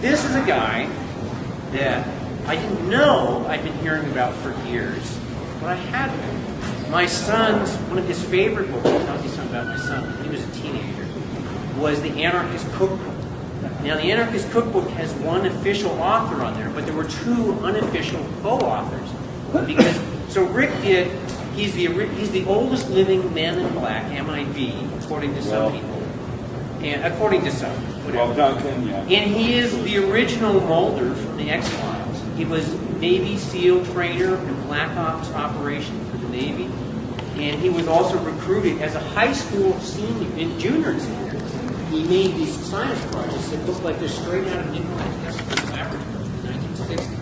this is a guy that I didn't know I'd been hearing about for years, but I hadn't. My son's, one of his favorite books, I'll tell you something about my son when he was a teenager, was the Anarchist Cookbook. Now, the Anarchist Cookbook has one official author on there, but there were two unofficial co-authors. Because so Rick did. He's the oldest living man in black, MIV, according to some people, and according to some. Whatever. Well, Duncan, yeah. And he is the original Mulder from the X-Files. He was Navy SEAL trainer in Black Ops operation for the Navy, and he was also recruited as a high school senior, in junior and senior. He made these science projects that looked like they're straight out of Nikolai Tesla's laboratory in the 1960s.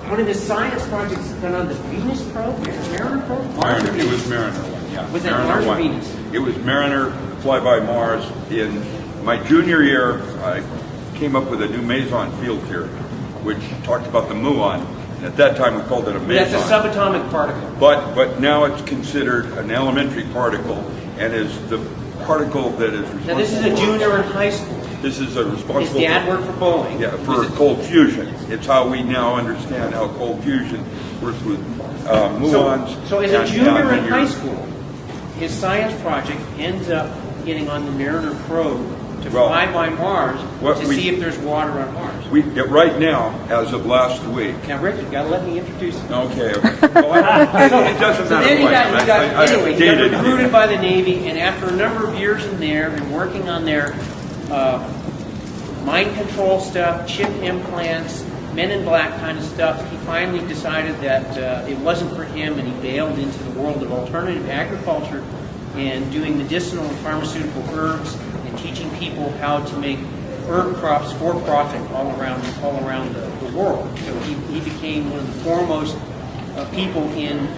One of his science projects done on the Venus probe, Mariner probe? Mariner, it was Mariner one, yeah. Was that Mars or Venus? It was Mariner, flyby Mars. In my junior year, I came up with a new meson field theory, which talked about the muon. And at that time, we called it a meson. That's a subatomic particle. But now it's considered an elementary particle, and is the particle that is responsible. Now, this is a junior in high school. This is a responsible. His dad worked for Boeing. Yeah, for cold fusion. It's how we now understand how cold fusion works with muons. So as a junior in high school, his science project ends up getting on the Mariner probe to fly by Mars to see if there's water on Mars. Right now, as of last week. Now, Rick, you got to let me introduce him. Okay. Well, it doesn't matter. Then he got recruited by the Navy, and after a number of years in there and working on their mind control stuff, chip implants, Men in Black kind of stuff, he finally decided that it wasn't for him, and he bailed into the world of alternative agriculture and doing medicinal and pharmaceutical herbs and teaching people how to make herb crops for profit all around the world. So he became one of the foremost people in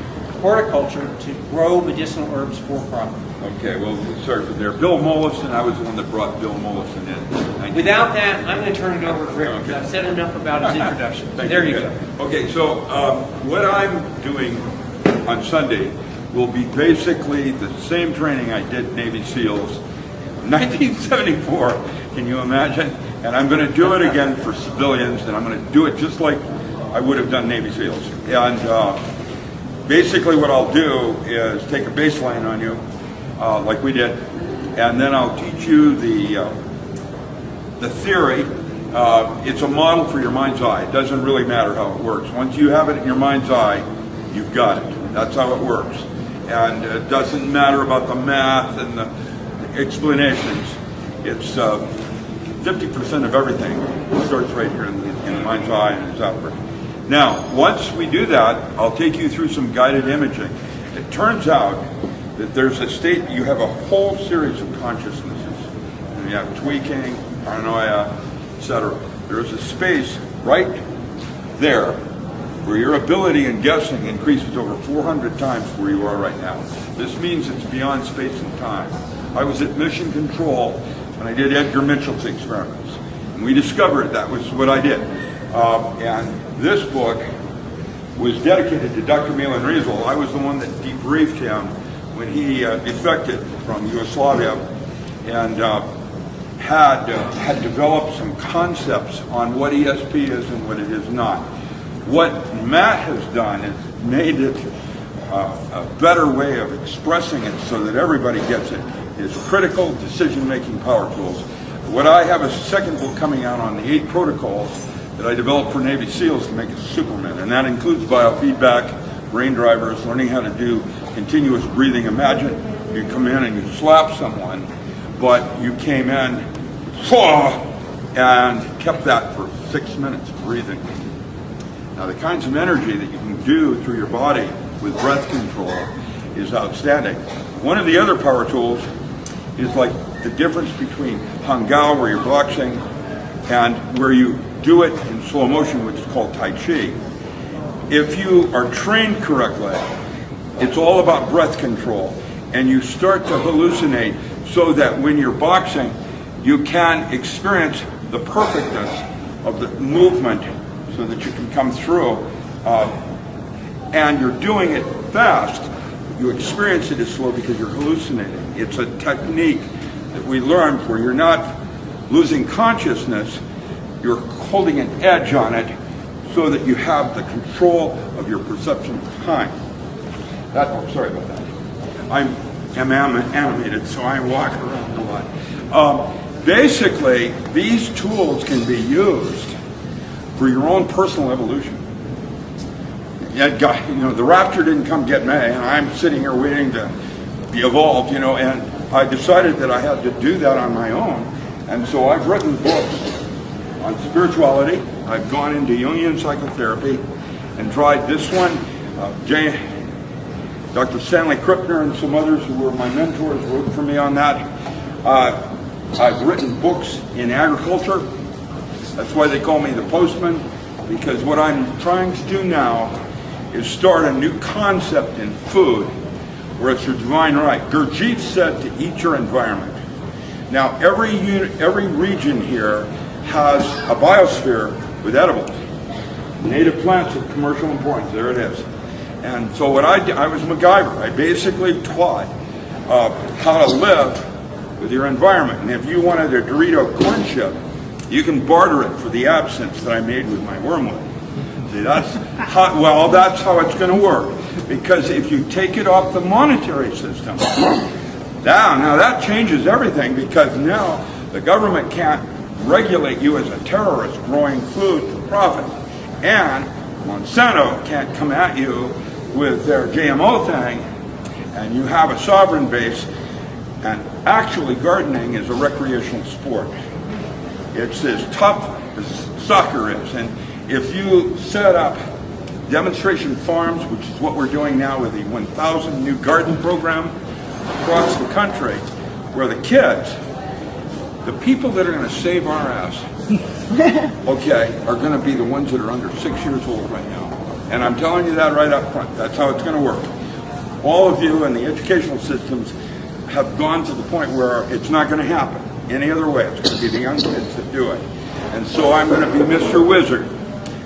horticulture to grow medicinal herbs for profit. Okay, well, sorry for there. Bill Mollison, I was the one that brought Bill Mollison in. Without that, I'm going to turn it over to Rick, because I've said enough about his introduction. There you go. Okay, so what I'm doing on Sunday will be basically the same training I did Navy SEALs in 1974. Can you imagine? And I'm going to do it again for civilians, and I'm going to do it just like I would have done Navy SEALs. And basically what I'll do is take a baseline on you, like we did, and then I'll teach you the theory. It's a model for your mind's eye. It doesn't really matter how it works. Once you have it in your mind's eye, you've got it. That's how it works. And it doesn't matter about the math and the explanations. It's 50% of everything starts right here in the mind's eye and is outward. Now, once we do that, I'll take you through some guided imaging. It turns out that there's a state, you have a whole series of consciousnesses. And you have tweaking, paranoia, etc. There is a space right there where your ability in guessing increases over 400 times where you are right now. This means it's beyond space and time. I was at Mission Control when I did Edgar Mitchell's experiments, and we discovered that was what I did. And this book was dedicated to Dr. Milan Riesel. I was the one that debriefed him when he defected from Yugoslavia and had developed some concepts on what ESP is and what it is not. What Matt has done is made it a better way of expressing it so that everybody gets it. Is critical decision-making power tools. What I have is a second book coming out on the 8 protocols that I developed for Navy SEALs to make a Superman, and that includes biofeedback, brain drivers, learning how to do continuous breathing. Imagine you come in and you slap someone, but you came in and kept that for 6 minutes breathing. Now, the kinds of energy that you can do through your body with breath control is outstanding. One of the other power tools is like the difference between Hangao, where you're boxing, and where you do it in slow motion, which is called Tai Chi. If you are trained correctly, it's all about breath control, and you start to hallucinate so that when you're boxing, you can experience the perfectness of the movement so that you can come through, and you're doing it fast. You experience it as slow because you're hallucinating. It's a technique that we learned where you're not losing consciousness, you're holding an edge on it so that you have the control of your perception of time. Oh, sorry about that. I'm animated, so I walk around a lot. Basically, these tools can be used for your own personal evolution. The rapture didn't come get me, and I'm sitting here waiting to be evolved, and I decided that I had to do that on my own. And so I've written books on spirituality. I've gone into Jungian psychotherapy and tried this one. Dr. Stanley Krippner and some others who were my mentors wrote for me on that. I've written books in agriculture. That's why they call me the postman, because what I'm trying to do now is start a new concept in food where it's your divine right. Gurdjieff said to eat your environment. Now, every region here has a biosphere with edibles. Native plants of commercial importance, there it is. And so what I was MacGyver. I basically taught how to live with your environment. And if you wanted a Dorito corn chip, you can barter it for the absinthe that I made with my wormwood. See, that's how it's going to work. Because if you take it off the monetary system, now that changes everything, because now the government can't regulate you as a terrorist growing food for profit. And Monsanto can't come at you with their GMO thing, and you have a sovereign base. And actually, gardening is a recreational sport. It's as tough as soccer is. And if you set up demonstration farms, which is what we're doing now with the 1,000 new garden program across the country, where the kids, the people that are going to save our ass, are going to be the ones that are under 6 years old right now. And I'm telling you that right up front. That's how it's going to work. All of you in the educational systems have gone to the point where it's not going to happen any other way. It's going to be the young kids that do it. And so I'm going to be Mr. Wizard.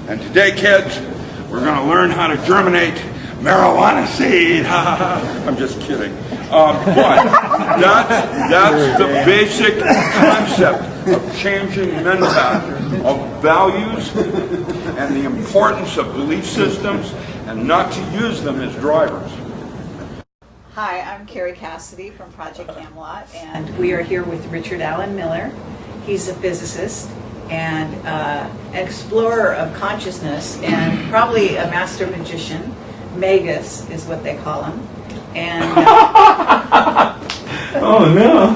And today, kids, we're going to learn how to germinate marijuana seed. I'm just kidding. But that's the basic concept of changing mentality, of values, and the importance of belief systems, and not to use them as drivers. Hi, I'm Carrie Cassidy from Project Camelot, and we are here with Richard Allen Miller. He's a physicist and an explorer of consciousness, and probably a master magician. Magus is what they call him. And oh no!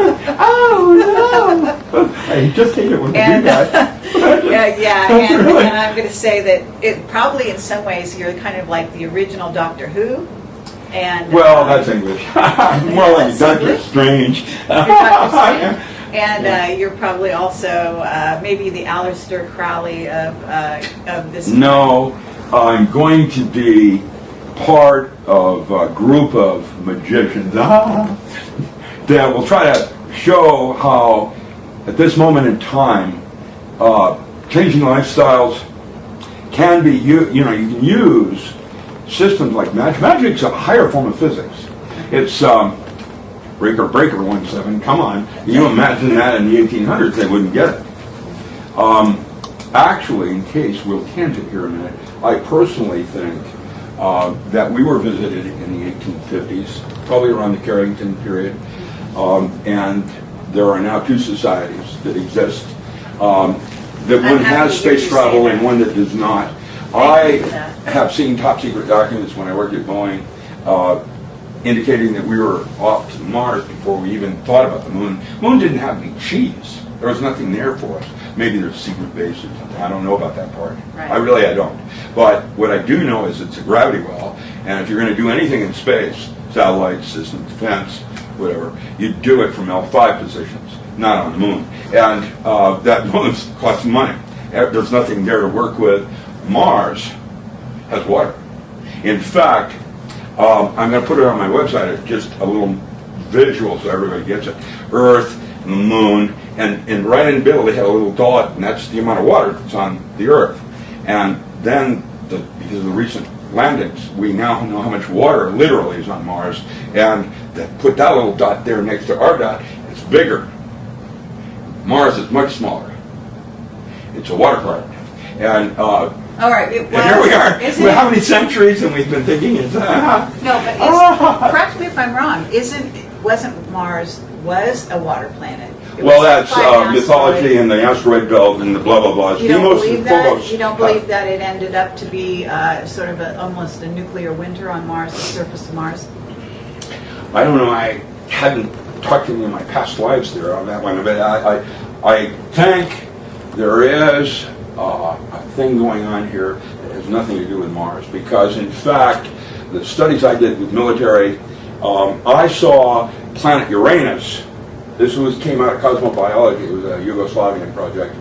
I just hate it when they do that. And I'm going to say that it probably, in some ways, you're kind of like the original Doctor Who. And well, that's English. More like Doctor Strange. You're Dr. Strange. And you're probably also maybe the Aleister Crowley of this. No, I'm going to be part of a group of magicians that will try to show how, at this moment in time, changing lifestyles can be, you can use systems like magic. Magic's a higher form of physics. It's breaker 17. Come on, can you imagine that in the 1800s? They wouldn't get it. Actually, in case we'll tangent here a minute, I personally think that we were visited in the 1850s, probably around the Carrington period, and there are now two societies that exist. That one has space travel and one that does not. I have seen top secret documents when I worked at Boeing indicating that we were off to Mars before we even thought about the moon. Moon didn't have any cheese. There was nothing there for us. Maybe there's secret bases. I don't know about that part. Right. I don't. But what I do know is it's a gravity well, and if you're going to do anything in space, satellites, system defense, whatever, you do it from L5 positions, not on the moon. And that moon costs money. There's nothing there to work with. Mars has water. In fact, I'm going to put it on my website. It's just a little visual so everybody gets it. Earth and the moon, and right in the middle they have a little dot, and that's the amount of water that's on the Earth. And then, because of the recent landings, we now know how much water literally is on Mars, and put that little dot there next to our dot, it's bigger. Mars is much smaller. It's a water planet. And All right, and here we are. Well, how many centuries and we've been thinking it's... No, but correct me if I'm wrong. Wasn't Mars a water planet? Well, that's mythology and the asteroid belt and the blah, blah, blah. You don't believe that? You don't believe that it ended up to be sort of almost a nuclear winter on Mars, the surface of Mars? I don't know. I hadn't talked to any of my past lives there on that one, but I think there is a thing going on here that has nothing to do with Mars, because in fact, the studies I did with military, I saw planet Uranus. This came out of cosmobiology. It was a Yugoslavian project,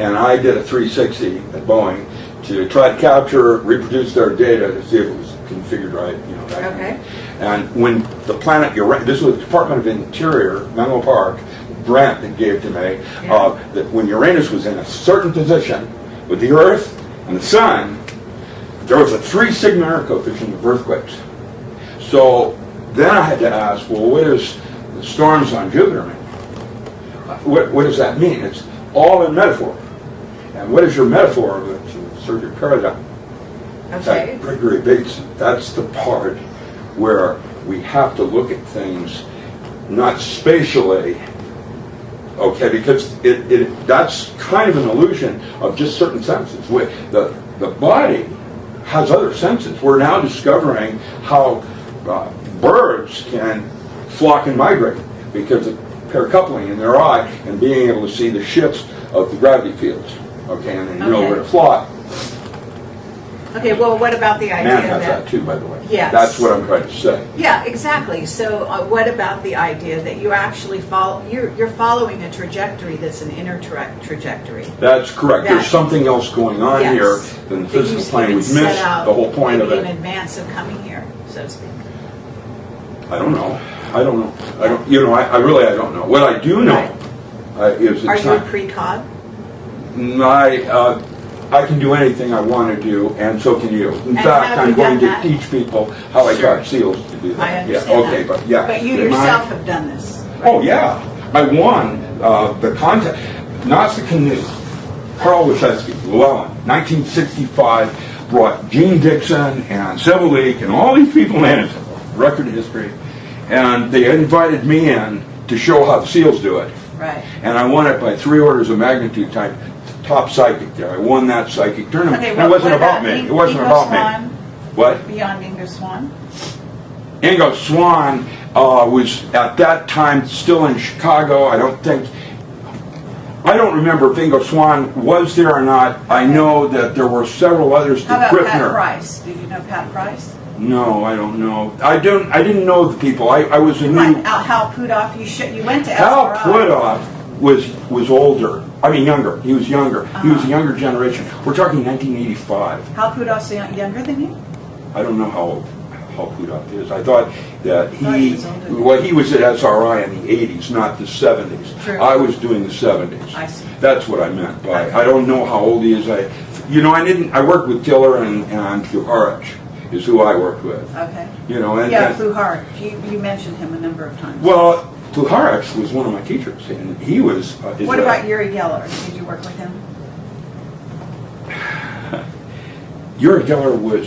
and I did a 360 at Boeing to try to capture, reproduce their data to see if it was configured right, that kind of thing. And when the planet Uranus, this was the Department of Interior, Menlo Park, grant that gave to me, that when Uranus was in a certain position with the Earth and the Sun, there was a 3 sigma error coefficient of earthquakes. So then I had to ask, well, what does the storms on Jupiter mean? What does that mean? It's all in metaphor. And what is your metaphor to serve your paradigm? Okay. That Gregory Bateson, that's the part where we have to look at things not spatially, okay, because that's kind of an illusion of just certain senses. The body has other senses. We're now discovering how birds can flock and migrate because of paracoupling in their eye and being able to see the shifts of the gravity fields, okay, and they know where to fly. Okay, well, what about the idea Man has that too, by the way. Yes. That's what I'm trying to say. Yeah, exactly. So what about the idea that you actually you're following a trajectory that's an inner trajectory? That's correct. There's something else going on here than the physical plane. We've missed the whole point of it. In advance of coming here, so to speak. I don't know. I really don't know. What I do know is... Are you a precog? I can do anything I want to do, and so can you. In fact, I'm going to teach people how I got SEALs to do that. I understand that. But you yourself have done this. Right? Oh, yeah. I won the contest. NASA Canoe, Carl Wachowski, Llewellyn, 1965, brought Gene Dixon and Sybil Leek and all these people in it, record history, and they invited me in to show how the SEALs do it. Right. And I won it by 3 orders of magnitude type. Top psychic there. I won that psychic tournament. Okay, it wasn't about me. It wasn't about me. What? Beyond Ingo Swann? Ingo Swann was at that time still in Chicago. I don't remember if Ingo Swann was there or not. I know that there were several others. How about Pat Price? Did you know Pat Price? No, I don't know. I didn't know the people. I was a new... Hal Puthoff, you went to Hal SRI. Puthoff was older. I mean, younger. He was younger. He was a younger generation. We're talking 1985. Hal Puthoff's younger than you? I don't know how old Hal Puthoff is. I thought that he was at SRI in the 80s, not the 70s. True. I was doing the 70s. I see. That's what I meant by, I don't know how old he is. I worked with Tiller and Pluharich is who I worked with. Okay. Pluharich. You mentioned him a number of times. Well, Pluharich was one of my teachers, and he was... what about Uri Geller? Did you work with him? Uri Geller was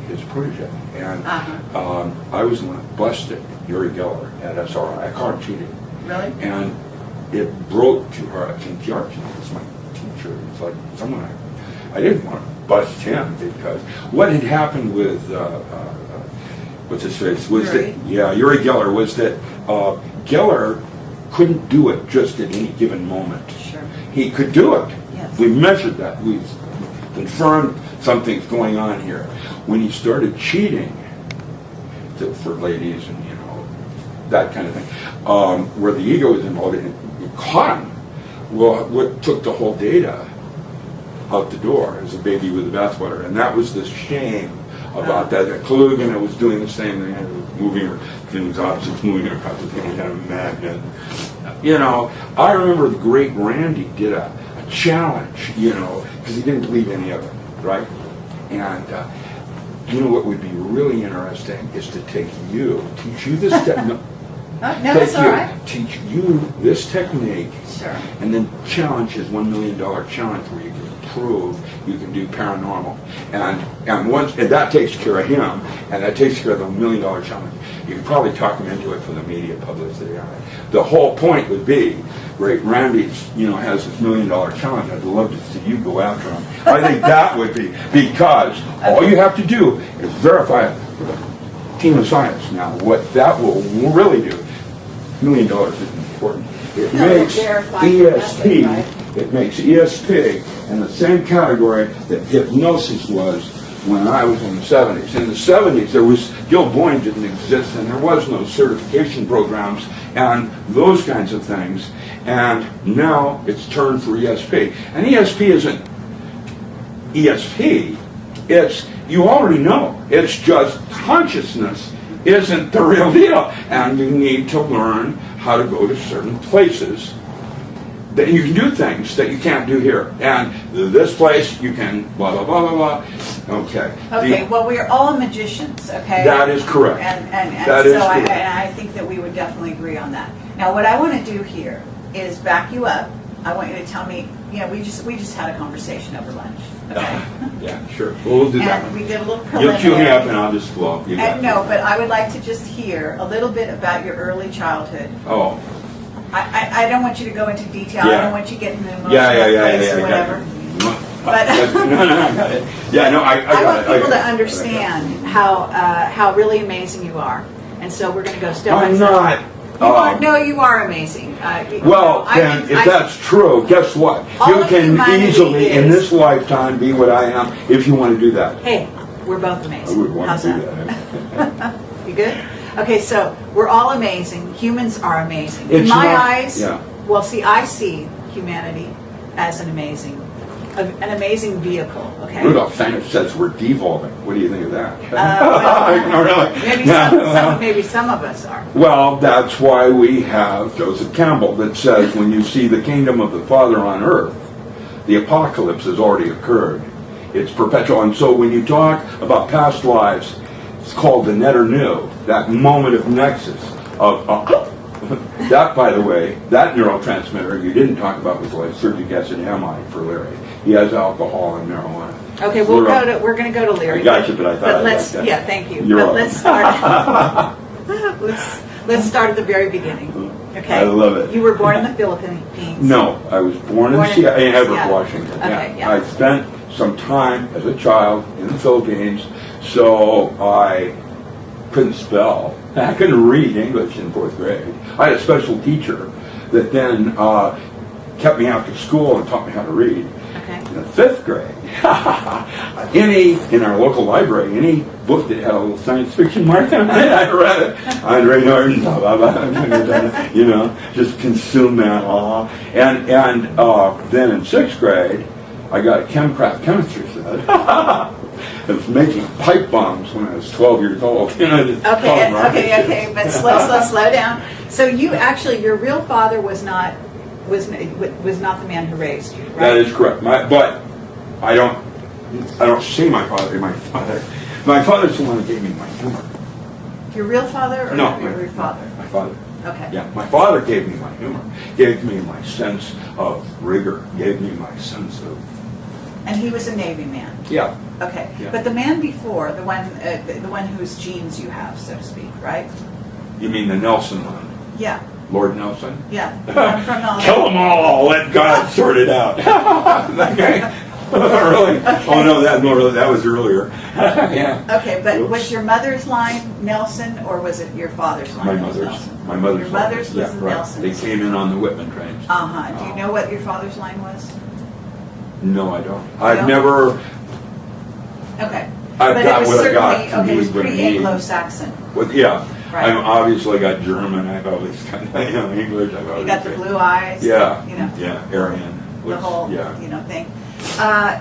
his protege, and I was the one that busted Uri Geller at SRI. I caught him cheating. Really? And it broke Pluharich, and Pluharich was my teacher. It's like someone I didn't want to bust him, because what had happened with... what's his face? Uri Geller was that Geller couldn't do it just at any given moment. Sure. He could do it. Yes. We measured that. We confirmed something's going on here. When he started cheating for ladies and that kind of thing, where the ego was involved, and we caught him. Well, what took the whole data out the door is a baby with the bathwater, and that was the shame about that. Klugen was doing the same thing, moving her things, opposites moving across the thing, kind of magnet. I remember the great Randy did a challenge, because he didn't believe any of it, right? And what would be really interesting is to teach you this technique. No, that's all right. teach you this technique, Sure. and then challenge his $1 million challenge where you can prove you can do paranormal. And that takes care of him, and that takes care of the $1 million challenge. You can probably talk him into it for the media publicity on it. The whole point would be, great, Randy's, has this $1 million challenge. I'd love to see you go after him. I think that would be, because all you have to do is verify it with a team of science. Now, what that will really do, $1 million isn't important. It makes ESP, it makes ESP in the same category that hypnosis was when I was in the 70s. In the 70s, Gil Boyne didn't exist, and there was no certification programs and those kinds of things. And now it's turned for ESP. And ESP isn't ESP. It's, you already know, it's just consciousness isn't the real deal. And you need to learn how to go to certain places that you can do things that you can't do here. And this place, you can blah, blah, blah, blah, blah. Okay. Okay, well, we're all magicians, okay? That is correct. And That is so correct. I think that we would definitely agree on that. Now, what I want to do here is back you up. I want you to tell me, we just had a conversation over lunch, okay? Yeah, sure. We'll do that. And we did a little You'll preliminary. cue me up and I'll just flow. You got No, it. but I would like to just hear a little bit about your early childhood. Oh. I don't want you to go into detail. I Yeah. don't want you getting in an emotional Yeah, place or whatever. But no, I got it. Yeah, no, I got I want it. people to got it. understand how really amazing you are. And so we're going to go step by I'm step. not. No, you are amazing. Well, then, if that's true, guess what? All You of can humanity easily, in is- this lifetime, be what I am if you want to do that. Hey, we're both I amazing. would want How's to do that? that. You good? Okay, so we're all amazing. Humans are amazing. In It's my not- eyes, yeah. well, see, I see humanity as an amazing vehicle. Okay. Rudolph Steiner says we're devolving. What do you think of that? Well, No, really. maybe some of us are. Well, that's why we have Joseph Campbell that says when you see the kingdom of the Father on earth, the apocalypse has already occurred. It's perpetual. And so when you talk about past lives, it's called the netter new, that moment of nexus of that, by the way, that neurotransmitter you didn't talk about was lysergic acid amide for Larry. He has alcohol and marijuana. Okay, we're going to go to Larry. I got you, but I thought I'd let's like that. yeah, thank you. You're But welcome. let's start at the very beginning. Okay. I love it. You were born in the Philippines. No, I was born in Everett, Seattle. Washington. Okay, yeah. I spent some time as a child in the Philippines, so I couldn't spell. I couldn't read English in 4th grade. I had a special teacher that then kept me after school and taught me how to read. Okay. In the 5th grade, in our local library, any book that had a little science fiction mark on it, I read it. Andre Norton, blah, blah, blah, just consume that all. And then in 6th grade, I got a chemcraft chemistry set. I was making pipe bombs when I was 12 years old. Okay, but slow down. So your real father was not the man who raised you, right? That is correct. But I don't see my father. My father's the one that gave me my humor. Your real father or No, your father? My father. Okay. Yeah, my father gave me my humor, gave me my sense of rigor, gave me my sense of. And he was a Navy man. Yeah. Okay. Yeah. But the man before, the one whose genes you have, so to speak, right? You mean the Nelson one? Yeah. Lord Nelson? Yeah. The one from the Kill them all. Let God sort it out. That guy. Really? Oh no, that was earlier. Yeah. Okay, but Oops. was your mother's line Nelson, or was it your father's line? My that was mother's. Nelson? My mother's. Your mother's line. was Yeah, the right. Nelsons. They came in on the Whitman trains. Do you know what your father's line was? No, I don't. I've No? never. Okay. I've but got it was what I got certainly to okay. It was need what I pretty need. Anglo-Saxon. Yeah. Right. I've obviously got German. I've always got English. You got the blue eyes. Yeah. You know. Yeah. Aryan. The whole thing.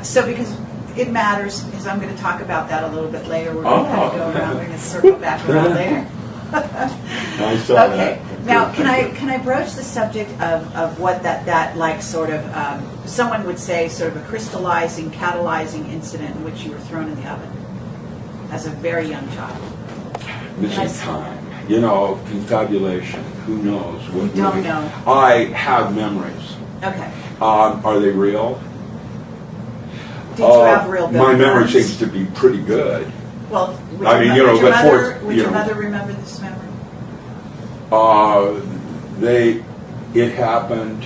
So because it matters, because I'm going to talk about that a little bit later. We're going to kind of go around. We're going to circle back around later. I saw Okay. that. Now, can I broach the subject of what that like sort of someone would say sort of a crystallizing, catalyzing incident in which you were thrown in the oven as a very young child? Missing time. You know, confabulation. Who knows? What Don't movie? know. I have memories. Okay. Are they real? Did you have real My memory burns? seems to be pretty good. Well, would I mean, you know, would your but mother, for- would you your know. mother remember this memory? It happened,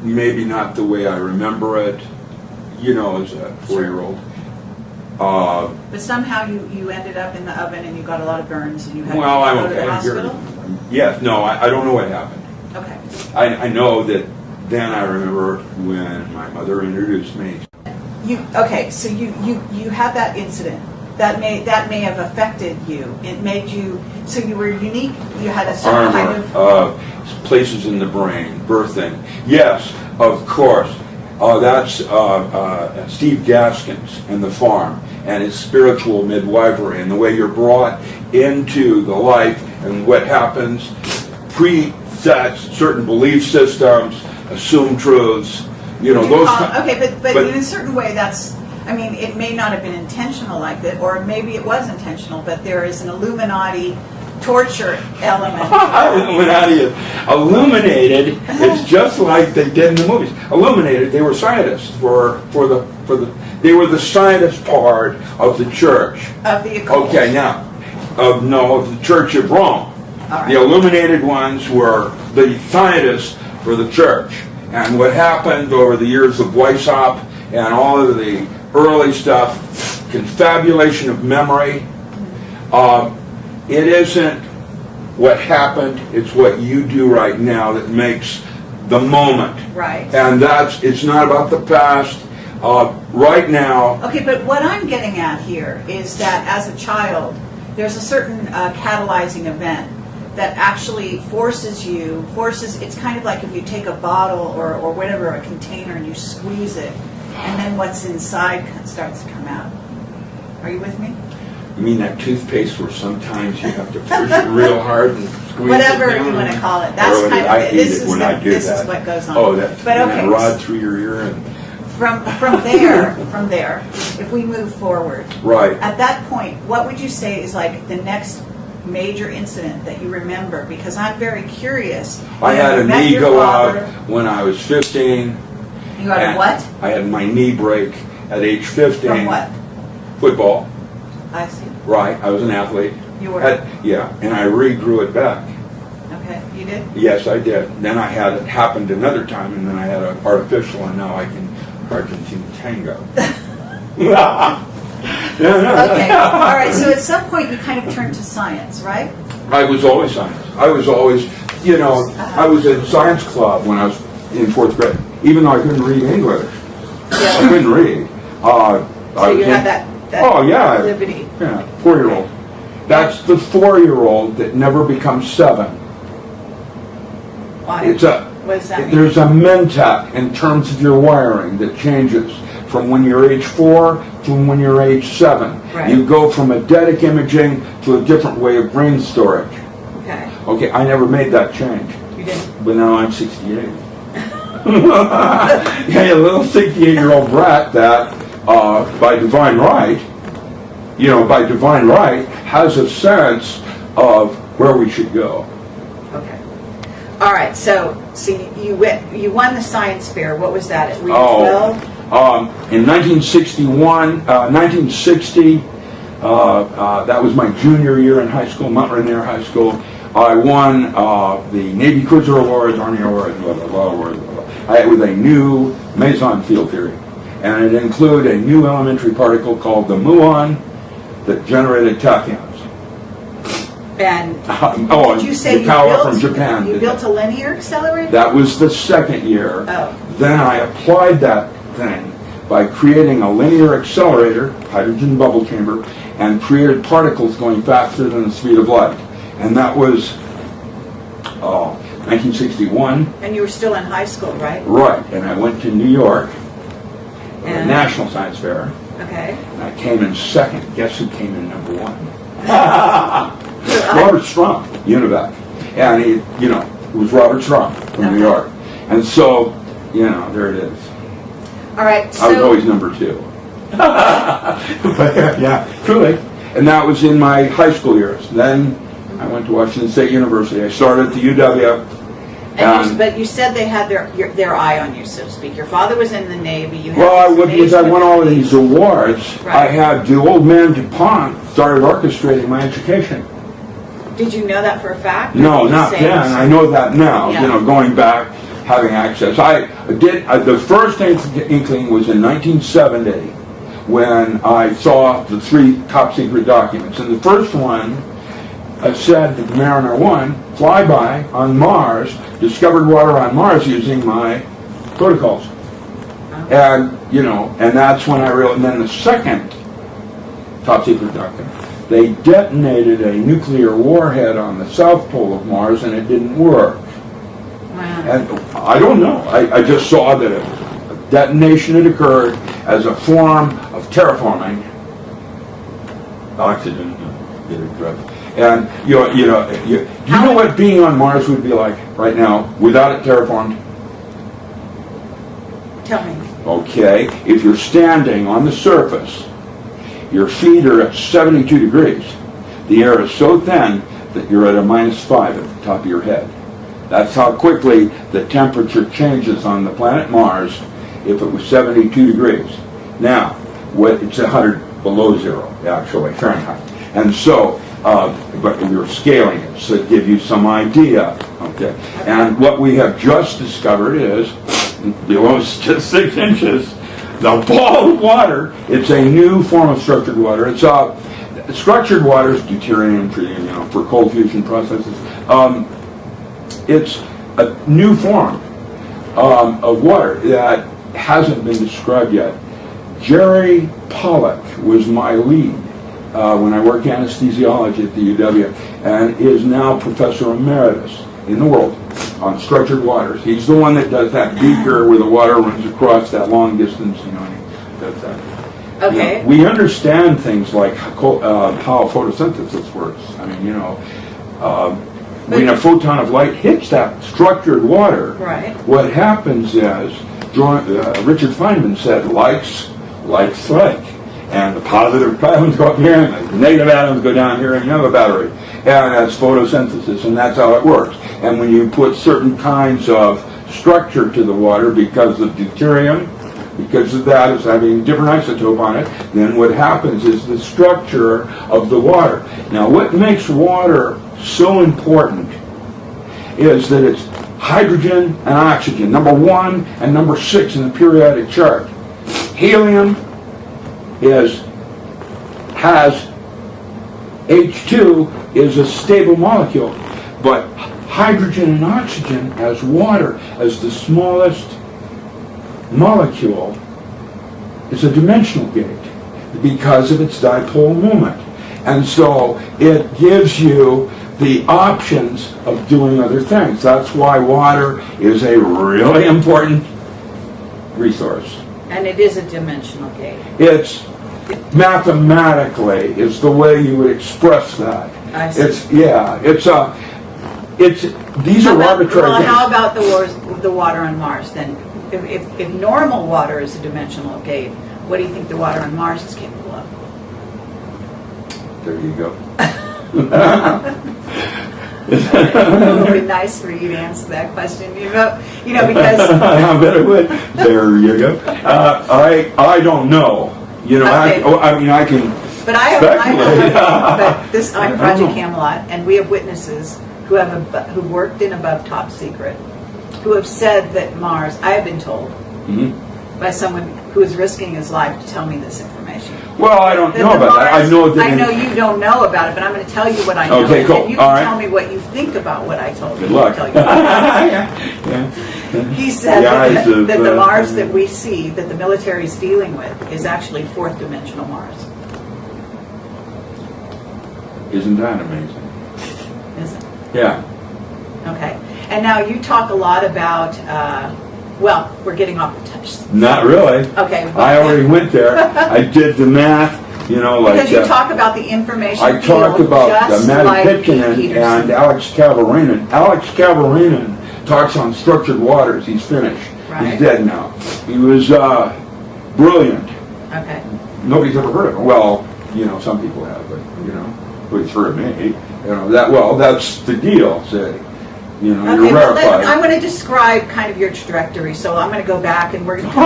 maybe not the way I remember it, you know, as a 4-year-old. But somehow you ended up in the oven and you got a lot of burns and you had Well, to I'm go to the okay. hospital? Yes, no, I don't know what happened. Okay. I know that then I remember when my mother introduced me. Okay, so you had that incident. That may have affected you. It made you, so you were unique, you had a certain kind of... Places in the brain, birthing. Yes, of course. That's Steve Gaskins and the farm and his spiritual midwifery and the way you're brought into the life and what happens, presets certain belief systems, assumed truths, you know, those Okay, but in a certain way that's, I mean, it may not have been intentional like that, or maybe it was intentional, but there is an Illuminati torture element. Illuminati is illuminated. It's just like they did in the movies. Illuminated. They were scientists they were the scientist part of the church. Of the occult. Okay, now, of the Church of Rome. All right. The illuminated ones were the scientists for the church. And what happened over the years of Weishaupt and all of the early stuff, confabulation of memory. It isn't what happened, it's what you do right now that makes the moment. Right. And it's not about the past. Right now, Okay, but what I'm getting at here is that as a child, there's a certain catalyzing event that actually it's kind of like if you take a bottle or whatever, a container, and you squeeze it, and then what's inside starts to come out. Are you with me? you mean that toothpaste where sometimes you have to push it real hard and squeeze Whatever it down? you want to call it. That's Or kind of I it. hate This it is when the- I do this that. is what goes on. Oh, that's But okay, that rod through your ear and From there, if we move forward, right. at that point, what would you say is like the next major incident that you remember? Because I'm very curious. I had You a met knee your go father. out when I was 15. You had a and what? I had my knee break at age 15. From what? Football. I see. Right. I was an athlete. You were. Yeah, and I regrew it back. Okay, you did? Yes, I did. Then I had it happened another time, and then I had an artificial, and now I can Argentine tango. Okay, all right, so at some point you kind of turned to science, right? I was always science. I was always, I was in science club when I was in 4th grade, even though I couldn't read English. I couldn't read. So you had that Oh, yeah. liberty. Yeah, 4-year-old. That's the 4-year-old that never becomes 7. Why? What does that mean? There's a mentat in terms of your wiring that changes from when you're age 4 to when you're age 7. Right. You go from eidetic imaging to a different way of brain storage. Okay, Okay, I never made that change, you didn't. but now I'm 68. Yeah, a little 68-year-old brat that, by divine right, has a sense of where we should go. Okay. All right, so you won the science fair. What was that? Were you 12? In 1960, that was my junior year in high school, Mount Rainier High School. I won the Navy Cruiser Award, Army Award, blah, blah, blah, award, blah, blah. With a new meson field theory. And it included a new elementary particle called the muon that generated tachyons. And Oh, did you say Yukawa from Japan. you built a linear accelerator? That was the second year. Oh. Then I applied that thing by creating a linear accelerator, hydrogen bubble chamber, and created particles going faster than the speed of light. And that was 1961. And you were still in high school, right? Right. And I went to New York, the And- National Science Fair. Okay. And I came in second. Guess who came in number 1? Robert Strum, Univac. And it was Robert Strum from Okay. New York. And so, there it is. All right, I was so always number 2. But yeah, truly. And that was in my high school years. Then I went to Washington State University. I started at the UW. But you said they had their eye on you, so to speak. Your father was in the Navy. You had Well, this because I won all of amazing- these awards, I Right. had the old man DuPont started orchestrating my education. Did you know that for a fact? or No, did you not say then. so? I know that now. Yeah. You know, going back, having access. I did. The first inkling was in 1970 when I saw the 3 top secret documents, and the first one said that Mariner 1 flyby on Mars discovered water on Mars using my protocols, and you know, and that's when I realized. And then the second top secret document. They detonated a nuclear warhead on the south pole of Mars and it didn't work. Wow. And I don't know. I just saw that a detonation had occurred as a form of terraforming oxygen. And you know what being on Mars would be like right now without it terraformed? Tell me. Okay, if you're standing on the surface, your feet are at 72 degrees. The air is so thin that you're at a -5 at the top of your head. That's how quickly the temperature changes on the planet Mars if it was 72 degrees. Now, it's 100 below zero, actually, Fahrenheit. And so, but we're scaling it so to give you some idea. Okay. And what we have just discovered is, below is just 6 inches, the ball of water. It's a new form of structured water. It's structured water is deuterium, tritium, for cold fusion processes. It's a new form of water that hasn't been described yet. Jerry Pollack was my lead when I worked anesthesiology at the UW, and is now professor emeritus in the world on structured waters. He's the one that does that beaker where the water runs across that long distance, and he does that. Okay. We understand things like how photosynthesis works. I mean, when a photon of light hits that structured water, Right. what happens is, Richard Feynman said, likes like. And the positive atoms go up here, and the negative atoms go down here, and you have a battery. And that's photosynthesis, and that's how it works. And when you put certain kinds of structure to the water because of deuterium, because of that, it's having a different isotope on it, then what happens is the structure of the water. Now, what makes water so important is that it's hydrogen and oxygen, number 1 and number 6 in the periodic chart. Helium has H2 is a stable molecule, but hydrogen and oxygen as water, as the smallest molecule, is a dimensional gate because of its dipole moment. And so it gives you the options of doing other things. That's why water is a really important resource. And it is a dimensional gate. It's mathematically is the way you would express that. I see. These are arbitrary Well, things. how about the water on Mars then? If normal water is a dimensional gate, what do you think the water on Mars is capable of? There you go. It would be nice for you to answer that question, because I bet it would. There you go. I don't know. Okay. I can But I'm Project Camelot, and we have witnesses who worked in above top secret, who have said that Mars. I have been told by someone who is risking his life to tell me this information. Well, I don't know about that. I know that. I know you don't know about it, but I'm going to tell you what I know. Okay, cool. And you All can right. tell me what you think about what I told you. Good luck. I'll tell you. He said that the Mars that we see, that the military is dealing with, is actually 4th dimensional Mars. Isn't that amazing? Isn't it? Yeah. Okay. And now you talk a lot about, we're getting off the touch. Not really. Okay. I already went there. I did the math. Because you talk about the information I talked field about just Matty like Pitkin Peterson. and Alex Cavarainen. Alex Cavarainen talks on structured waters. He's finished. Right. He's dead now. He was brilliant. Okay. Nobody's ever heard of him. Well, some people have, but nobody's heard of me. that's the deal. Say, you're Okay, well, rarefied. I'm going to describe kind of your trajectory. So I'm going to go back and we're going to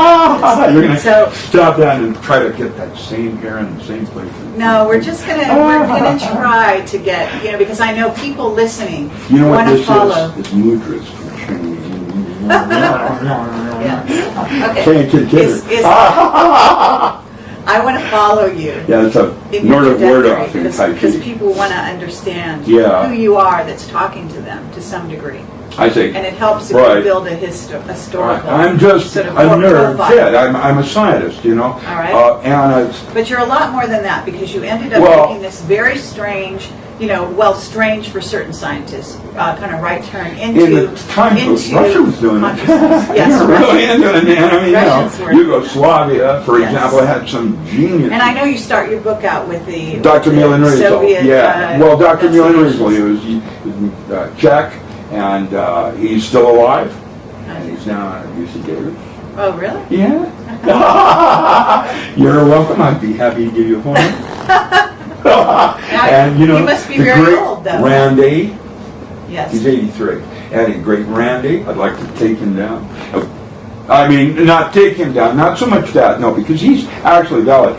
You're going to So stop that and try to get that same hair in the same place. no, we're just going to try to get, because I know people listening You know what want to this follow. is? It's mudras for Chinese. Yeah. Okay. Say it to the kids. I want to follow you. Yeah, it's a In your Nordic word trajectory, off in because Tai Chi. people want to understand Yeah. who you are that's talking to them to some degree. I say, And it helps if Right. you build a historical I'm just sort of a nerd profile. kid. I'm a scientist, All right. And it's, But you're a lot more than that because you ended up Well- making this very strange, strange for certain scientists, kind of right turn into in the time Russia was doing it. consciousness. They Yes, were really into it, man. I mean, Russians were. Yugoslavia, for Yes. example, had some genius. And I know you start your book out with the Dr. Milan Rizal. Soviet. Yeah. Well, Dr. Milan Rizal, investigations. he was Czech, and he's still alive. And he's now at UC Davis. Oh, really? Yeah. You're welcome. I'd be happy to give you a phone. And he must be the very great old, though. Randy, Yes. he's 83. And a great Randy, I'd like to take him down. I mean, not take him down, not so much that, no, because he's actually valid.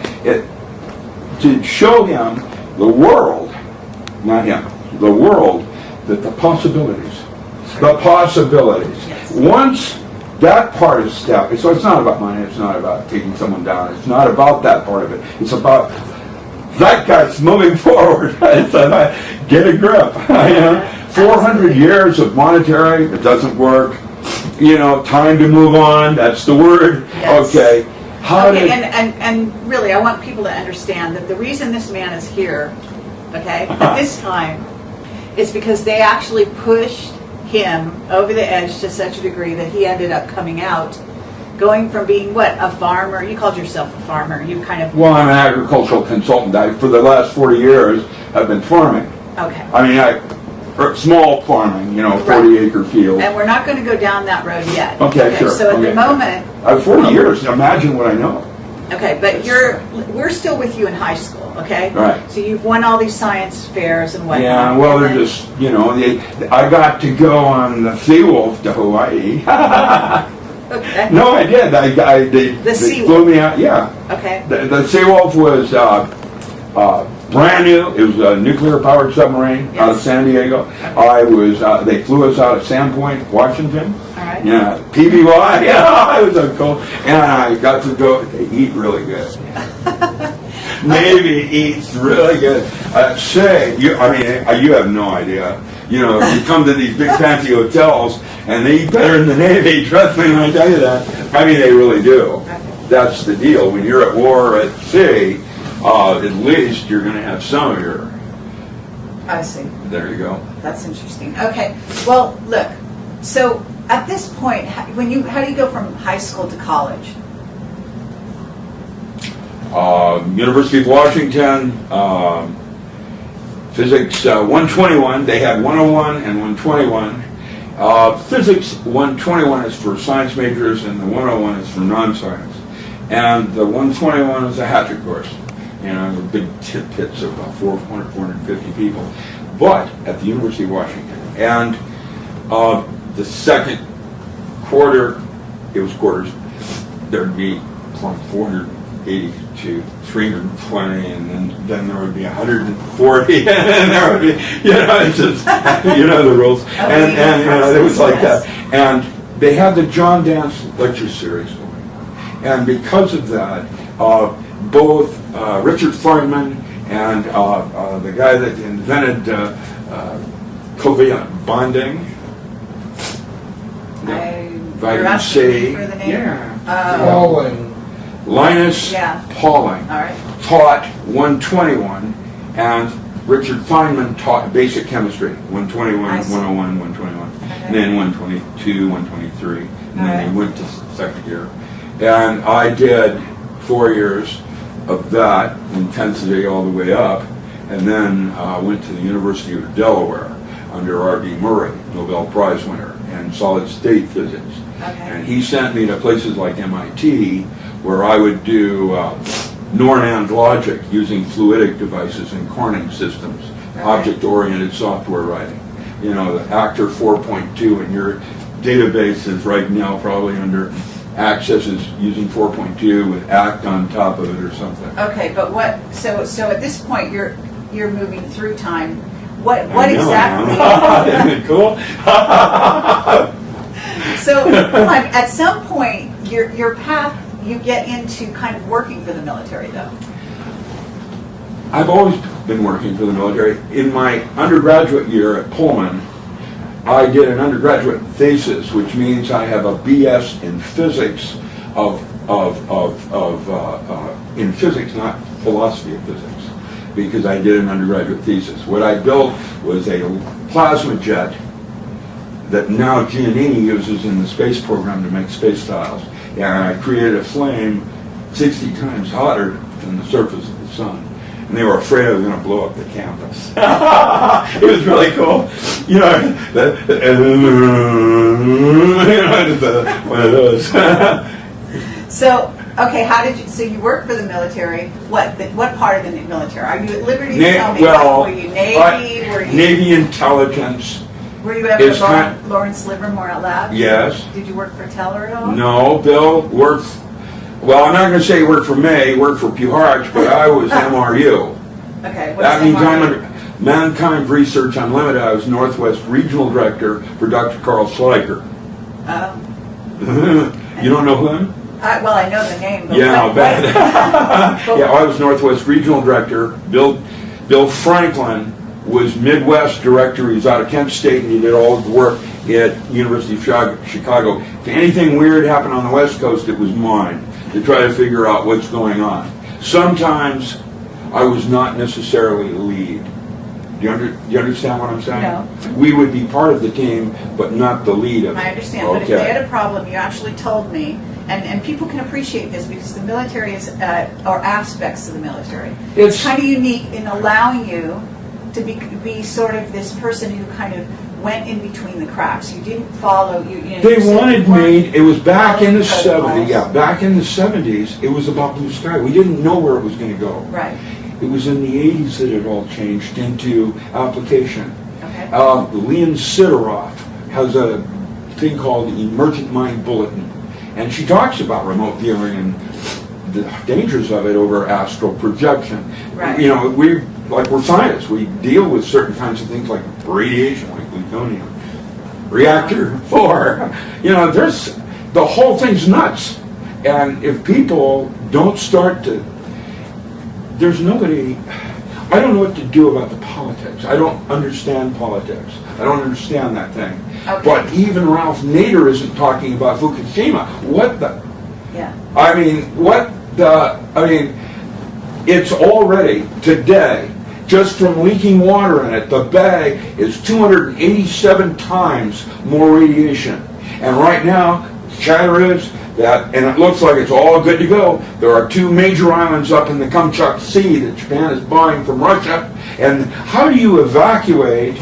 To show him the world, not him, the world, that the possibilities. Yes. Once that part is established, so it's not about money, it's not about taking someone down, it's not about that part of it. It's about that guy's moving forward. It's about, get a grip. 400 years of monetary, it doesn't work. Time to move on, that's the word. Yes. Okay. And really, I want people to understand that the reason this man is here, okay, at this time, is because they actually pushed him over the edge to such a degree that he ended up coming out, going from being a farmer. You called yourself a farmer. You kind of Well, I'm an agricultural consultant. For the last 40 years, I've been farming. okay. I mean, small farming, 40-acre field. And we're not going to go down that road yet. Okay, sure. So at Okay. the moment, 40 years. Imagine what I know. okay, but we're still with you in high school, okay? Right. So you've won all these science fairs and whatnot. Yeah. Well, and they're then- just, I got to go on the Seawolf to Hawaii. Okay. No, I did. They Seawolf. flew me out. Yeah. Okay. The Seawolf was brand new. It was a nuclear-powered submarine out of Yes. San Diego. They flew us out of Sandpoint, Washington. All right. Yeah, PBY. Yeah, it was so cool. And I got to go. They eat really good. Navy eats really good. You have no idea. You come to these big fancy hotels and they eat better than the Navy. Trust me when I tell you that. I mean, they really do. That's the deal. When you're at war at sea, at least you're going to have some of your. I see. There you go. That's interesting. Okay. Well, look. So at this point, how do you go from high school to college? University of Washington, Physics 121. They had 101 and 121. Physics 121 is for science majors, and the 101 is for non-science. And the 121 is a hatchet course. The big pits of about 400, 450 people. But at the University of Washington. And the second quarter, it was quarters, there'd be from 480 to 320, and then there would be 140, and then there would be, it's just, the rules. And it was like that. And they had the John Dance lecture series going. And because of that, both Richard Feynman and the guy that invented covalent bonding, vitamin C, for the name? yeah. Linus Pauling All right. taught 121, and Richard Feynman taught basic chemistry, 121, I see. 101, 121, and then 122, 123, and then they went to second year. And I did 4 years of that intensity all the way up, and then went to the University of Delaware under R.D. Murray, Nobel Prize winner in solid state physics. And he sent me to places like MIT, where I would do Nornand logic using fluidic devices and Corning systems object-oriented software writing. You know, the Actor 4.2 in your database is right now probably under Access is using 4.2 with Act on top of it or something. Okay, but what? So at this point, you're moving through time. What I know, exactly? Isn't it cool? So like, at some point, your path, you get into kind of working for the military, though. I've always been working for the military. In my undergraduate year at Pullman, I did an undergraduate thesis, which means I have a BS in physics in physics, not philosophy of physics, because I did an undergraduate thesis. What I built was a plasma jet that now Giannini uses in the space program to make space tiles. And I created a flame 60 times hotter than the surface of the sun. And they were afraid I was going to blow up the campus. It was really cool. You know, one of those. So, okay, how did you? So you worked for the military. What part of the military? Are you at liberty to tell me? Well, were you Navy? Were you Navy intelligence. Were you ever Lawrence Livermore at Labs? Yes. Did you work for Teller at all? No, Bill worked. Well, I'm not going to say he worked for me. He worked for Puharch, but I was MRU. Okay. That means I'm under Mankind Research Unlimited. I was Northwest Regional Director for Dr. Carl Schleicher. You don't know him? Well, I know the name. But Yeah, I'll bet. Yeah, I was Northwest Regional Director. Bill Franklin was Midwest Director. He was out of Kent State, and he did all the work at University of Chicago. If anything weird happened on the West Coast, it was mine to try to figure out what's going on. Sometimes I was not necessarily the lead. Do you understand what I'm saying? No. We would be part of the team, but not the lead of it. I understand, but if they had a problem, you actually told me, and people can appreciate this because the military is, or aspects of the military, it's kind of unique in allowing you to be sort of this person who kind of went in between the cracks. You didn't follow. They wanted me. It was back in the 70s. Yeah, back in the 70s. It was about blue sky. We didn't know where it was going to go. Right. It was in the 80s that it all changed into application. Okay. Leon Sideroff has a thing called the Emergent Mind Bulletin, and she talks about remote viewing and the dangers of it over astral projection. Right. You know, we're scientists. We deal with certain kinds of things like radiation, like plutonium. Reactor 4. You know, the whole thing's nuts. And if people don't start to, there's nobody, I don't know what to do about the politics. I don't understand politics. I don't understand that thing. Okay. But even Ralph Nader isn't talking about Fukushima. What the? Yeah. It's already, today, just from leaking water in it, the bay is 287 times more radiation. And right now, chatter is that, and it looks like it's all good to go, there are 2 major islands up in the Kamchatka Sea that Japan is buying from Russia. And how do you evacuate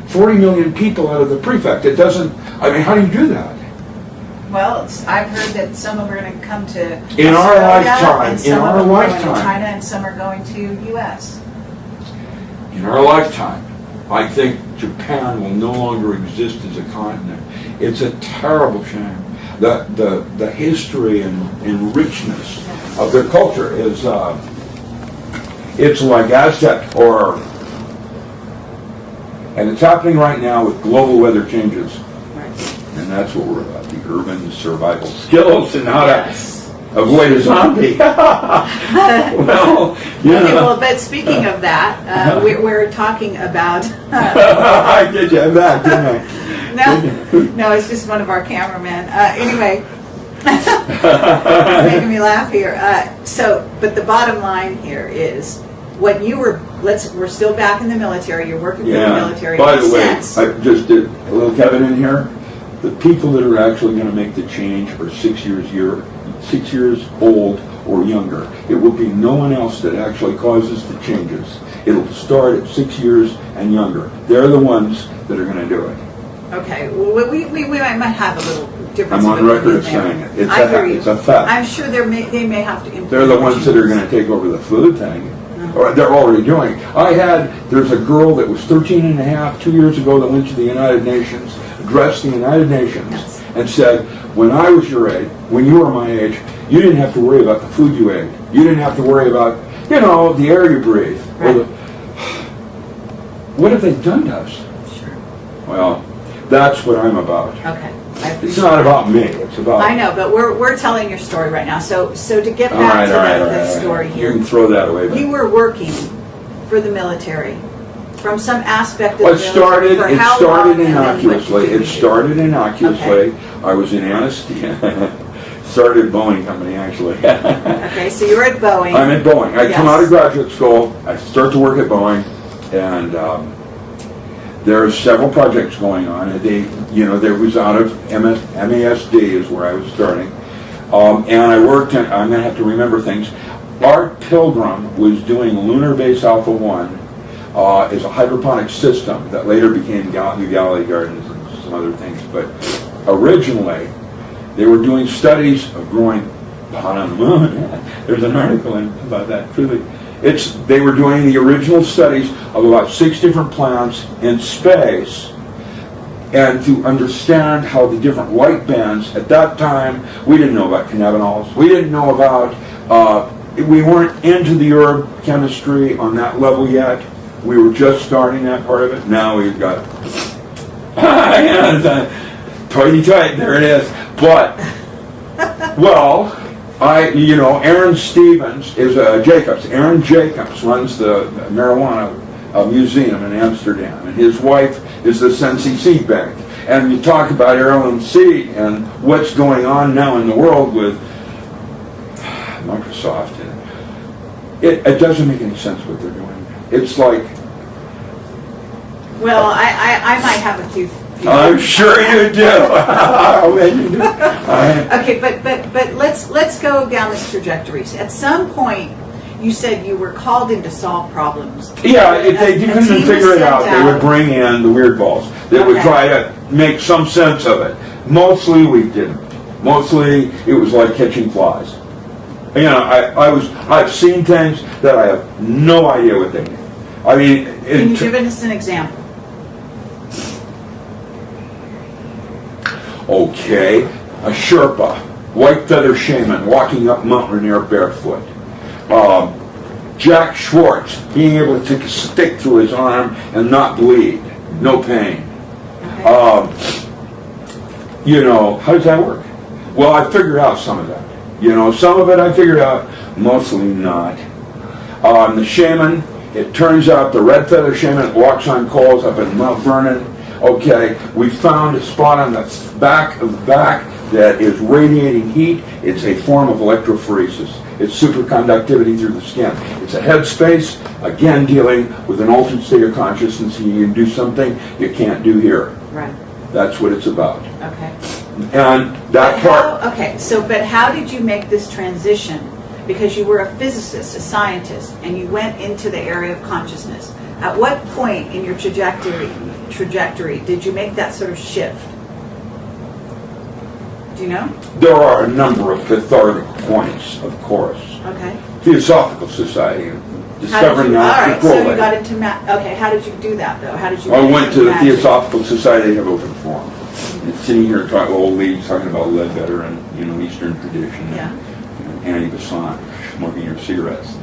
40 million people out of the prefect? It doesn't, how do you do that? Well, I've heard that some of them are going to come to In our Australia, lifetime, and some in of our them are going to lifetime. China, and some are going to U.S. In our lifetime, I think Japan will no longer exist as a continent. It's a terrible shame. The history and richness of their culture is, it's like Aztec, and it's happening right now with global weather changes. And that's what we're about, the urban survival skills and how to avoid a zombie. Well, yeah. Okay, well, but speaking of that, we're talking about... I did you have that, didn't I? No, it's just one of our cameramen. Anyway, it's making me laugh here. But the bottom line here is, when you were, we're still back in the military, you're working for the military. By the way, I just did a little Kevin in here. The people that are actually going to make the change are 6 years old or younger. It will be no one else that actually causes the changes. It'll start at 6 years and younger. They're the ones that are going to do it. Okay, well, we might have a little difference. I'm on record of saying it. I hear you. It's a fact. I'm sure they may have to implement They're the ones that are going to take over the food thing. or they're already doing. There's a girl that was 13 and a half 2 years ago that went to the United Nations, addressed the United Nations, Yes. and said, when I was your age, when you were my age, you didn't have to worry about the food you ate. You didn't have to worry about, the air you breathe. Right. What have they done to us? Sure. Well, that's what I'm about. Okay. It's not about me. It's about. I know, but we're telling your story right now. So to get All back right, to all right, the all right. story You here, can throw that away. But you were working for the military from some aspect of well, the military for it how started long, and then what innocuously. did you It do? started innocuously. Okay. I was in anesthesia. Started Boeing company actually. Okay, so you're at Boeing. I'm at Boeing. I come Yes. out of graduate school. I start to work at Boeing, and there are several projects going on. And there was out of MASD is where I was starting, and I worked. I'm going to have to remember things. Art Pilgrim was doing Lunar Base Alpha 1 as a hydroponic system that later became New Galley Gardens and some other things. But originally, they were doing studies of growing pot on the moon. There's an article about that. Truly, they were doing the original studies of about 6 different plants in space, and to understand how the different light bands. At that time, we didn't know about cannabinoids. We didn't know about. We weren't into the herb chemistry on that level yet. We were just starting that part of it. Now we've got. Tighty-tight, there it is. But, well, Aaron Stevens is Jacobs. Aaron Jacobs runs the marijuana museum in Amsterdam, and his wife is the Sensi Seed Bank. And you talk about heirloom seed and what's going on now in the world with Microsoft. It doesn't make any sense what they're doing. It's like. Well, I might have a few. I'm sure you do. Okay, but let's go down this trajectory. At some point, you said you were called in to solve problems. Yeah, if they couldn't team was figure it sent out, they would bring in the weird balls. They would Okay. try to make some sense of it. Mostly we didn't. Mostly it was like catching flies. I've seen things that I have no idea what they mean. I mean, Can you give us an example? Okay, a Sherpa, white feather shaman, walking up Mount Rainier barefoot. Jack Schwartz, being able to take a stick through his arm and not bleed, no pain. Okay. How does that work? Well, I figured out some of that. Some of it I figured out, mostly not. The shaman, it turns out the red feather shaman walks on coals up in Mount Vernon. Okay, we found a spot on the back of the back that is radiating heat. It's a form of electrophoresis. It's superconductivity through the skin. It's a headspace, again dealing with an altered state of consciousness. You can do something you can't do here. Right. That's what it's about. Okay. And that part. But how did you make this transition? Because you were a physicist, a scientist, and you went into the area of consciousness. At what point in your trajectory did you make that sort of shift? Do you know? There are a number of cathartic points, of course. Okay. Theosophical Society, discovering all that right, so you got into okay. How did you do that though? How did you? I went to the magic? Theosophical Society. They have open forum. It's sitting here talking old ladies talking about Ledbetter and Eastern tradition. Yeah. And Annie Besant smoking her cigarettes.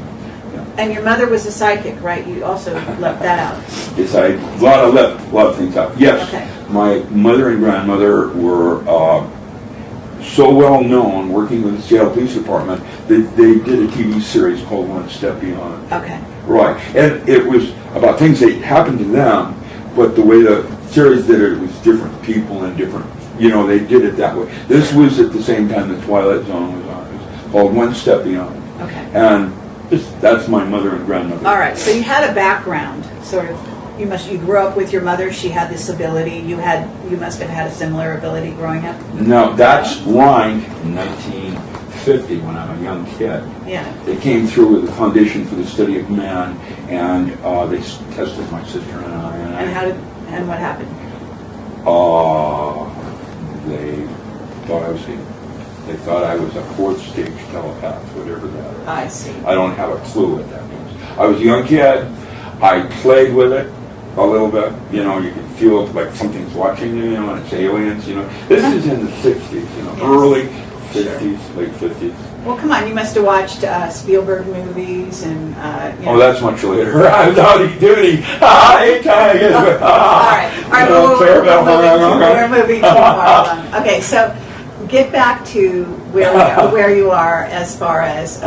And your mother was a psychic, right? You also left that out. Yes, I left a lot of things out. Yes, Okay. my mother and grandmother were so well known working with the Seattle Police Department that they did a TV series called One Step Beyond. Okay. Right, and it was about things that happened to them, but the way the series did it was different people and different, they did it that way. This was at the same time the Twilight Zone was on. It was called One Step Beyond. Okay. And that's my mother and grandmother. All right. So you had a background, sort of. You grew up with your mother. She had this ability. You must have had a similar ability growing up. No, that's lined in 1950 when I'm a young kid. Yeah. They came through with the Foundation for the Study of Man, and they tested my sister and I. And what happened? They thought I was a 4th stage telepath, whatever that is. I see. I don't have a clue what that means. I was a young kid. I played with it a little bit. You know, you can feel like something's watching you, and it's aliens, This is in the 60s, Yes. early 50s, late 50s. Well, come on, you must have watched Spielberg movies and, Oh, that's much later. I was out of duty. I tell you. All right. We're moving too far along. Okay, so get back to where you are as far as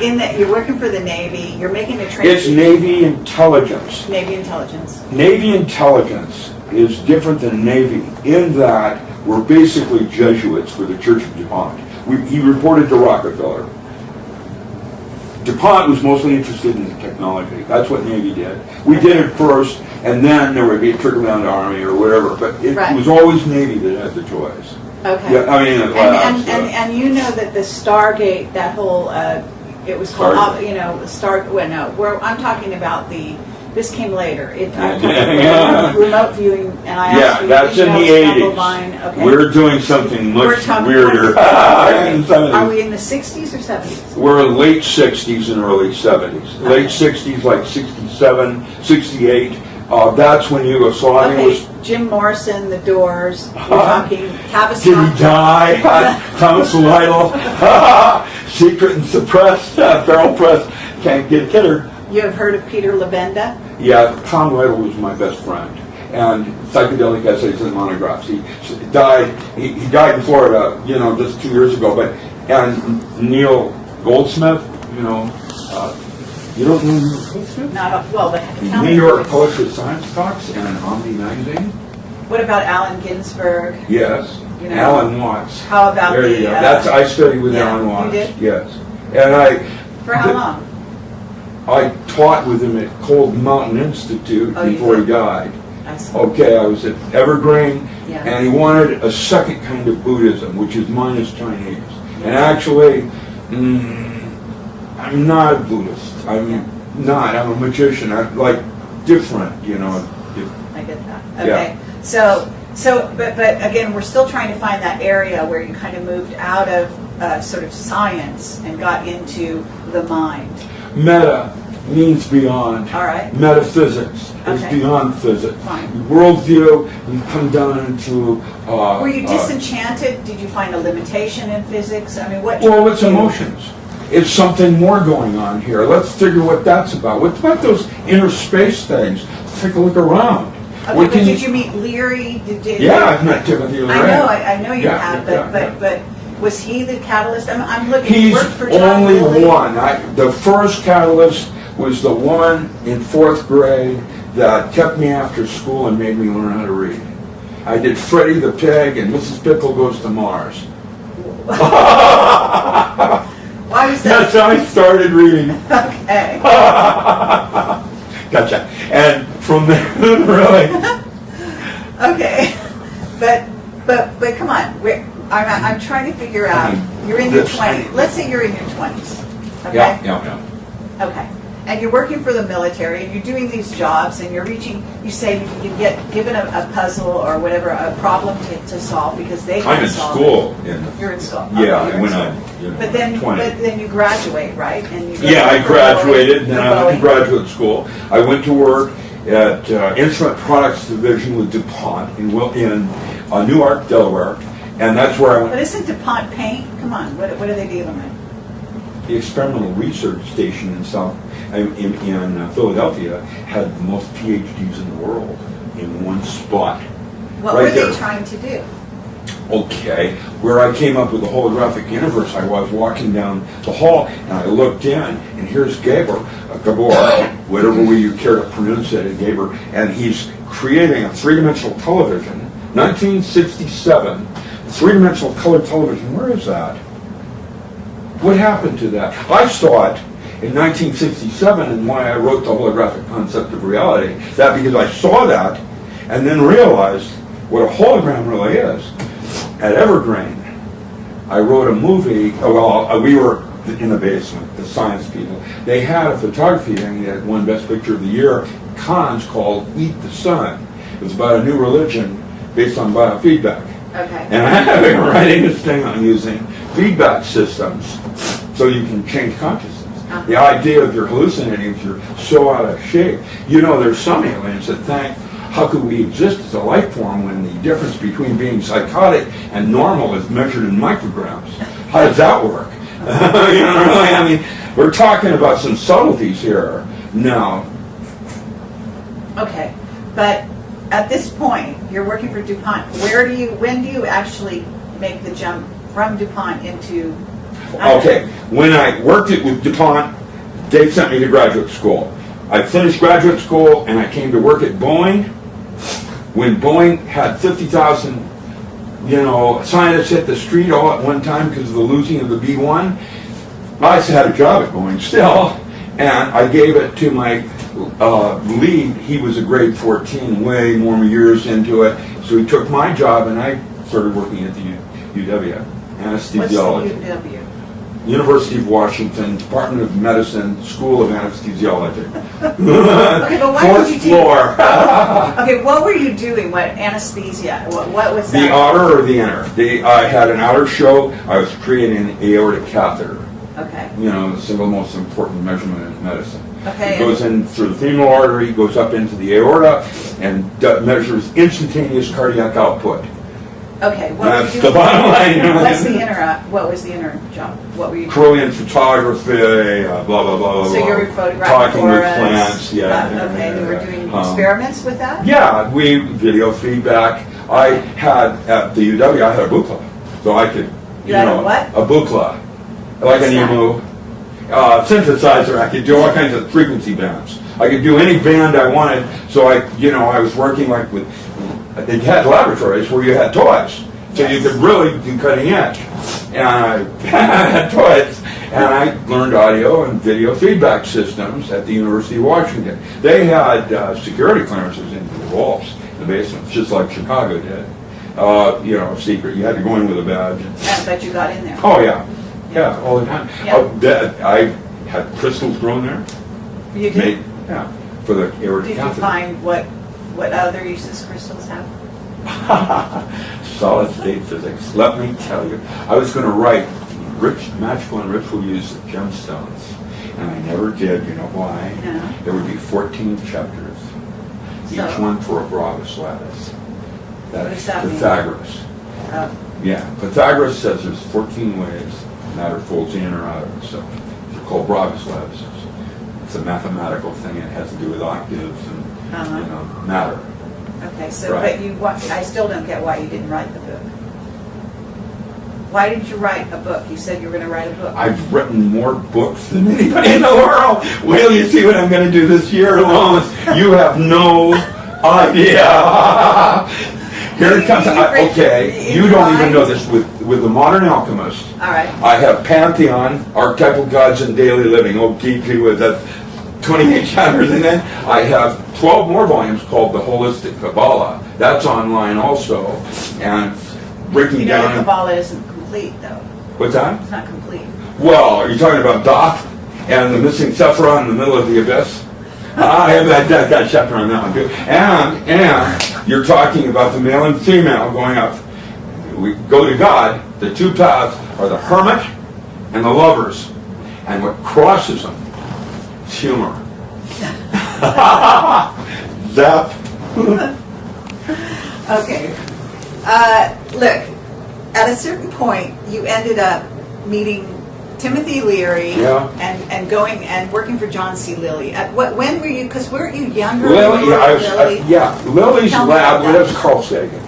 in that you're working for the Navy. You're making a transition. It's Navy intelligence. Navy intelligence. Navy intelligence is different than Navy in that we're basically Jesuits for the Church of DuPont. He reported to Rockefeller. DuPont was mostly interested in the technology. That's what Navy did. We did it first, and then there would be a trickle down to Army or whatever. But it was always Navy that had the choice. Okay. Yeah, I mean, and you know that the Stargate, that whole, it was called, I'm talking about this came later. I'm talking about remote viewing, and I asked you, that's in the 80s. Okay. We're doing something much weirder. Are we in the 60s or 70s? We're in late 60s and early 70s. Late 60s, like 67, 68. That's when Yugoslavia was... Jim Morrison, The Doors. We're talking Tavistock. Did he die? Thomas Lytle. Secret and Suppressed. Feral Press. Can't get a kidder. You have heard of Peter Labenda? Yeah, Tom Lytle was my best friend. And psychedelic essays and monographs. He died. He died in Florida, just 2 years ago. And Neil Goldsmith, you don't know Neil Goldsmith? The New York Poetry Science Talks and Omni Magazine. What about Allen Ginsberg? Yes. Alan Watts. How about there you go. I studied with Alan Watts. You did? Yes. And For how long? I taught with him at Cold Mountain Institute before he died. I see. Okay, I was at Evergreen, Yeah. and he wanted a second kind of Buddhism, which is minus Chinese. And actually, I'm not a Buddhist. I'm not. I'm a magician. I'm like different, I get that. Okay. So, but again, we're still trying to find that area where you kind of moved out of sort of science and got into the mind. Meta means beyond. All right. Metaphysics is beyond physics. Fine. Worldview, you come down into... Were you disenchanted? Did you find a limitation in physics? I mean, what... Well, it's emotions. It's something more going on here. Let's figure what that's about. What about those inner space things? Let's take a look around. Okay, but did you meet Leary? I've met Timothy Leary. I know you have, but was he the catalyst? I'm looking. He's worked for John only Woolley. one. The first catalyst was the woman in 4th grade that kept me after school and made me learn how to read. I did Freddie the Pig and Mrs. Pickle Goes to Mars. Why was that? That's how I started reading. Okay. Gotcha. And from there, really. Okay, but come on. I'm trying to figure out. You're in your 20s. Let's say you're in your 20s. Okay. Yeah. Okay. And you're working for the military, and you're doing these jobs, and you're reaching. You say you get given a puzzle or whatever, a problem to solve because they I'm can't in solve school. it. You're in school. Yeah, Okay, I went on. on. But then you graduate, right? And you go I graduated, and then I went to Boeing. graduate school. I went to work at Instrument Products Division with DuPont in Newark, Delaware, and that's where I went. But isn't DuPont paint? Come on, what are they dealing with? The experimental research station in Philadelphia had the most PhDs in the world in one spot. What right were there. they trying to do? Okay, where I came up with the holographic universe, I was walking down the hall and I looked in, and here's Gabor, whatever way you care to pronounce it, Gabor, and he's creating a three-dimensional television. 1967, three-dimensional color television. Where is that? What happened to that? I saw it in 1967, and why I wrote the holographic concept of reality. That because I saw that, and then realized what a hologram really is. At Evergreen, I wrote a movie. We were in the basement, the science people. They had a photography thing that won Best Picture of the Year, Cannes, called Eat the Sun. It was about a new religion based on biofeedback. Okay. And I've been writing this thing on using feedback systems so you can change consciousness. The idea of you're hallucinating if you're so out of shape. You know, there's some aliens that think, how could we exist as a life form when the difference between being psychotic and normal is measured in micrograms? How does that work? You know, really, I mean, we're talking about some subtleties here. No. Okay, but at this point, you're working for DuPont. When do you actually make the jump from DuPont into... Okay, when I worked with DuPont, they sent me to graduate school. I finished graduate school and I came to work at Boeing. When Boeing had 50,000, scientists hit the street all at one time because of the losing of the B-1, I had a job at Boeing still, and I gave it to my lead. He was a grade 14, way more years into it, so he took my job and I started working at the UW, anesthesiology. What's the UW? University of Washington, Department of Medicine, School of Anesthesiology. Okay, but why Fourth did you floor. Okay, what were you doing? What anesthesia? What was that? The outer or the inner? I had an outer show. I was creating an aortic catheter. Okay. The single most important measurement in medicine. Okay. It goes in through the femoral artery, goes up into the aorta, and measures instantaneous cardiac output. Okay, what That's were you the bottom line. What was the inner job? What were you doing? Korean photography, blah, blah, blah, blah. So you were photographing talking with auras, plants, yeah. Okay, you were doing experiments with that? Yeah, video feedback. I had, at the UW, I had a buchla. So I could, You had a what? A buchla. Like an EMU. Synthesizer, I could do all kinds of frequency bands. I could do any band I wanted, so I was working like with, they had laboratories where you had toys, so you could really do cutting edge. And I had toys, and I learned audio and video feedback systems at the University of Washington. They had security clearances into the walls, the basements, just like Chicago did. Secret. You had to go in with a badge. But you got in there. Oh, yeah. Yeah, all the time. Yeah. I had crystals grown there. You did? Yeah, for the aortic Did you catheter. find what other uses crystals have? Solid state physics. Let me tell you, I was going to write magical and ritual use of gemstones, and I never did. You know why? No. There would be 14 chapters, each So? one for a Bravus lattice. That's does that mean? Pythagoras. Oh. Yeah, Pythagoras says there's 14 ways matter folds in or out of itself. They're called Bravus lattices. It's a mathematical thing. It has to do with octaves and matter. Okay, so Right. but I still don't get why you didn't write the book. Why did you write a book? You said you were going to write a book. I've written more books than anybody in the world. Wait till you see what I'm going to do this year alone. You have no idea. Here it comes. Okay, you don't even know this. With the modern alchemist, All right. I have Pantheon, Archetypal Gods in Daily Living, OTP with that 28 chapters, and then I have 12 more volumes called The Holistic Kabbalah. That's online also, and breaking You know the down. Kabbalah isn't complete, though. What's that? It's not complete. Well, are you talking about Doth and the missing Sephiroth in the middle of the abyss? I have that chapter on that one too. And you're talking about the male and female going up. We go to God. The two paths are the hermit and the lovers. And what crosses them is humor. Zap. Okay. Look, at a certain point, you ended up meeting Timothy Leary and going and working for John C. Lilly. When were you? Because weren't you younger? Lily, Lily's Tell me lab. about Well, that. that's Carl Sagan.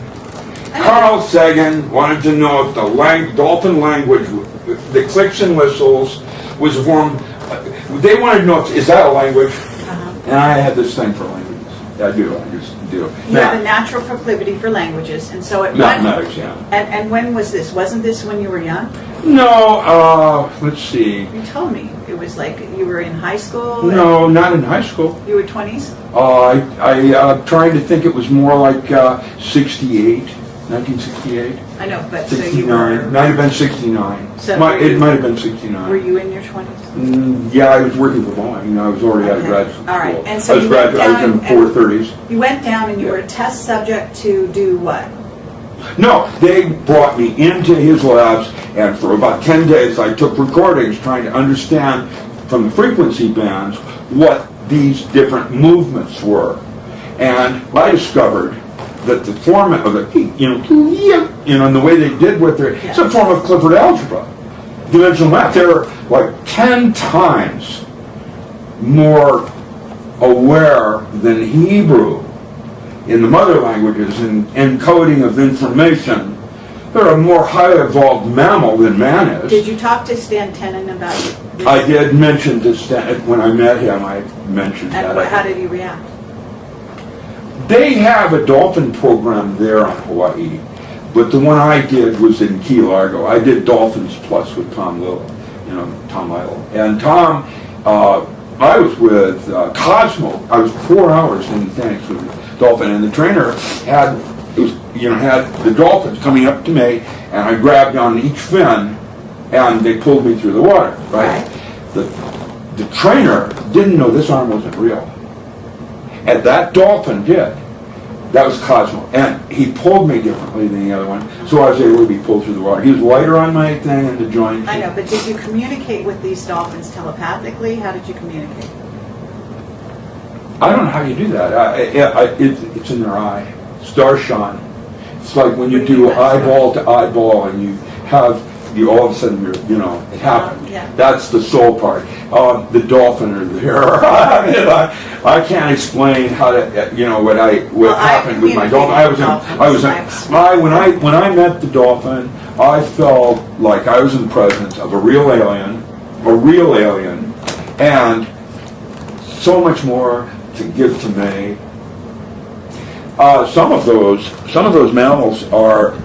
Carl Sagan wanted to know if the dolphin language, the clicks and whistles, was a form. They wanted to know, is that a language? And I had this thing for languages. I do. I just do. You have a natural proclivity for languages, and so it Mathematics, yeah. And when was this? Wasn't this when you were young? No, let's see. You told me it was like you were in high school. No, not in high school. You were 20s. I trying to think it was more like 68, 1968. I know, but 69. so you were. Might have been 69. So It might have been 69. Were you in your 20s? Yeah, I was working for Boeing. I was already out of Okay. graduate school. All right. And so I was you went I was in down four and- 30s. You went down and you were a test subject to do what? No, they brought me into his labs, and for about 10 days I took recordings trying to understand from the frequency bands what these different movements were. And I discovered that the format of the, and the way they did what they're, it's a form of Clifford algebra, dimensional math. They're like 10 times more aware than Hebrew in the mother languages in encoding of information. They're a more highly evolved mammal than man is. Did you talk to Stan Tenen about this? I did mention to Stan, when I met him, I mentioned and that. How did he react? They have a dolphin program there on Hawaii, but the one I did was in Key Largo. I did Dolphins Plus with Tom Little, Tom Lytle. And Tom, I was with Cosmo. I was 4 hours in the tanks with the dolphin, and the trainer had the dolphins coming up to me, and I grabbed on each fin, and they pulled me through the water. Right. The trainer didn't know this arm wasn't real. And that dolphin did. That was Cosmo. And he pulled me differently than the other one, so I was able to be pulled through the water. He was lighter on my thing and the joint. I know, but did you communicate with these dolphins telepathically? How did you communicate? I don't know how you do that. It's in their eye. Starshine. It's like when you do eyeball to eyeball and you all of a sudden it happened. That's the soul part. The dolphin are there. I can't explain how to, what happened with my dolphin. When I met the dolphin, I felt like I was in the presence of a real alien, and so much more to give to me. Some of those mammals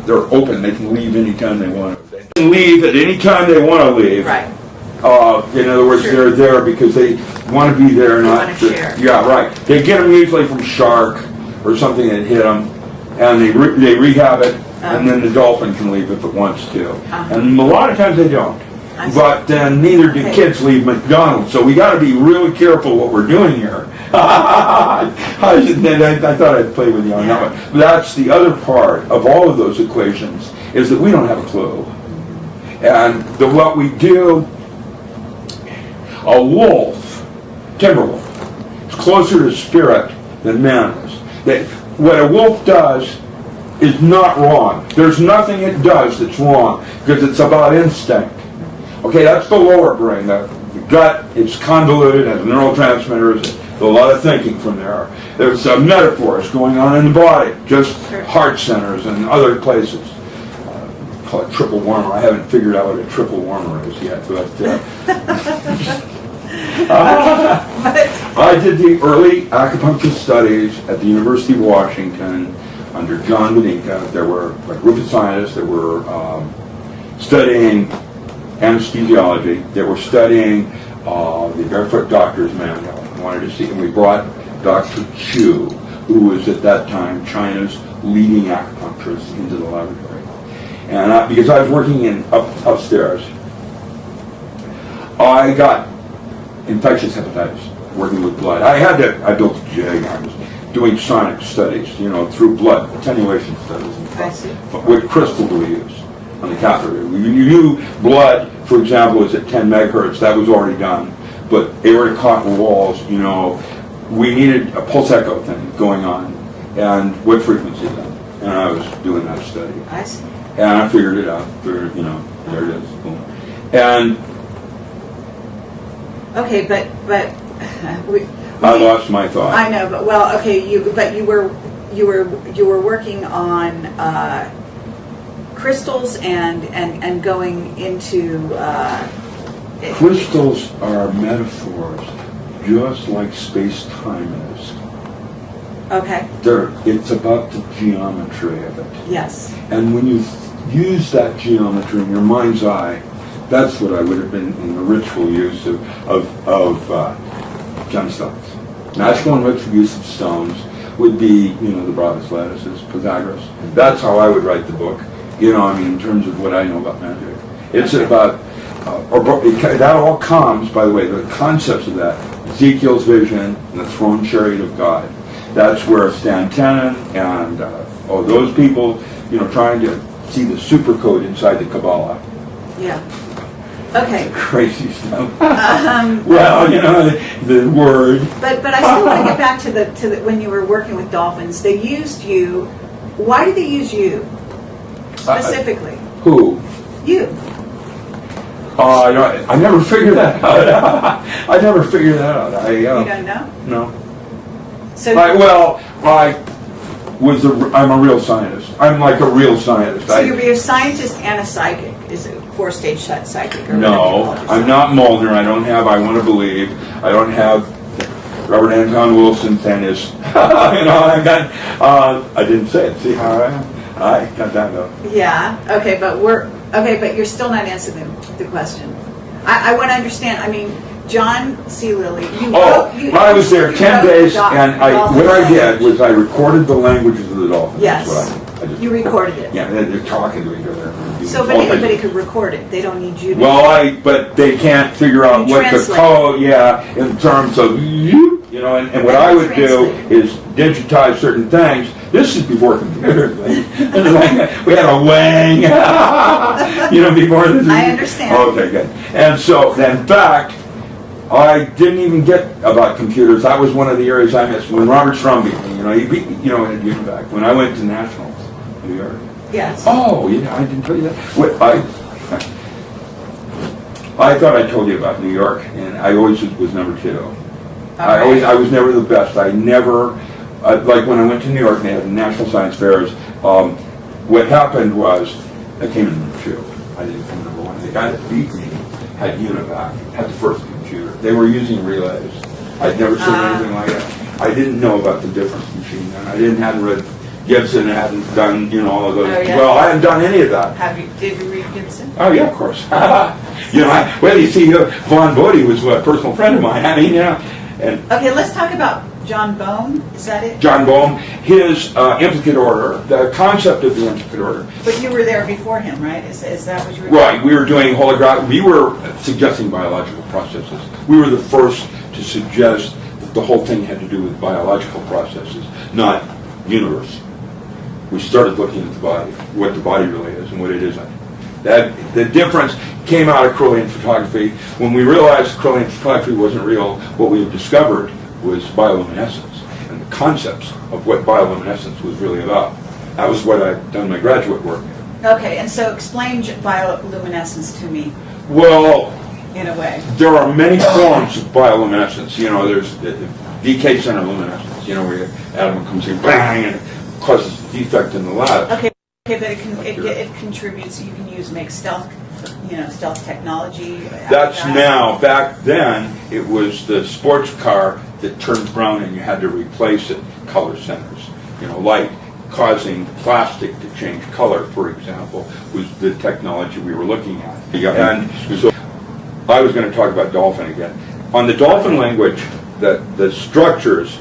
they're open. They can leave anytime they want. They can leave at any time they want to leave. Right. In other words, they're there because they want to be there, not share. Yeah, right. They get them usually from shark or something that hit them, and they rehab it, and then the dolphin can leave if it wants to. And a lot of times they don't. But then neither do kids leave McDonald's. So we got to be really careful what we're doing here. I thought I'd play with you on that one. That's the other part of all of those equations, is that we don't have a clue. And what we do, a wolf, timber wolf, is closer to spirit than man is. What a wolf does is not wrong. There's nothing it does that's wrong, because it's about instinct. Okay, that's the lower brain. The gut, it's convoluted, has neurotransmitters, there's a lot of thinking from there. There's metaphors going on in the body, just heart centers and other places. Call it triple warmer. I haven't figured out what a triple warmer is yet, but I did the early acupuncture studies at the University of Washington under John Benica. There were a group of scientists that were studying anesthesiology. They were studying the Barefoot Doctor's Manual. Wanted to see, and we brought Dr. Chu, who was at that time China's leading acupuncturist, into the laboratory. And because I was working upstairs, I got infectious hepatitis, working with blood. I built a jig. I was doing sonic studies, through blood, attenuation studies, with crystal we use on the catheter. We knew blood, for example, was at 10 megahertz. That was already done. But aortic cotton walls, we needed a pulse echo thing going on. And what frequency then? And I was doing that study. I see. And I figured it out. There it is. Boom. And okay, but I lost my thought. I know, but you were working on crystals and going into crystals are metaphors, just like space-time is. Okay. It's about the geometry of it. Yes. And when you use that geometry in your mind's eye, that's what I would have been in the ritual use of gemstones. Magical and ritual use of stones would be, the broadest lattices, Pythagoras. That's how I would write the book. In terms of what I know about magic. It's about, that all comes, by the way, the concepts of that, Ezekiel's vision and the throne chariot of God. That's where Stan Tenen and those people, trying to see the supercode inside the Kabbalah. Yeah. Okay. Crazy stuff. Well, you know, the word. But I still want to get back to the when you were working with dolphins. They used you. Why did they use you specifically? Who? You. I never figured that out. I never figured that out. You don't know? No. So I'm a real scientist. I'm like a real scientist. So you're a scientist and a psychic. Is it 4-stage psychic? Or No, I'm not Mulder. I don't have I Want to Believe. I don't have Robert Anton Wilson tennis. I didn't say it. See how I got that up. Yeah. Okay, but but you're still not answering the question. I want to understand. I mean, John C. Lilly. I was there 10 days, and what I did was I recorded the languages of the dolphins. Yes. That's what I did. You recorded it. Yeah, they're talking to each other. So, but anybody could record it. They don't need you to. Well, but they can't figure out what the code, in terms of, and what I would do is digitize certain things. This is before computers. We had a wang, before this. I understand. Okay, good. And so, in fact, I didn't even get about computers. That was one of the areas I missed. When Robert Strum beat me, he beat me, at UNIVAC. When I went to Nationals, New York. Yes. Oh, yeah, I didn't tell you that. Wait, I thought I told you about New York, and I always was number 2. I was never the best. I never, like when I went to New York and they had the National Science Fairs, what happened was I came in number 2. I didn't come number 1. The guy that beat me had UNIVAC, had the first computer. They were using relays. I'd never seen anything like that. I didn't know about the difference machine gun. I hadn't read Gibson, hadn't done, all of those. Oh, yeah. Well, I hadn't done any of that. Did you read Gibson? Oh, yeah, of course. You see, Vaughn Bodie was a personal friend of mine. And okay, let's talk about John Bohm. Is that it? John Bohm, his implicate order, the concept of the implicate order. But you were there before him, right? Is that what you were doing? Right, we were doing holographic, we were suggesting biological processes. We were the first to suggest that the whole thing had to do with biological processes, not universe. We started looking at the body, what the body really is and what it isn't. The difference came out of Crowleyan photography. When we realized Crowleyan photography wasn't real, what we had discovered was bioluminescence and the concepts of what bioluminescence was really about. That was what I'd done my graduate work in. Okay, and so explain bioluminescence to me. Well, in a way, there are many forms of bioluminescence. There's the decay center luminescence, where your atom comes in, bang, and it causes a defect in the lattice. Okay, but it contributes. You can make stealth technology. That's now. Back then, it was the sports car that turned brown and you had to replace it. Color centers, light causing plastic to change color, for example, was the technology we were looking at. And so, I was going to talk about dolphin again. On the dolphin language, the structures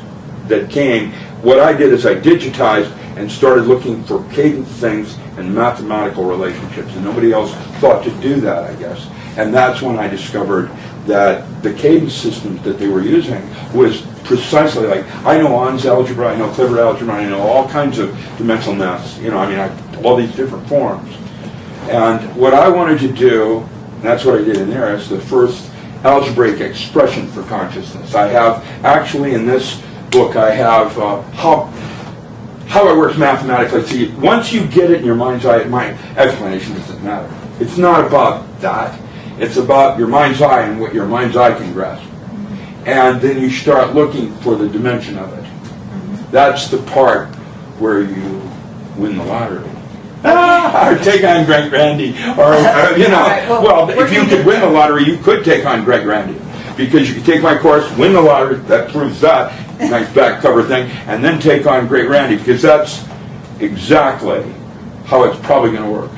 that came. What I did is I digitized and started looking for cadence things and mathematical relationships, and nobody else thought to do that, I guess. And that's when I discovered that the cadence systems that they were using was precisely like, I know On's algebra, I know Clifford algebra, I know all kinds of dimensional maths, all these different forms. And what I wanted to do, and that's what I did in there, is the first algebraic expression for consciousness. I have, actually in this book, I have how it works mathematically. See, once you get it in your mind's eye, my explanation doesn't matter. It's not about that. It's about your mind's eye and what your mind's eye can grasp. And then you start looking for the dimension of it. That's the part where you win the lottery. Or take on Greg Randy. If you could win the lottery, you could take on Greg Randy. Because you could take my course, win the lottery, that proves that, nice back cover thing, and then take on Great Randy, because that's exactly how it's probably going to work.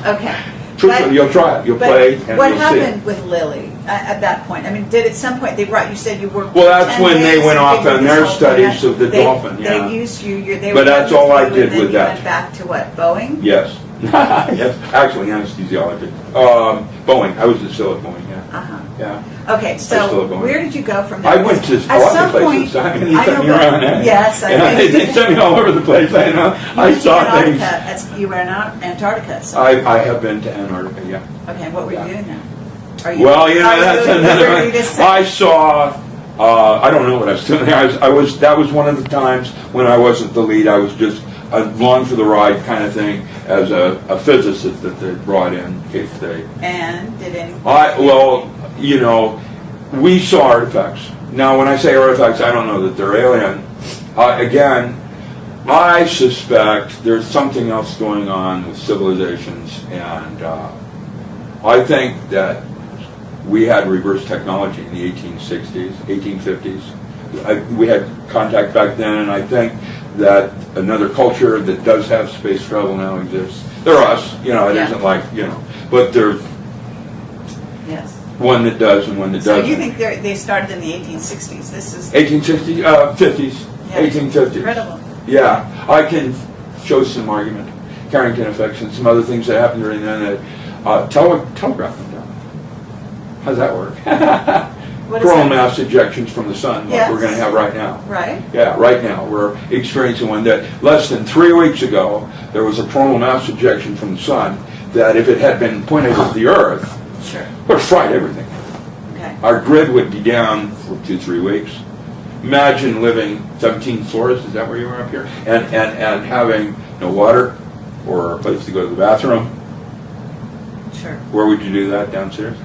Okay. Truthfully, you'll try it, you'll play, and what you'll see happened with Lily at that point? I mean, did at some point, you said you worked. Well, that's when they went off on their studies of the dolphin, yeah. They used you, But that's all I did with You that. went back to what, Boeing? Yes. Yes, actually anesthesiology. Boeing. I was still at Boeing. Yeah. Uh-huh. Yeah. Okay, I still so have going. where did you go from there? I went to At lots some of places. point- I mean, they I sent know, me but- around. Eh? yes, I Yeah, think- they sent me all over the place. I know. I You went to saw Antarctica. things. You were in Antarctica. So. I have been to Antarctica. Yeah. Okay, what were Yeah. you doing there? Are you, Well, you know, are that's you, another were you one. just I saw. I don't know what I was doing there. That was one of the times when I wasn't the lead. I was just along for the ride kind of thing as a physicist that they brought in case they. And did anything? Well, you know, we saw artifacts. Now, when I say artifacts, I don't know that they're alien. Again, I suspect there's something else going on with civilizations, and I think that we had reverse technology in the 1860s, 1850s. We had contact back then, and I think that another culture that does have space travel now exists. They're us, you know, it Yeah. isn't like, you know, but there's Yes. one that does and one that So doesn't. you think they started in the 1860s? This is 1860, 50s, Yeah. 1850s. incredible. Yeah, I can show some argument, Carrington effects and some other things that happened during then that telegraph them down. How's that work? What is Coronal that? mass ejections from the sun, like Yes. we're going to have right now. Right. Yeah, right now we're experiencing one that less than 3 weeks ago there was a coronal mass ejection from the sun that if it had been pointed at the Earth Sure. would have fried everything. Okay. Our grid would be down for 2-3 weeks. Imagine living 17 floors, is that where you were up here? And having no water or a place to go to the bathroom. Sure. Where would you do that? Downstairs?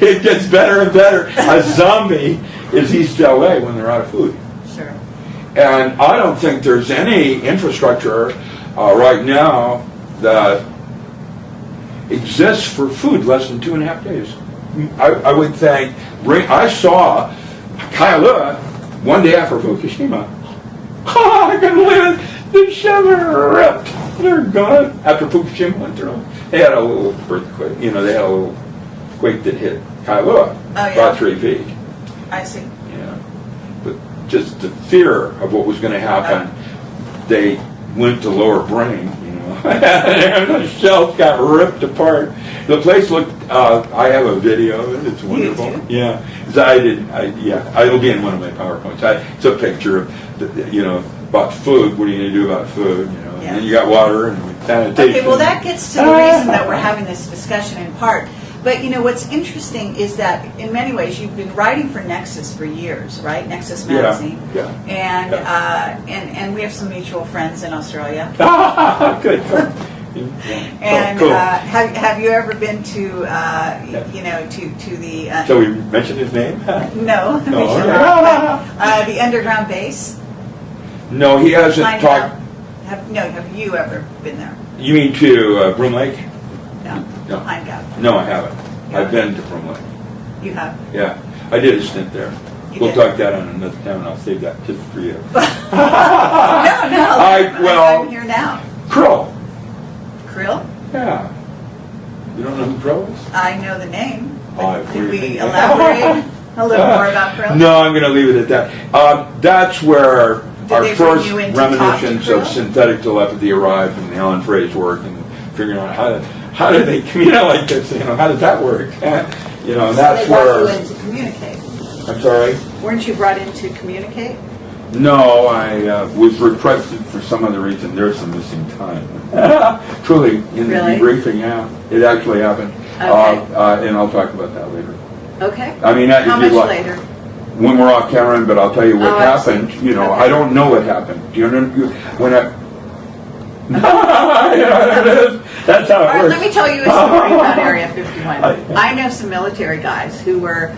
It gets better and better. A zombie is East LA when they're out of food. Sure. And I don't think there's any infrastructure right now that exists for food less than 2.5 days. I would think, I saw Camelot one day after Fukushima. I couldn't believe it. The shiver ripped. They're gone. After Fukushima went through, they had a little earthquake. You know, they had a little quake that hit Camelot, yeah. about 3 feet. I see. Yeah, but just the fear of what was going to happen, they went to lower brain, you know. The shelf got ripped apart. The place looked. I have a video of it. It's wonderful. You do? Yeah, 'cause it'll be in one of my PowerPoints. It's a picture of, you know, about food. What are you going to do about food? You know, Yeah. and then you got water and sanitation. Okay, well that gets to the reason that we're having this discussion in part. But you know what's interesting is that in many ways you've been writing for Nexus for years, right? Nexus magazine. Yeah. And Yeah. and we have some mutual friends in Australia. Good. And cool. have you ever been to you know to the Shall we mention his name? no we No. should not. The underground base? No, he hasn't Find talked. out. Have you ever been there? You mean to Broom Lake? No. No. Find out. No, I haven't. Yeah. I've been to Broom Lake. You have. Yeah, I did a stint there. You We'll did. talk that on another time, and I'll save that just for you. No. I'm here now. Krill. Krill? Yeah. You don't know who Krill is? I know the name. Oh, Could we think- elaborate a little more about Krill? No, I'm going to leave it at that. That's where Did our they bring first you in to talk to reminiscence of Krill? synthetic telepathy arrived in Alan Frey's work and figuring out how do they communicate like this? You know, how does that work? You know, and that's They brought where. you in to communicate. I'm sorry. Weren't you brought in to communicate? No, I was requested for some other reason. There's some missing time. Truly, in the Really? debriefing, yeah, it actually happened. Okay. And I'll talk about that later. Okay. I mean, How if you much like, later? when we're off camera, but I'll tell you what Oh, I see. happened. You know, Okay. I don't know what happened. Do you know when I? You know what it is? That's how it All right, works. let me tell you a story about Area 51. I know some military guys who were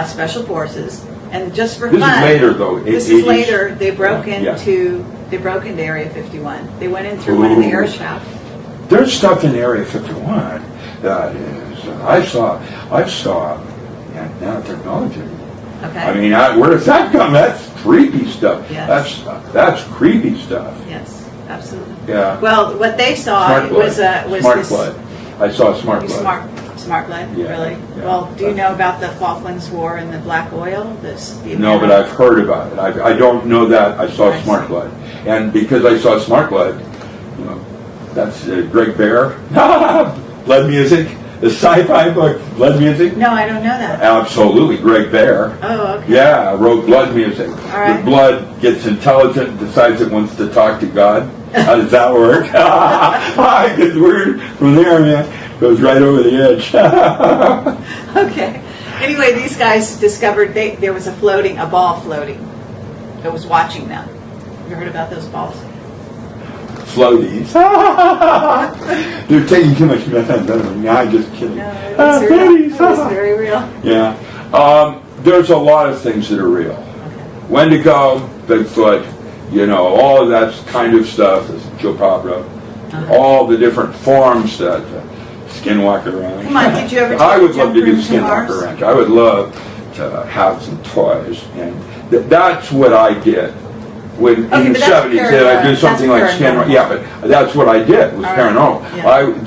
special forces, and just for This fun. is later, though. This 80s. is later. They broke Yeah. into Area 51. They went in through one of the Ooh. air shafts. There's stuff in Area 51 that is. I saw nanotechnology. Okay. I mean, where does that come? That's creepy stuff. Yes. That's creepy stuff. Yes, absolutely. Yeah. Well, what they saw Smart blood. was smart this blood. I saw smart blood. smart blood. Yeah, Really? yeah. Well, do you know about the Falklands War and the black oil? No, but I've heard about it. I don't know that I saw I smart see. blood, and because I saw smart blood, You know, that's Greg Bear. Blood Music, the sci-fi book, Blood Music. No, I don't know that. Absolutely, Greg Bear. Oh, okay. Yeah, wrote Blood Music. right. The blood gets intelligent and decides it wants to talk to God. How does that work? It gets weird from there, man. Goes right over the edge. Okay. Anyway, these guys discovered there was a ball floating that was watching them. You heard about those balls? Floaties. They're taking too much methamphetamine. No, I'm just kidding. No, it was real. It was very real. Yeah. There's a lot of things that are real. Wendigo, Bigfoot, all of that kind of stuff, this Chupacabra, all the different forms that Skinwalker Ranch. Come on, did you ever take I would a love to jump do room to Mars? Skinwalker Ranch. I would love to have some toys. And that's what I did. When Okay, in the but that's 70s, I did paranormal. something like That's Skinwalker. paranormal. Yeah, but that's what I did, was All right. paranormal.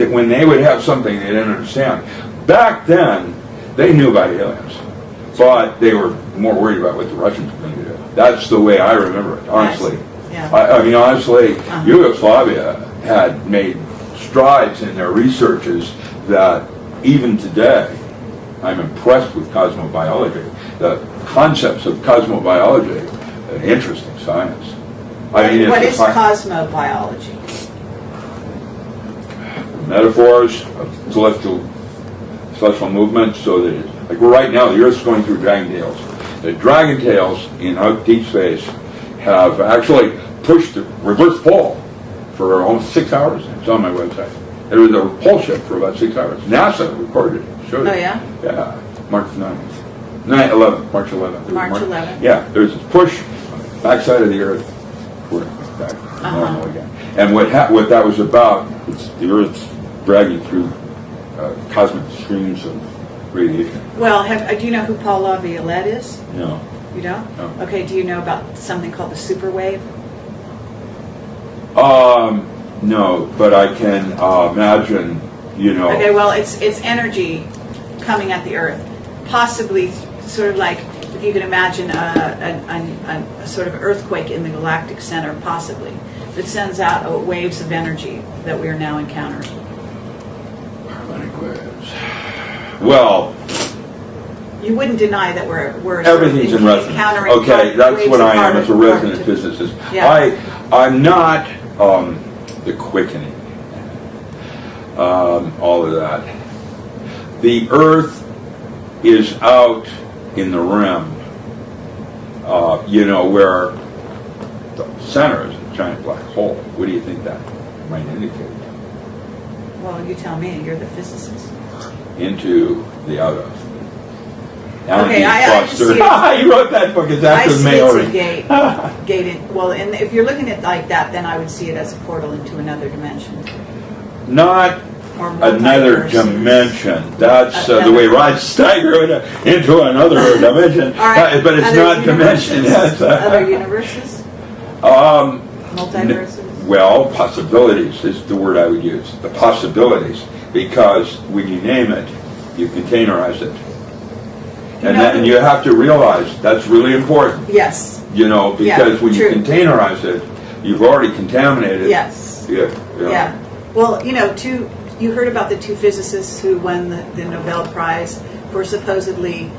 Yeah. When they would have something they didn't understand. Back then, they knew about aliens. But they were more worried about what the Russians were going to do. That's the way I remember it, honestly. Yeah. I mean, honestly, Yugoslavia had made strides in their researches that even today, I'm impressed with cosmobiology. The concepts of cosmobiology, interesting science. What is cosmobiology? Metaphors of celestial movement, so that like right now, the Earth's going through dragon tails. The dragon tails in out deep space have actually pushed the reverse pole for almost 6 hours. It's on my website. There was a pole shift for about 6 hours. NASA recorded it, showed it. Oh, yeah? Yeah, March 9th. 11th, March 11th. March 11th. Yeah, there's this push on the backside of the Earth. We're back to normal again. And what that was about, it's the Earth's dragging through cosmic streams of radiation. Well, do you know who Paul LaViolette is? No. You don't? No. Okay, do you know about something called the super wave? No, but I can imagine, Okay, well, it's energy coming at the Earth. Possibly sort of like, if you can imagine a sort of earthquake in the galactic center, possibly, that sends out waves of energy that we are now encountering. harmonic waves. Well, You wouldn't deny that we're everything's in resonance. encountering Okay, that's waves what of I am as a particle- resident physicist. Yeah. I'm not the quickening, all of that. The Earth is out in the rim, where the center is a giant black hole. What do you think that might indicate? Well, you tell me. You're the physicist. Into the out of. Okay, I Foster. see it. You wrote that book. It's I after see Maori. it's a gated. Well, and if you're looking at it like that, then I would see it as a portal into another dimension. Not Or another multiverses. dimension. That's the Another- way Rod Steiger would into another dimension. All right. But it's Other not dimension. universes? That's, Other universes? um, Multiverses? well, possibilities is the word I would use. The possibilities, because when you name it, you containerize it. And you have to realize that's really important. Yes. Because Yeah, when you true. containerize it, you've already contaminated. Yes. Yeah. Yeah. Well, you heard about the two physicists who won the Nobel Prize for supposedly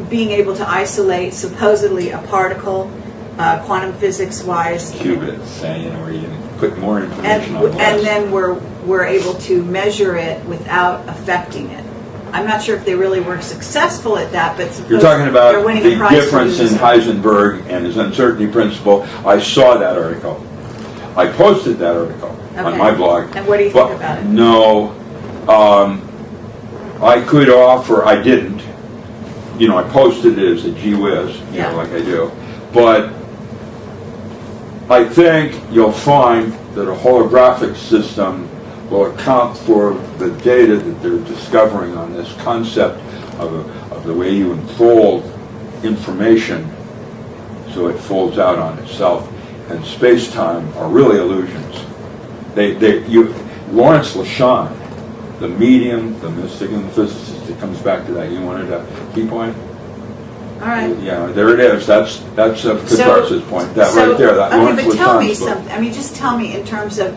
being able to isolate supposedly a particle, quantum physics-wise. Qubits, where you can put more And information on less. then we're able to measure it without affecting it. I'm not sure if they really were successful at that, but You're talking about they're winning the a prize for difference in doing so. Heisenberg and his uncertainty principle. I saw that article. I posted that article on Okay. my blog. And what do you think about it? No, I could offer. I didn't. I posted it as a gee whiz, Yeah. like I do. But I think you'll find that a holographic system will account for the data that they're discovering on this concept of the way you unfold information so it folds out on itself. And space-time are really illusions. Lawrence LeShan, the medium, the mystic, and the physicist, it comes back to that. You wanted to keep on? All right. Yeah, there it is. That's a catharsis point. That right there. That okay, Lawrence but tell me Wisconsin book. something. I mean, just tell me in terms of,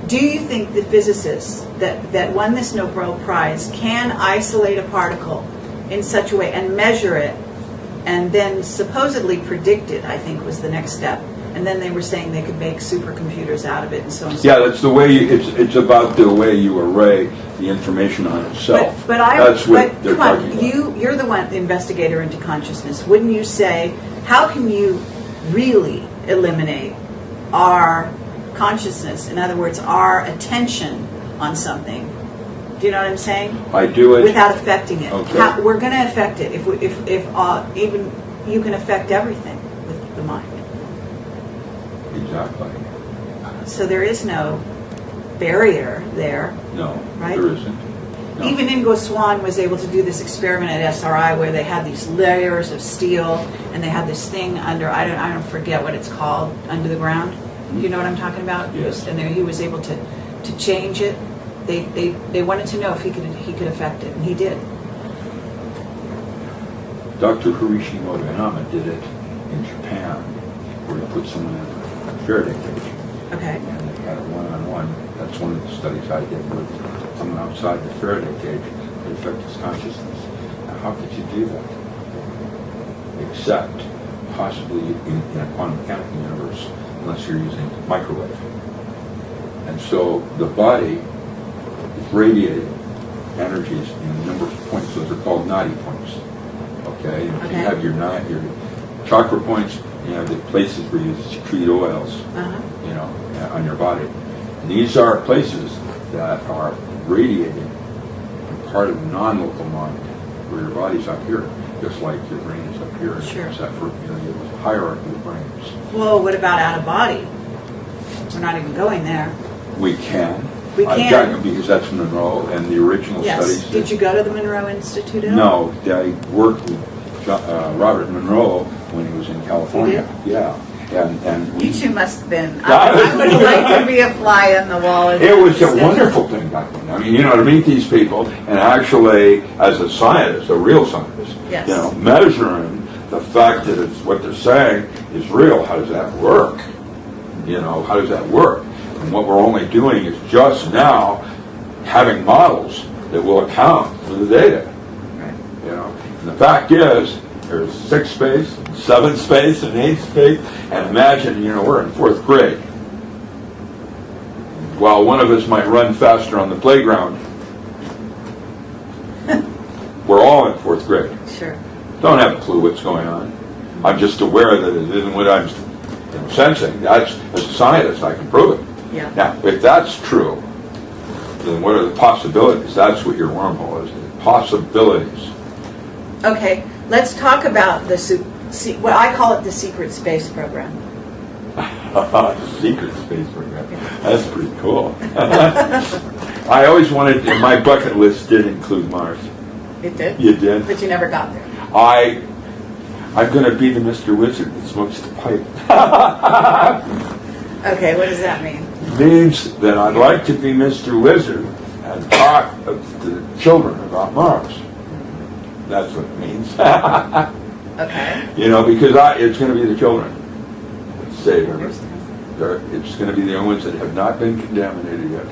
do you think the physicists that won this Nobel Prize can isolate a particle in such a way and measure it, and then supposedly predict it? I think was the next step. And then they were saying they could make supercomputers out of it and so on. And so Yeah, that's the way. It's about the way you array the information on itself. That's what they're talking about. You're the one, the investigator into consciousness. Wouldn't you say, how can you really eliminate our consciousness? In other words, our attention on something. Do you know what I'm saying? I do it without affecting it. Okay. We're going to affect it. If even you can affect everything with the mind. Exactly. So there is no barrier there. No, Right? there isn't. No. Even Ingo Swann was able to do this experiment at SRI where they had these layers of steel and they had this thing under, I don't forget what it's called, under the ground. Do you know what I'm talking about? Yes. And he was able to change it. They wanted to know if he could affect it, and he did. Dr. Hiroshi Motoyama did it in Japan, where he put someone in a Faraday cage. Okay. And they had a one-on-one. That's one of the studies I did with someone outside the Faraday cage that affect his consciousness. Now, how could you do that? Except possibly in a quantum mechanical universe, unless you're using microwave. And so the body is radiating energies in a number of points. Those are called nadi points. Okay? And if you have your chakra points, you have the places where you secrete oils, you know, on your body. And these are places that are radiating part of the non-local mind, where your body's up here, just like your brain is up here. Sure. Except for, you know, there's a hierarchy of brains. Well, what about out of body? We're not even going there. We can. We can. Because that's Monroe and the original studies. Yes. Did you go to the Monroe Institute at all? No, I worked with Robert Monroe when he was in California. You did? Yeah. And You two must have been. I would have liked to be a fly on the wall. It was a wonderful thing back then. I mean, you know, to meet these people and actually, as a scientist, a real scientist, Yes. you know, measuring the fact that it's what they're saying is real. How does that work? You know, how does that work? And what we're only doing is just now having models that will account for the data. Right. You know, and the fact is, there's 6 space, 7 space, and 8 space, and imagine, you know, we're in 4th grade. While one of us might run faster on the playground, we're all in 4th grade. Sure. Don't have a clue what's going on. I'm just aware that it isn't what I'm sensing. That's, as a scientist, I can prove it. Yeah. Now, if that's true, then what are the possibilities? That's what your wormhole is. The possibilities. Okay. Let's talk about the what I call it the secret space program. Secret space program. That's pretty cool. I always wanted, my bucket list did include Mars. It did? You did? But you never got there. I'm going to be the Mr. Wizard that smokes the pipe. Okay, what does that mean? It means that I'd like to be Mr. Wizard and talk to the children about Mars. That's what it means. Okay. You know, because it's going to be the children that save everything. It's going to be the only ones that have not been contaminated yet.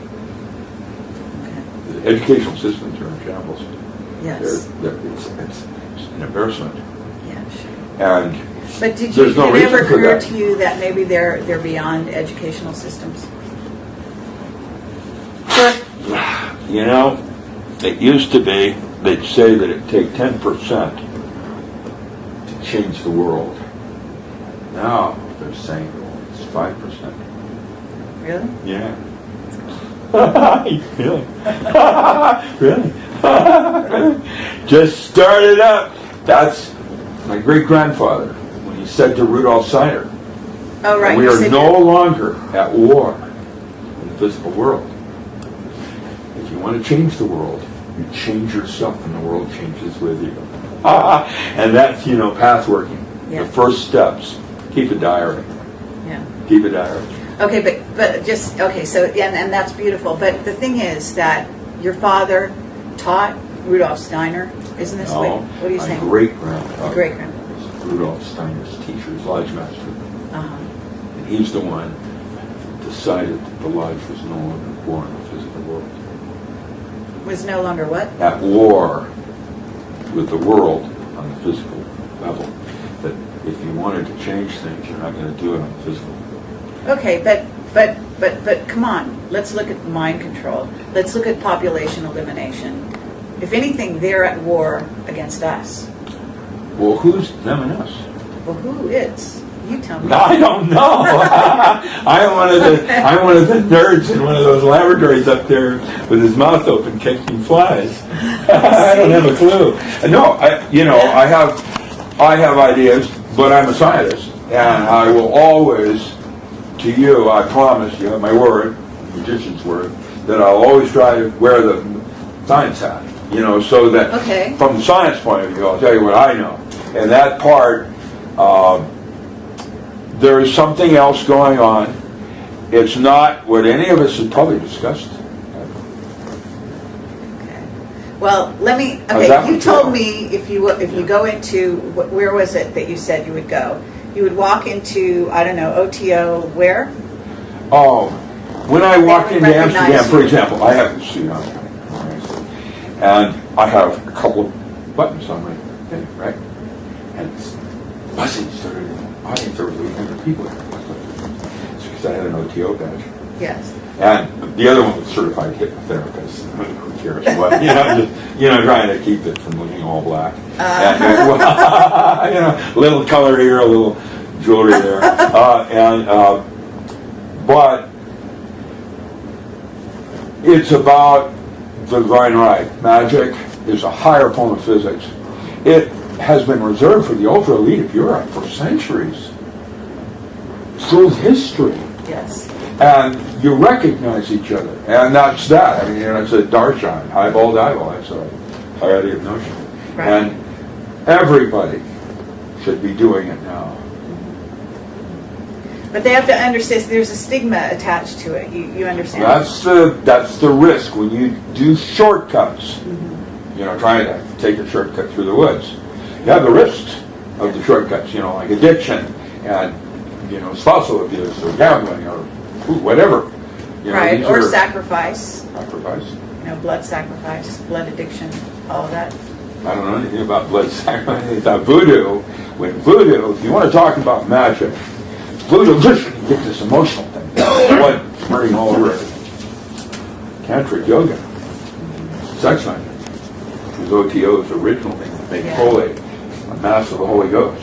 The educational systems are in shambles. Yes. It's an embarrassment. Yeah, sure. And But did there's no it reason ever for occur that. to you that maybe they're beyond educational systems? You know, it used to be, they'd say that it'd take 10% to change the world. Now they're saying it's 5%. Really? Yeah. Really? Really? Just started up. That's my great-grandfather, when he said to Rudolf Steiner, Oh, right. we you are said no you're- longer at war in the physical world. If you want to change the world, you change yourself and the world changes with you. And that's, you know, path working. Yeah. The first steps. Keep a diary. Yeah. Keep a diary. Okay, but just, okay, so, and that's beautiful. But the thing is that your father taught Rudolf Steiner? Isn't this what are you my saying? great-grandfather Great-grandfather. was Rudolf Steiner's teacher, his lodge master. Uh-huh. And he's the one who decided that the lodge was no longer at war in the physical world. Was no longer what? At war with the world on the physical level. That if you wanted to change things, you're not going to do it on the physical level. Okay, but come on. Let's look at mind control. Let's look at population elimination. If anything, they're at war against us. Well, who's them and us? Well, who is? You tell me. I don't know. I'm one of the nerds in one of those laboratories up there with his mouth open catching flies. I don't have a clue. No, I have ideas, but I'm a scientist, and I will always, to you, I promise you, my word, magician's word, that I'll always try to wear the science hat, so that from the science point of view, I'll tell you what I know. And that part, there is something else going on. It's not what any of us have probably discussed. Okay. Well, let me. How's that Okay, you one told feel? me if you go into where was it that you said you would go? You would walk into OTO where? Oh, when I walk would into recognize Amsterdam, for you. example, I have the suit on, and I have a couple of buttons on my thing, right? And it's buzzing started in the audience. There was 800 people there. It's because I had an OTO badge. Yes. And the other one was certified hypnotherapist. Who cares what? Trying to keep it from looking all black. A little color here, a little jewelry there, but it's about the divine right. Magic is a higher form of physics. It has been reserved for the ultra elite of Europe for centuries, through history. Yes. And you recognize each other, and that's that. I mean, it's a darshan, highball, dieball. That's a hierarchy of notion, Right. and everybody should be doing it now. But they have to understand there's a stigma attached to it. You understand? That's the risk when you do shortcuts. Trying to take a shortcut through the woods. You have the risks of the shortcuts. Like addiction and spousal abuse or gambling or whatever. Right. Or sacrifice. Sacrifice. Blood sacrifice, blood addiction, all of that. I don't know anything about blood sacrifice. It's about voodoo. When voodoo, if you want to talk about magic, voodoo, listen, you get this emotional thing. Blood smearing all over it. Tantric yoga. Sex magic. Which was OTO's original thing. Make holy. A mass of the Holy Ghost.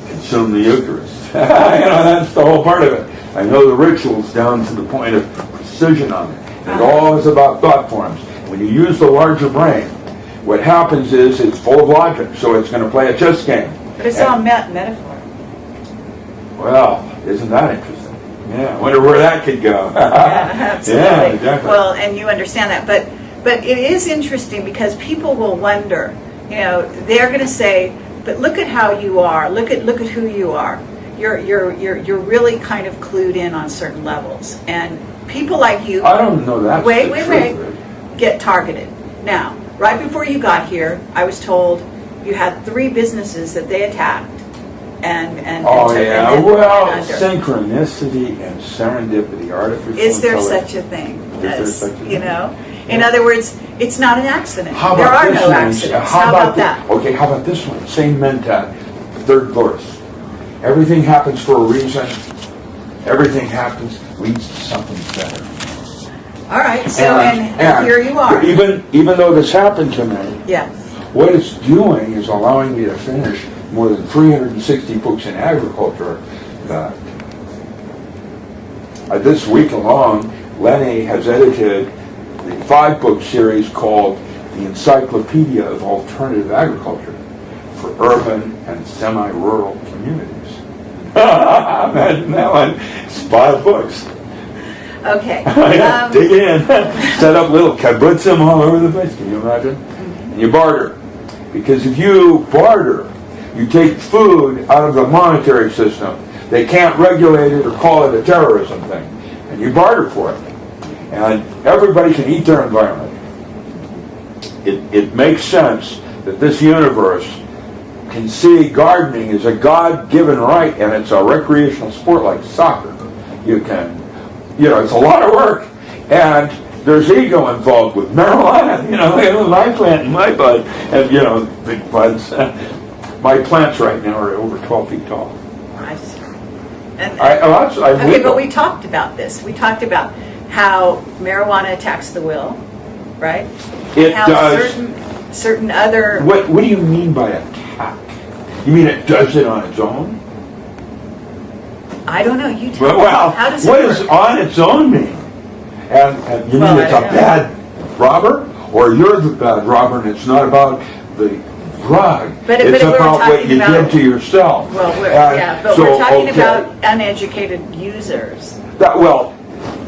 Consume the Eucharist. That's the whole part of it. I know the rituals down to the point of precision on it. It all is about thought forms. When you use the larger brain, what happens is it's full of logic, so it's going to play a chess game. But it's all metaphor. Well, isn't that interesting? Yeah, I wonder where that could go. Yeah, absolutely. Yeah, exactly. Well, and you understand that, but it is interesting because people will wonder. They're going to say, "But look at how you are. Look at who you are. You're really kind of clued in on certain levels, and people like you." I don't know that. Wait. Get targeted. Now, right before you got here, I was told you had 3 businesses that they attacked, and Oh took yeah. and Well, went under. synchronicity and serendipity, artificial Is there intelligence. such a thing? Is there such a thing? In other words, it's not an accident. How There about are this no one? accidents. How about that? Okay, how about this one? Same mentality. Third verse. Everything happens for a reason. Everything happens leads to something better. All right. So and here you are. Even though this happened to me, Yes. what it's doing is allowing me to finish more than 360 books in agriculture. This week alone, Lenny has edited the 5-book series called The Encyclopedia of Alternative Agriculture for Urban and Semi-Rural Communities. Imagine that one. It's 5 books. Okay. Dig in. Set up little kibbutzim all over the place. Can you imagine? And you barter. Because if you barter, you take food out of the monetary system. They can't regulate it or call it a terrorism thing. And you barter for it. And everybody can eat their environment. it makes sense that this universe can see gardening as a God-given right, and it's a recreational sport like soccer. You can, it's a lot of work, and there's ego involved with marijuana. My plant in my bud, and big buds. My plants right now are over 12 feet tall. I see. Okay, but we talked about this. We talked about how marijuana attacks the will, right? It how does. Certain other. What do you mean by attack? You mean it does it on its own? I don't know. You tell me. Well, How does it what work? does on its own mean? And you mean it's a bad robber, or you're the bad robber, and it's not about the drug. It's about what you did to yourself. Well, but we're talking about uneducated users.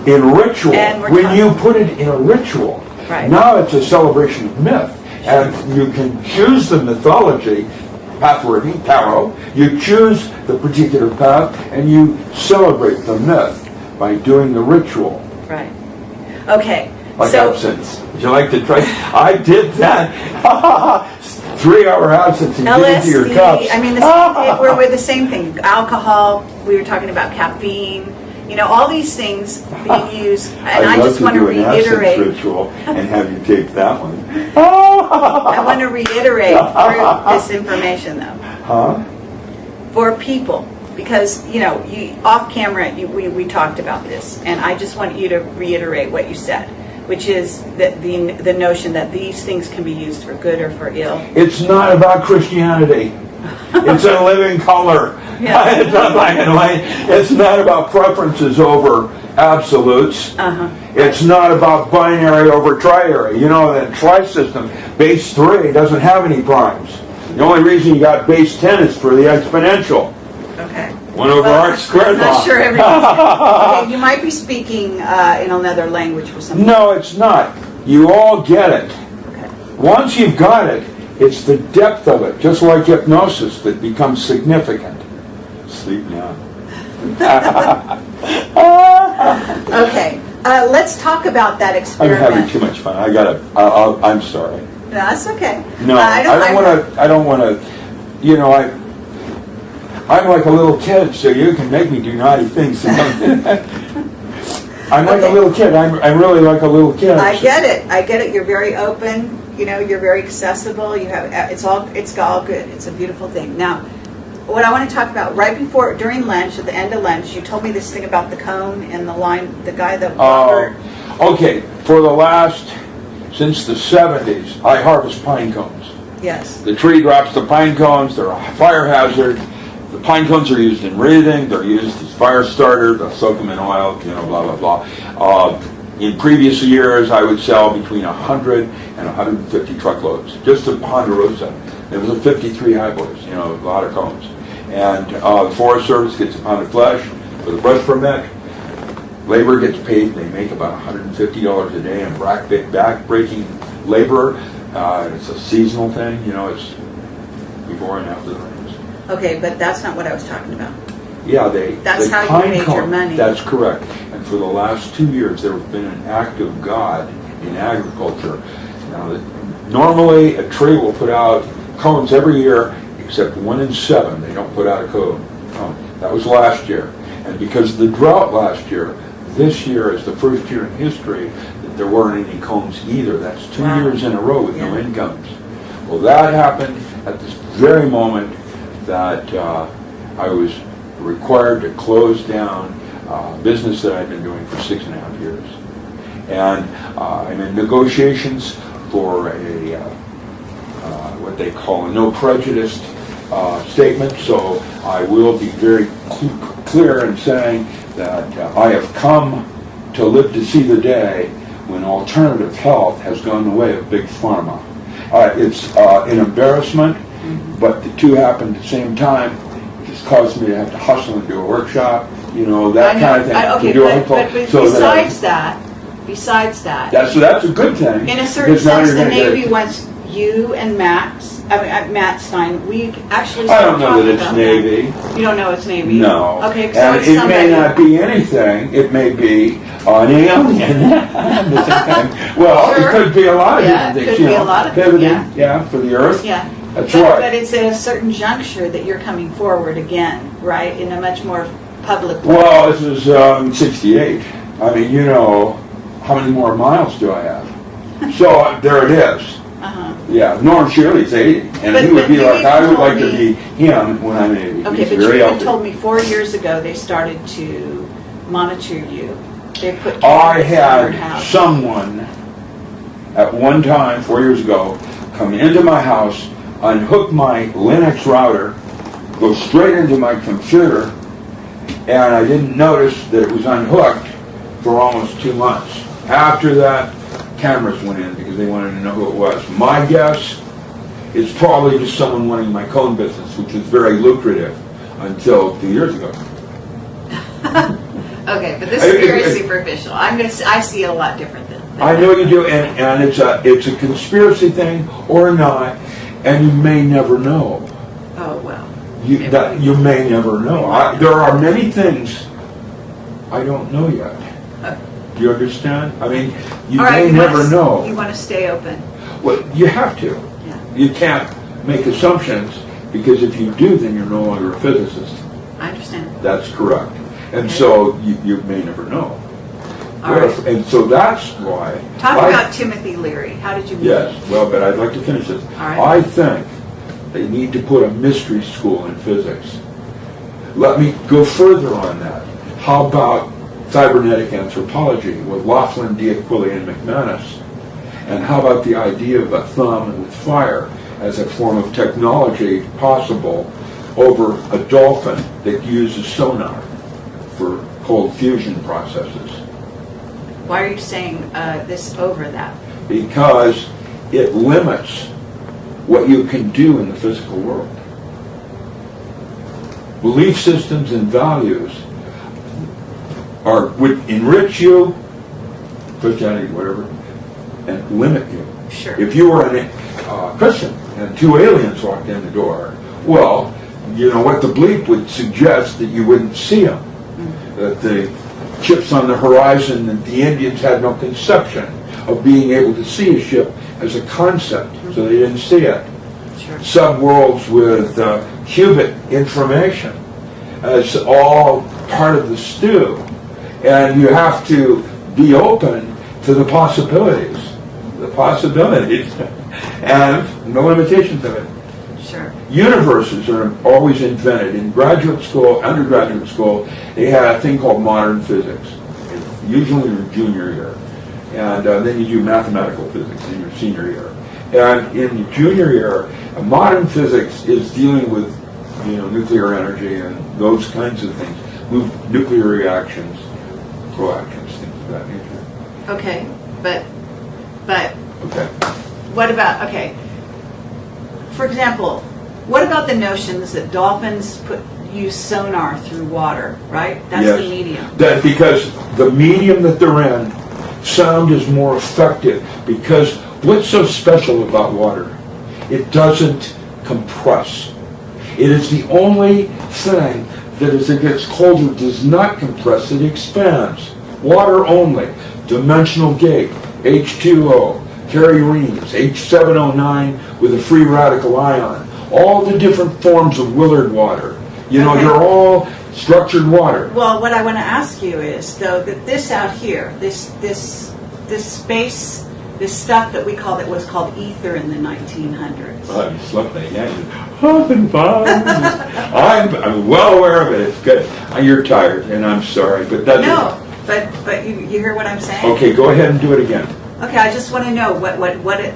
In ritual, And when you put it in a ritual, Right. now it's a celebration of myth. And you can choose the mythology, pathworthy, tarot, you choose the particular path, and you celebrate the myth by doing the ritual. Right. Okay. Like so, absinthe. Would you like to try? I did that. 3-hour absinthe and get into your cups. LSD, I mean, we're the same thing. Alcohol, we were talking about caffeine, all these things being used. And I just want to reiterate. Ritual and have you take that one. I want to reiterate through this information, though. Huh? For people, because, off camera, we talked about this, and I just want you to reiterate what you said, which is that the notion that these things can be used for good or for ill. It's not about Christianity. It's a living color. Yeah. It's not black and white. It's not about preferences over absolutes. It's not about binary over triary. The tri-system, base 3, doesn't have any primes. The only reason you got base 10 is for the exponential. Okay. 1 over r squared. I'm not sure everything's okay, you might be speaking in another language for something. No, it's not. You all get it. Okay. Once you've got it, it's the depth of it, just like hypnosis, that becomes significant. Sleep now. Okay. Let's talk about that I'm experiment. having too much fun. I'm sorry. No, that's okay. No, I don't want to. I'm like a little kid, so you can make me do naughty things. I'm like a little kid. I'm really like a little kid. I get it. You're very open. You're very accessible. It's all good. It's a beautiful thing. Now, what I want to talk about during lunch, at the end of lunch, you told me this thing about the cone and the line. The guy that. Okay. Since the 70s, I harvest pine cones. Yes. The tree drops the pine cones. They're a fire hazard. The pine cones are used in breathing. They're used as fire starters. They'll soak them in oil. Blah blah blah. In previous years, I would sell between 100 and 150 truckloads just to Ponderosa. It was a 53 high boys. A lot of cones. And the Forest Service gets a pound of flesh with a brush permit. Labor gets paid. They make about $150 a day in back-breaking labor. It's a seasonal thing. It's before and after the rains. Okay, but that's not what I was talking about. Yeah, That's how you made your money. That's correct. And for the last 2 years, there has been an act of God in agriculture. Now, normally a tree will put out cones every year, except 1 in 7. They don't put out a cone. That was last year. And because of the drought last year, this year is the first year in history that there weren't any cones either. That's 2 years in a row with no incomes. Well, that happened at this very moment that I was required to close down business that I've been doing for 6.5 years. And I'm in negotiations for what they call a no prejudice statement. So I will be very clear in saying that I have come to live to see the day when alternative health has gone the way of big pharma. It's an embarrassment, but the two happened at the same time. It just caused me to have to hustle and do a workshop, that kind of thing. But besides that, that's a good thing. In a certain sense, the Navy wants you and Max Matt Stein, we actually I don't know talked that it's about Navy. that. You don't know it's Navy? No. Okay, so And it's it somebody. may not be anything. It may be an alien at the same time. Well, Sure. it could be a lot of Yeah, different it things. could be a lot of things, pivoting, yeah. for the Earth. Yeah. That's But right. it's at a certain juncture that you're coming forward again, right? In a much more public way. Well, this is 68. I mean, how many more miles do I have? So there it is. Uh-huh. Yeah, Norm Shirley's 80, and But- he would but be you like, even I would told like to me- be him when I'm 80. Okay, He's but very you even healthy. told me 4 years ago they started to monitor you. They put I cameras in your had house. someone at one time, 4 years ago, come into my house, unhook my Linux router, go straight into my computer, and I didn't notice that it was unhooked for almost 2 months. After that, cameras went in because they wanted to know who it was. My guess is probably just someone wanting my cone business, which is very lucrative until 2 years ago. Okay, but this is very superficial. I see it a lot different than I know you do, and it's a conspiracy thing or not, and you may never know. Oh, well. You may never know. There are many things I don't know yet. Do you understand? I mean, you All right, may never You know. want to stay open. Well, you have to. Yeah. You can't make assumptions, because if you do, then you're no longer a physicist. I understand. That's correct. And Okay. so you may never know. All right. And so that's why. Talk about Timothy Leary. How did you meet Yes, him? well, but I'd like to finish this. All right. I think they need to put a mystery school in physics. Let me go further on that. How about cybernetic anthropology with Laughlin, D'Aquila, and McManus? And how about the idea of a thumb with fire as a form of technology possible over a dolphin that uses sonar for cold fusion processes? Why are you saying this over that? Because it limits what you can do in the physical world. Belief systems and values would enrich you, Christianity, whatever, and limit you. Sure. If you were a Christian and 2 aliens walked in the door, well, you know what the bleep would suggest that you wouldn't see them. That the ships on the horizon, that the Indians had no conception of being able to see a ship as a concept, so they didn't see it. Sure. Subworlds with qubit information as all part of the stew. And you have to be open to the possibilities and the limitations of it. Sure. Universes are always invented. In graduate school, undergraduate school, they had a thing called modern physics, usually in your junior year. And then you do mathematical physics in your senior year. And in your junior year, modern physics is dealing with nuclear energy and those kinds of things, nuclear reactions, coactions, things of that nature. Okay, but Okay. what about, okay, for example, what about the notions that dolphins use sonar through water, right? That's Yes. the medium. That because the medium that they're in, sound is more effective. Because what's so special about water? It doesn't compress. It is the only thing that as it gets colder does not compress, it expands. Water only. Dimensional gate, H2O, Carey-Reams, H709 with a free radical ion. All the different forms of Willard water. Okay. They're all structured water. Well, what I want to ask you is, though, that this out here, this space, this stuff that was called ether in the 1900s. Oh, you slept that again. I'm well aware of it. It's good. You're tired, and I'm sorry, but that's No, but you hear what I'm saying? okay. Go ahead and do it again. Okay, I just want to know what it,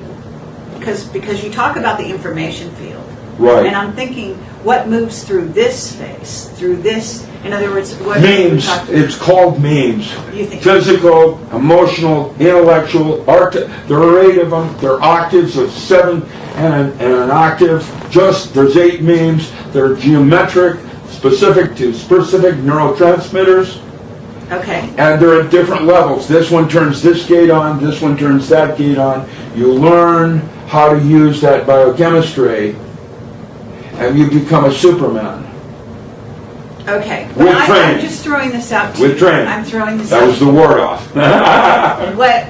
because you talk about the information field. Right. And I'm thinking, what moves through this space, through this, in other words, what... Means. It's called means. You think- Physical, emotional, intellectual, there are 8 of them. There are octaves of 7 and an octave. There's 8 means. They're geometric, specific to specific neurotransmitters. Okay. And they're at different levels. This one turns this gate on, this one turns that gate on. You learn how to use that biochemistry, and you become a Superman. Okay, With but training. I'm just throwing this out to With you. training. I'm throwing this That out was to the you. word off. What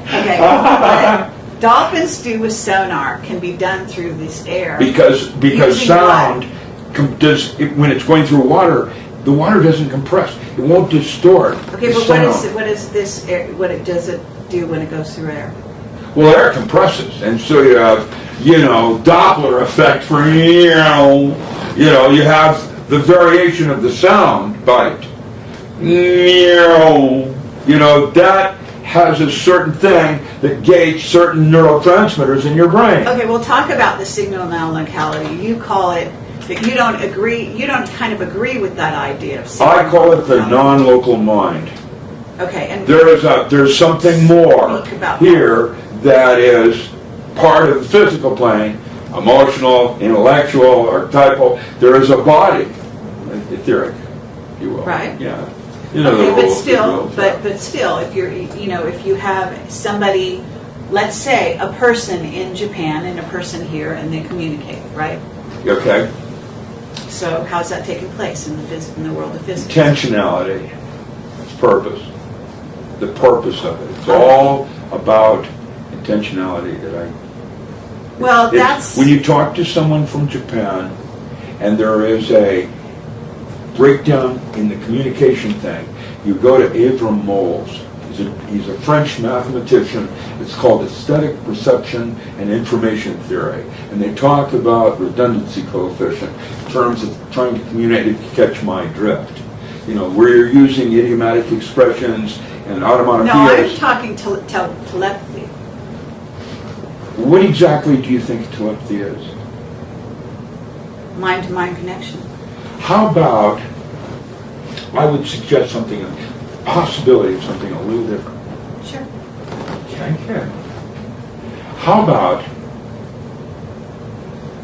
dolphins do with sonar can be done through this air. Because Using sound when it's going through water, the water doesn't compress. It won't distort. Okay, the but sound. what is this air, does it do when it goes through air? Well, air compresses, and so you have, Doppler effect for, you have the variation of the sound bite. That has a certain thing that gates certain neurotransmitters in your brain. Okay, we'll talk about the signal non-locality. You call it, that you don't kind of agree with that idea of signal I call it the non-locality. non-local mind. Okay, and There's something more Speak about here that is part of the physical plane, emotional, intellectual, archetypal. There is a body, etheric, if you will. Right. Yeah. okay, but still, if you're, if you have somebody, let's say a person in Japan and a person here, and they communicate, right? Okay. So how's that taking place in the world of physics? Intentionality, purpose, the purpose of it. It's all about intentionality. When you talk to someone from Japan, and there is a breakdown in the communication thing, you go to Avram Moles. He's a French mathematician. It's called aesthetic perception and information theory. And they talk about redundancy coefficient in terms of trying to communicate, to catch my drift. Where you're using idiomatic expressions and automatopoeias. No, I'm talking telepathy. What exactly do you think telepathy is? Mind-to-mind connection. How about, I would suggest something, a possibility of something a little different. Sure. Okay. How about,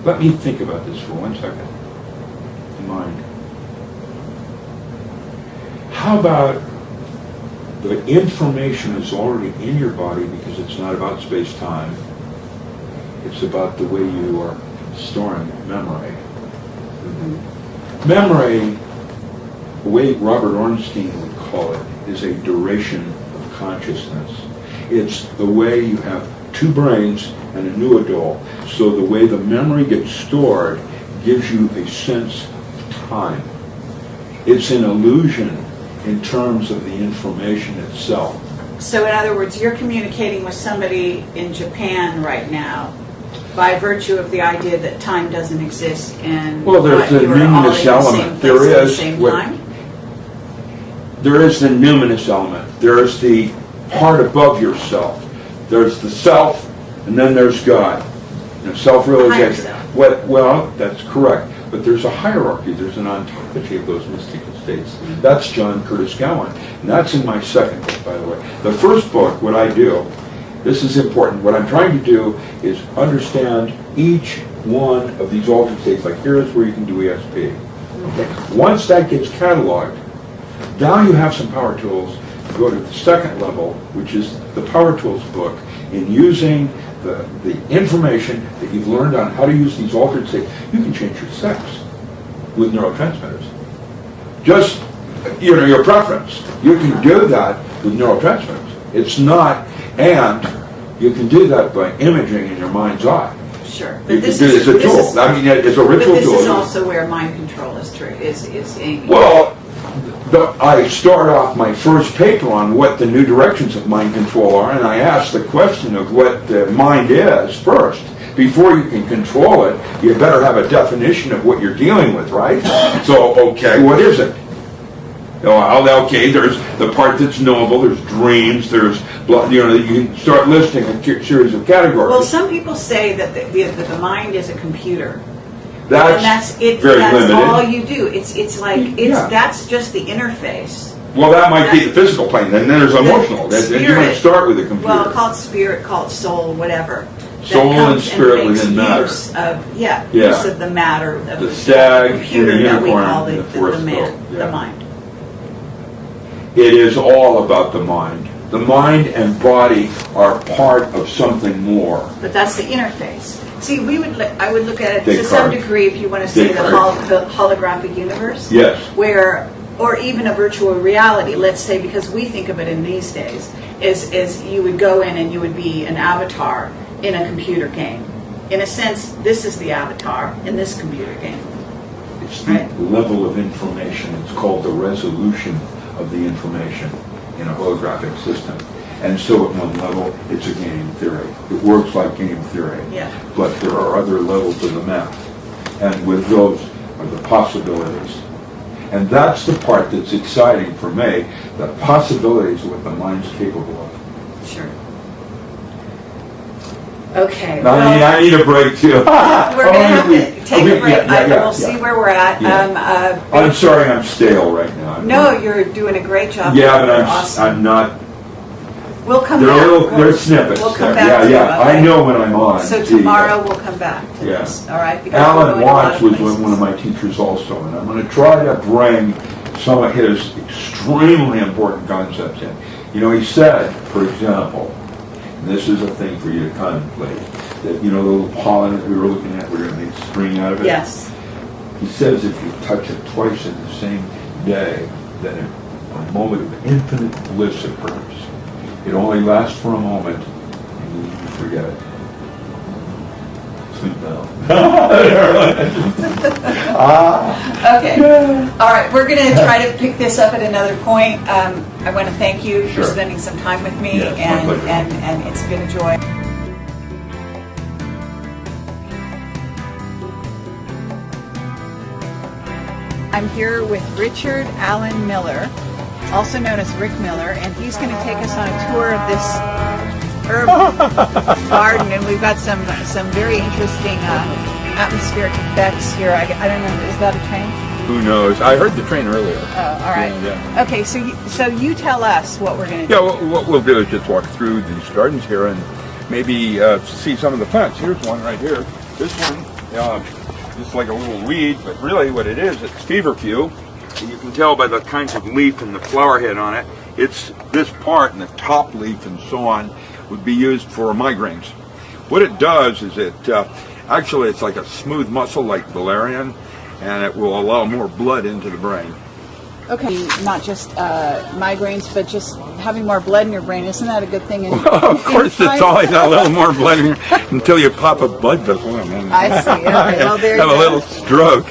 let me think about this for 1 second. Mind. How about the information is already in your body because it's not about space-time. It's about the way you are storing memory. Mm-hmm. Memory, the way Robert Ornstein would call it, is a duration of consciousness. It's the way you have two brains and a new adult, so the way the memory gets stored gives you a sense of time. It's an illusion in terms of the information itself. So in other words, you're communicating with somebody in Japan right now by virtue of the idea that time doesn't exist and Well, there's the numinous element. There is the numinous element. There is the part above yourself. There's the self, and then there's God. Self-realization. Well, that's correct. But there's a hierarchy. There's an ontology of those mystical states. That's John Curtis Gowan. And that's in my second book, by the way. The first book, what I do, this is important. What I'm trying to do is understand each one of these altered states. Like here's where you can do ESP. Okay? Once that gets cataloged, now you have some power tools to go to the second level, which is the power tools book, in using the information that you've learned on how to use these altered states. You can change your sex with neurotransmitters. Just, your preference. You can do that with neurotransmitters. It's not, and you can do that by imaging in your mind's eye. Sure. You can do it as a tool. It's a ritual tool. But this is also where mind control is aiming. Well, I start off my first paper on what the new directions of mind control are, and I ask the question of what the mind is first. Before you can control it, you better have a definition of what you're dealing with, right? So, okay, what is it? Okay, there's the part that's knowable, there's dreams, there's, you can start listing a series of categories. Well, some people say that the mind is a computer. That's very that's limited. all you do. That's just the interface. Well, that might be the physical plane. Then there's emotional. Then you might start with a computer. Well, call it spirit, call it soul, whatever. Soul and spirit within matter. Use of the matter of the stag, computer and the that we unicorn, call and the forest the mind. It is all about the mind. The mind and body are part of something more. But that's the interface. See, I would look at it to some degree, if you want to say the holographic universe. Yes. Where, or even a virtual reality, let's say, because we think of it in these days, is you would go in and you would be an avatar in a computer game. In a sense, this is the avatar in this computer game. It's the level of information. It's called the resolution of the information in a holographic system. And so at one level, it's a game theory. It works like game theory. Yeah. But there are other levels of the math. And with those are the possibilities. And that's the part that's exciting for me, the possibilities of what the mind's capable of. Sure. Okay. Now, I need a break too. We're going to have to take a break. We'll see where we're at. Yeah. I'm sorry I'm stale right now. No, you're doing a great job. Yeah, but awesome. I'm not. We'll come back. back. They're snippets. We'll come there. back to Yeah. it. I know when I'm on. So tomorrow we'll come back to this. All right? Because Alan Watts was one of my teachers also, and I'm going to try to bring some of his extremely important concepts in. You know, he said, for example, and this is a thing for you to contemplate, that, you know, the little pollen that we were looking at, we're going to make string out of it? Yes. He says if you touch it twice in the same day, then a moment of infinite bliss occurs. It only lasts for a moment, and you forget it. Sleep now. Okay. All right. We're going to try to pick this up at another point. I want to thank you for spending some time with me, and it's been a joy. I'm here with Richard Allen Miller, also known as Rick Miller, and he's going to take us on a tour of this herb garden, and we've got some very interesting atmospheric effects here. I don't know, is that a train? Who knows? I heard the train earlier. Oh, all right. Yeah. Okay, so you tell us what we're going to do. Yeah, well, what we'll do is just walk through these gardens here and maybe see some of the plants. Here's one right here. This one, just like a little weed, but really what it is, it's feverfew. And you can tell by the kinds of leaf and the flower head on it. It's this part and the top leaf and so on would be used for migraines. What it does is actually it's like a smooth muscle like valerian, and it will allow more blood into the brain. Okay, not just migraines, but just having more blood in your brain. Isn't that a good thing? Well, of course, it's always a little more blood in here until you pop a blood vessel in. And I see. Okay, well, there you have go. a little stroke.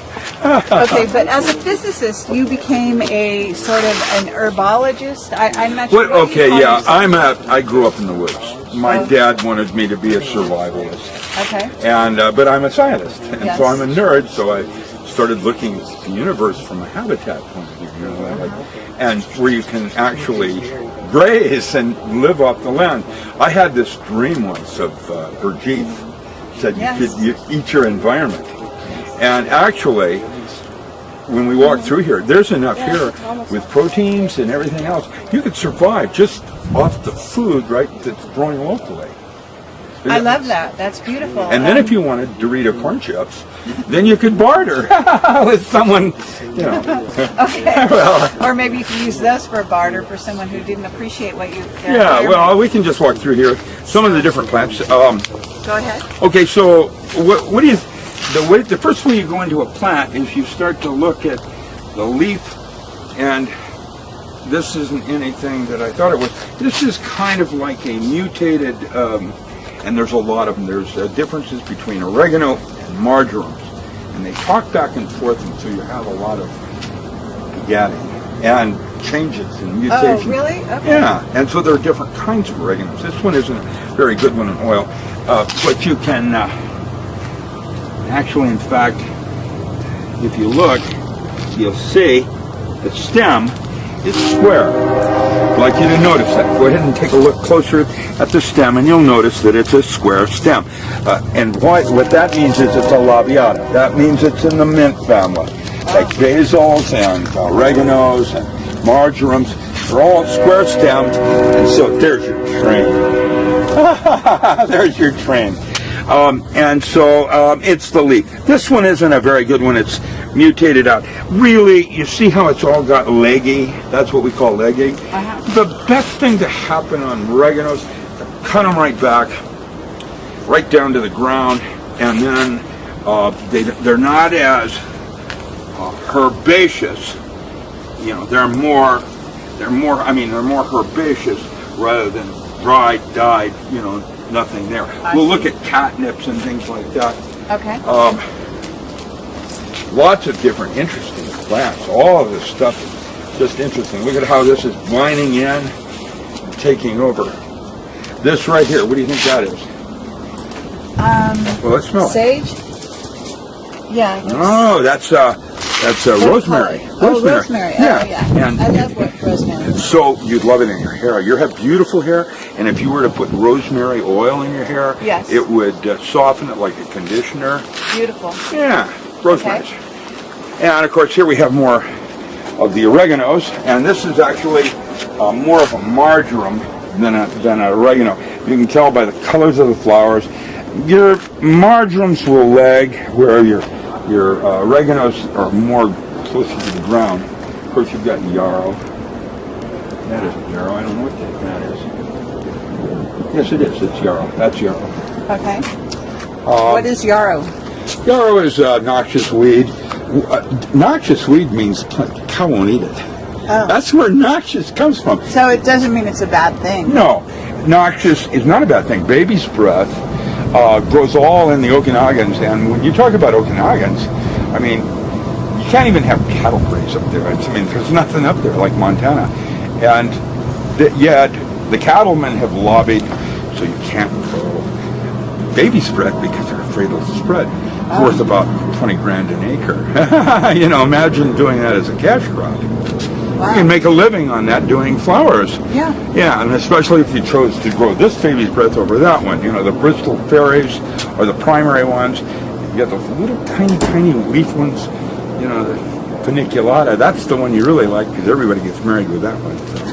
Okay, but as a physicist, you became a sort of an herbologist. I'm not sure. What, okay, yeah, I grew up in the woods. My dad wanted me to be a survivalist. Okay. And but I'm a scientist, and Yes. so I'm a nerd. So I started looking at the universe from a habitat point of view, you know, and where you can actually graze and live off the land. I had this dream once of Gurdjieff said you eat your environment, and actually, when we walk through here, there's enough here with proteins and everything else. You could survive just off the food, right, that's growing locally. I love that. That's beautiful. And then if you wanted Dorito corn chips, then you could barter with someone, you know. Okay. Well, or maybe you can use those for barter for someone who didn't appreciate what you. yeah, well, we can just walk through here. Some of the different plants. Go ahead. Okay, so what do you? The first way you go into a plant is you start to look at the leaf, and this isn't anything that I thought it was. This is kind of like a mutated, and there's a lot of them. There's differences between oregano and marjorams, and they talk back and forth until you have a lot of begatting and changes and mutations. Oh, really? Okay. Yeah, and so there are different kinds of oreganos. This one isn't a very good one in oil, but you can. Actually, in fact, if you look, you'll see the stem is square. I'd like you to notice that. Go ahead and take a look closer at the stem, and you'll notice that it's a square stem. And what that means is it's a labiata. That means it's in the mint family. Like basils and oreganos and marjorams, they're all square stemmed, and so there's your train. There's your train. And so it's the leaf. This one isn't a very good one. It's mutated out. Really, you see how it's all got leggy? That's what we call leggy. The best thing to happen on oreganos, cut them right back, right down to the ground, and then they're not as herbaceous. You know, they're more herbaceous rather than dry, dyed, you know, nothing there. We'll look at catnips and things like that. Okay. Lots of different interesting plants. All of this stuff is just interesting. Look at how this is winding in and taking over. This right here, what do you think that is? Well, let's smell it. Sage? Yeah. Oh, that's rosemary. Oh, rosemary. Yeah. Oh, yeah. And I love what rosemary is. so you'd love it in your hair. You have beautiful hair, and if you were to put rosemary oil in your hair, Yes. it would soften it like a conditioner. Beautiful. Yeah, rosemary. And of course, here we have more of the oreganos, and this is actually more of a marjoram than an oregano. You can tell by the colors of the flowers. Your marjorams will lag where your oreganos are more closer to the ground. Of course, you've got yarrow. That isn't yarrow. I don't know what that is. Yes, it is. It's yarrow. That's yarrow. Okay. What is yarrow? Yarrow is noxious weed. Noxious weed means cow won't eat it. Oh. That's where noxious comes from. So it doesn't mean it's a bad thing. No, noxious is not a bad thing. Baby's breath grows all in the Okanagons, and when you talk about Okanagons, I mean, you can't even have cattle graze up there. There's nothing up there like Montana, and yet the cattlemen have lobbied so you can't grow baby's breath because they're afraid it'll spread. It's worth about 20 grand an acre. You know, imagine doing that as a cash crop. Wow. You can make a living on that doing flowers. Yeah. Yeah, and especially if you chose to grow this baby's breath over that one. You know, the Bristol fairies are the primary ones. You got those little tiny leaf ones. You know, the paniculata. That's the one you really like because everybody gets married with that one. So.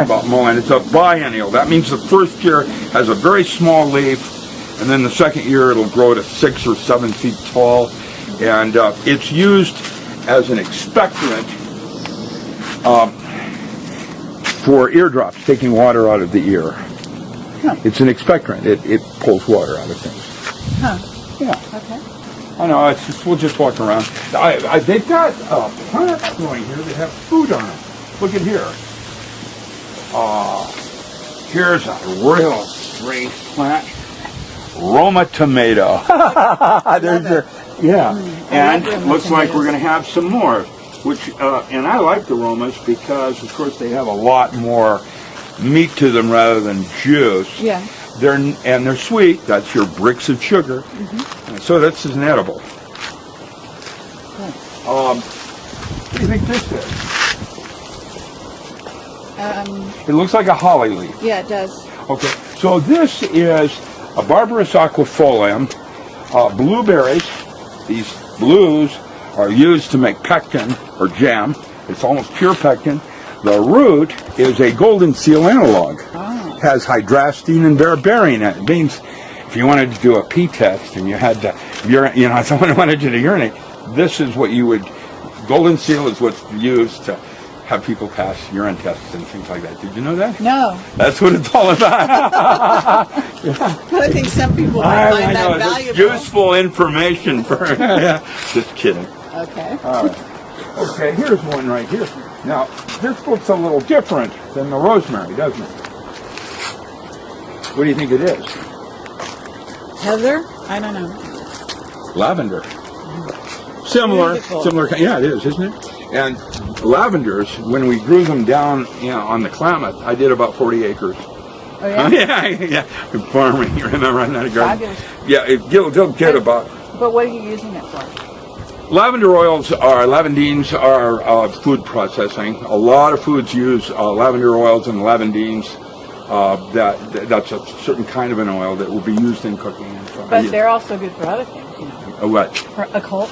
About mullein. It's a biennial. That means the first year has a very small leaf, and then the second year it'll grow to 6 or 7 feet tall, and it's used as an expectorant for eardrops, taking water out of the ear. Huh. It's an expectorant. It pulls water out of things. Huh. Yeah. Okay. I know. It's just, we'll just walk around. They've got plants growing here that have food on them. Look at here. Here's a real strange plant. Roma tomato. There's your, yeah. And love Roma looks like tomatoes. we're going to have some more. Which and I like the Romas because, of course, they have a lot more meat to them rather than juice. Yeah. They're sweet. That's your bricks of sugar. Mm-hmm. So this is an edible. What do you think this is? It looks like a holly leaf. Yeah, it does. Okay, so this is a Barbarus aquifolium. Blueberries, these blues, are used to make pectin or jam. It's almost pure pectin. The root is a golden seal analog. Oh. Has hydrastine and berberine in it. It means if you wanted to do a pee test and you had to, someone wanted you to urinate, this is what you would, golden seal is what's used to have people pass urine tests and things like that. Did you know that? No. That's what it's all about. I think some people might find that It's valuable. useful information for. Just kidding. Okay. All right. Okay, here's one right here. Now, this looks a little different than the rosemary, doesn't it? What do you think it is? Heather? I don't know. Lavender. Similar. Beautiful. Yeah, it is, isn't it? And lavenders, when we grew them down, on the Klamath, I did about 40 acres. Oh, yeah? Yeah. Farming, you remember on that garden? Fabulous. Yeah, they'll get about. But what are you using it for? Lavandines are food processing. A lot of foods use lavender oils and lavandines. That's a certain kind of an oil that will be used in cooking. But they're also good for other things, What? For occult.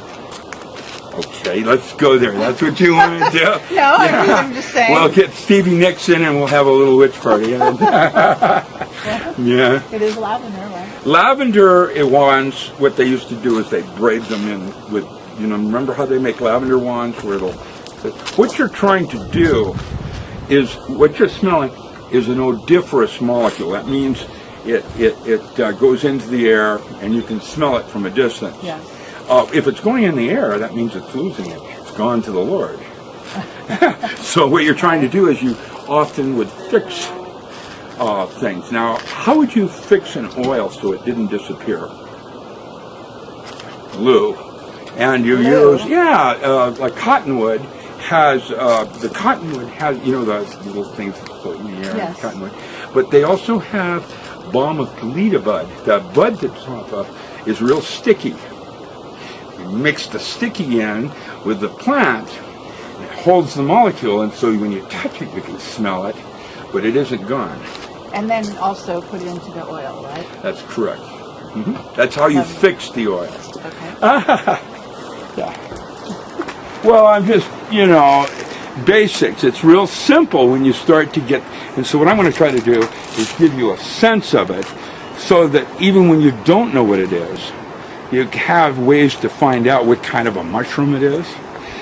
Okay, let's go there. That's what you want to do? No, I'm just saying. Well, get Stevie Nicks in and we'll have a little witch party. Yeah. It is lavender, right? Lavender wands, what they used to do is they braid them in with, remember how they make lavender wands where what you're trying to do is, what you're smelling is an odoriferous molecule. That means it goes into the air, and you can smell it from a distance. Yes. If it's going in the air, that means it's losing it. It's gone to the Lord. So what you're trying to do is you often would fix things. Now, how would you fix an oil so it didn't disappear? Glue. And you use, like cottonwood has, the cottonwood has, you know, the little things floating in the air, Yes. cottonwood. But they also have balm of Toledo bud. The bud that's off of is real sticky. You mix the sticky in with the plant, it holds the molecule, and so when you touch it, you can smell it, but it isn't gone. And then also put it into the oil, right? That's correct. That's how you fix the oil. Okay. Yeah. Well, I'm just, you know, basics. It's real simple when you start to get, and so what I'm going to try to do is give you a sense of it so that even when you don't know what it is, you have ways to find out what kind of a mushroom it is.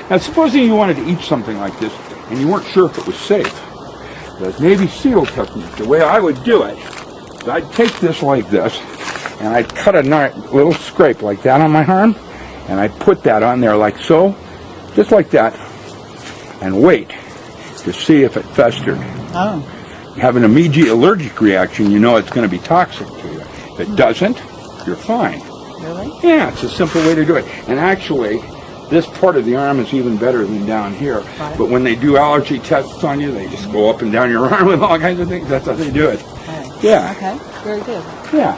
Now, supposing you wanted to eat something like this and you weren't sure if it was safe, the Navy SEAL technique, the way I would do it, is I'd take this like this, and I'd cut a little scrape like that on my arm, and I'd put that on there like so, just like that, and wait to see if it festered. Oh. Have an immediate allergic reaction, you know it's going to be toxic to you. If it doesn't, you're fine. Really? Yeah, it's a simple way to do it. And actually, this part of the arm is even better than down here. Right. But when they do allergy tests on you, they just go up and down your arm with all kinds of things. That's how they do it. Okay. Yeah. Okay. Very good. Yeah.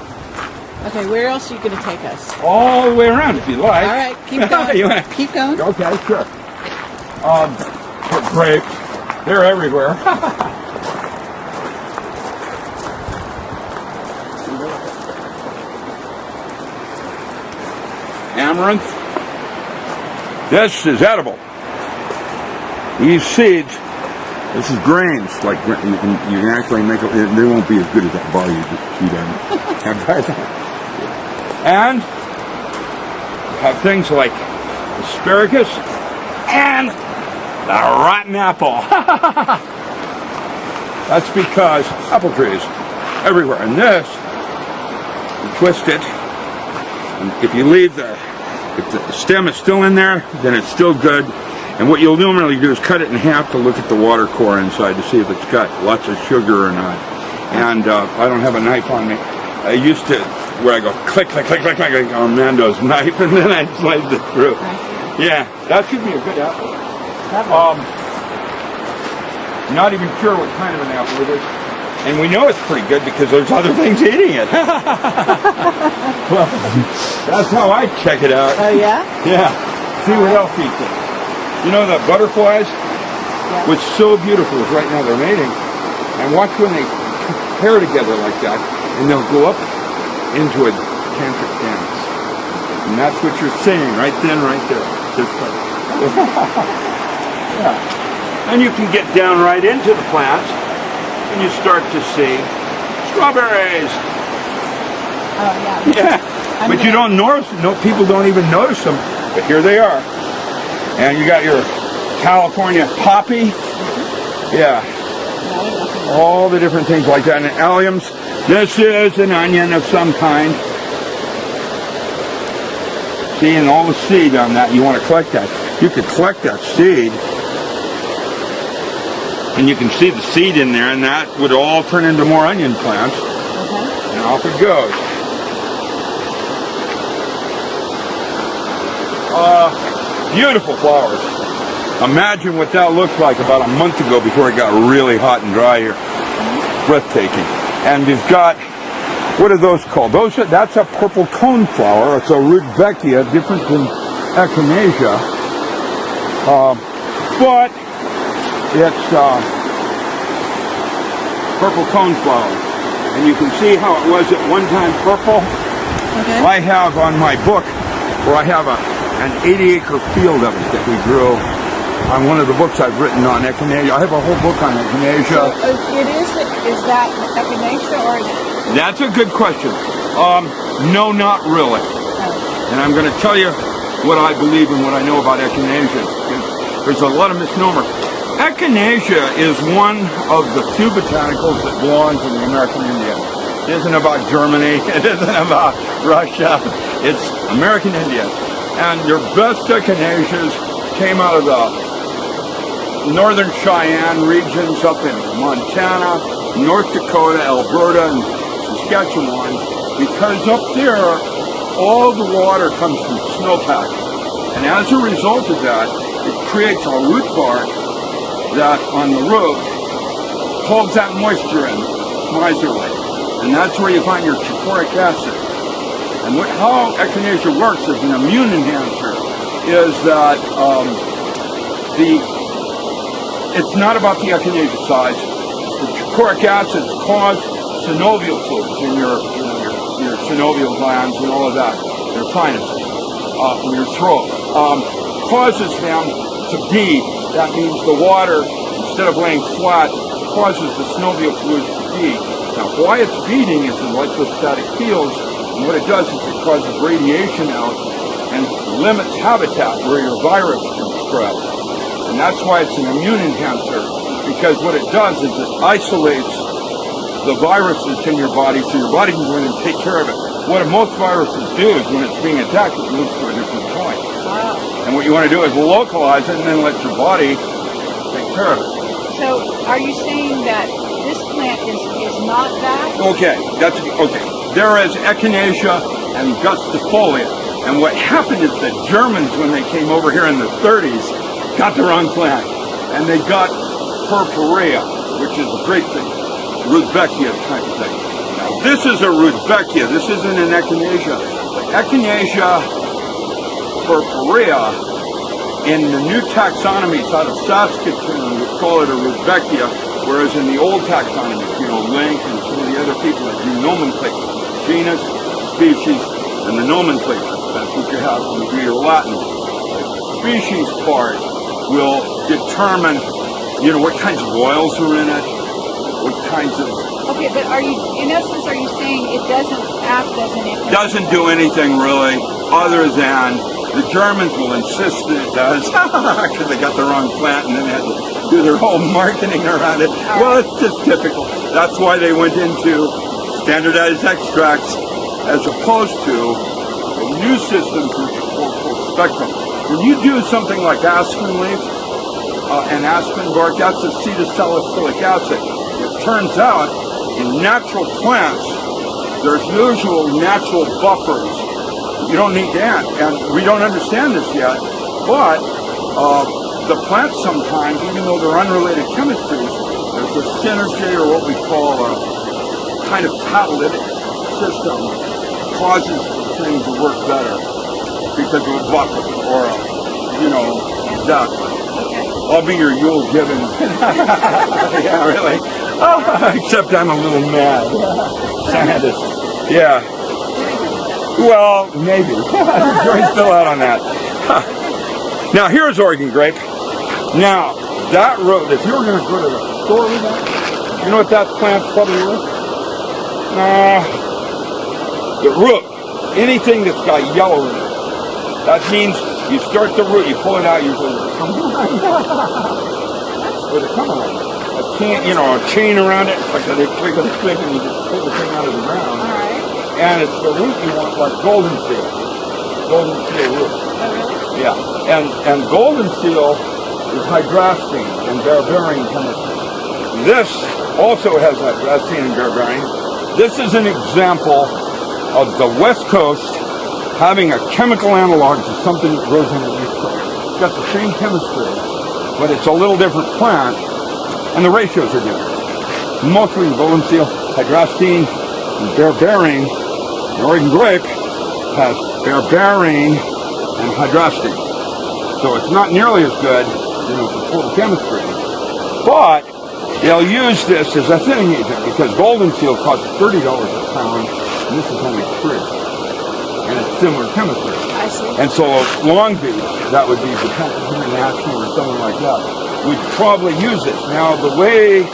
Okay, where else are you going to take us? All the way around if you like. All right, keep going. You wanna- Keep going. Okay, sure. Great. They're everywhere. Amaranth. This is edible. These seeds, this is grains. Like you can actually make it. They won't be as good as that bar you just eat on. And you have things like asparagus and the rotten apple. That's because apple trees everywhere. And this, you twist it, and if you leave if the stem is still in there, then it's still good. And what you'll normally do is cut it in half to look at the water core inside to see if it's got lots of sugar or not. And I don't have a knife on me. I used to, where I go click, click, click, click, click, like Armando's knife, and then I slice it through. Yeah, that should be a good apple. Not even sure what kind of an apple it is. And we know it's pretty good because there's other things eating it. Well, that's how I check it out. Oh, yeah? Yeah. See what else eats it. You know the butterflies? Yeah. What's so beautiful is right now they're mating. And watch when they pair together like that, and they'll go up into a tantric dance. And that's what you're seeing right then, right there. Just like. Yeah. And you can get down right into the plants, and you start to see strawberries. Oh, yeah. Yeah. But you don't notice, people don't even notice them, but here they are. And you got your California poppy. Yeah. All the different things like that. And alliums. This is an onion of some kind. See, and all the seed on that, you want to collect that. You could collect that seed, and you can see the seed in there, and that would all turn into more onion plants. And off it goes. Beautiful flowers. Imagine what that looked like about a month ago before it got really hot and dry here. Breathtaking. And you've got, what are those called? That's a purple cone flower. It's a rudbeckia, different than echinacea. But it's purple cone flower. And you can see how it was at one time purple. Okay. I have on my book, where I have an 80-acre field of it that we grew on one of the books I've written on echinacea. I have a whole book on echinacea. So is that echinacea or is it? That's a good question. No, not really. And I'm going to tell you what I believe and what I know about echinacea. There's a lot of misnomer. Echinacea is one of the few botanicals that belong to the American Indian. It isn't about Germany. It isn't about Russia. It's American Indians. And your best echinaceas came out of the northern Cheyenne regions up in Montana, North Dakota, Alberta, and Saskatchewan, because up there, all the water comes from snowpack. And as a result of that, it creates a root bark that on the root holds that moisture in miserly. And that's where you find your chicoric acid. And how echinacea works as an immune enhancer is that it's not about the echinacea size. The chicoric acids cause synovial fluids in your synovial glands and all of that, your sinuses, in your throat. Causes them to bead. That means the water, instead of laying flat, causes the synovial fluid to bead. Now, why it's beading is in electrostatic fields, and what it does is it causes radiation out and limits habitat where your virus can spread. And that's why it's an immune enhancer, because what it does is it isolates the viruses in your body so your body can go in and take care of it. What most viruses do is when it's being attacked, it moves to a different point. Wow. And what you want to do is localize it and then let your body take care of it. So are you saying that this plant is not that? Okay. There is echinacea and gustifolia. And what happened is the Germans, when they came over here in the 30s, got the wrong plant. And they got purpurea, which is a great thing. Rudbeckia type thing. Now, this is a Rudbeckia. This isn't an echinacea. Echinacea purpurea, in the new taxonomies out of Saskatoon, we call it a Rudbeckia, whereas in the old taxonomies, Link and some of the other people that do nomenclature, genus, species, and the nomenclature. That's what you have when you do your Latin. The species part will determine, what kinds of oils are in it, what kinds of... Okay, but in essence, are you saying it doesn't act as an echinacea? Doesn't do anything really, other than the Germans will insist that it does, because they got the wrong plant and then had to do their whole marketing around it. Well, it's just typical. That's why they went into standardized extracts as opposed to a new system for full spectrum. When you do something like aspen leaf and aspen bark, that's acetylsalicylic acid. It turns out in natural plants, there's usual natural buffers. You don't need that, and we don't understand this yet, but the plants sometimes, even though they're unrelated chemistries, there's a synergy or what we call a kind of catalytic system causes things to work better because of a buffer or exactly. I'll be your Yule Gibbons. Yeah, really. Except I'm a little mad. Scientist. Yeah. Well, maybe. Jury's still out on that. Now, here's Oregon grape. Now, that root, if you were going to go to the store with that, you know what that plant's probably worth? The root. Anything that's got yellow in it. That means you start the root, you pull it out, usually with a Camelot. With a Camelot. A chain around it, like they click and click, and you just pull the thing out of the ground. All right. And it's the root you want, like golden seal root. Oh, really? Yeah, and golden seal is hydrastine and berberine chemistry. This also has hydrastine and berberine. This is an example of the West Coast having a chemical analog to something that grows on the East Coast. It's got the same chemistry, but it's a little different plant, and the ratios are different. Mostly golden seal, hydrastine, and berberine. The Oregon grape has berberine and hydrastine. So it's not nearly as good, for total chemistry. But they'll use this as a thinning agent because golden seal costs $30 a pound, and this is only $3. And it's similar chemistry. I see. And so Long Beach, that would be International or something like that, would probably use this. Now, the way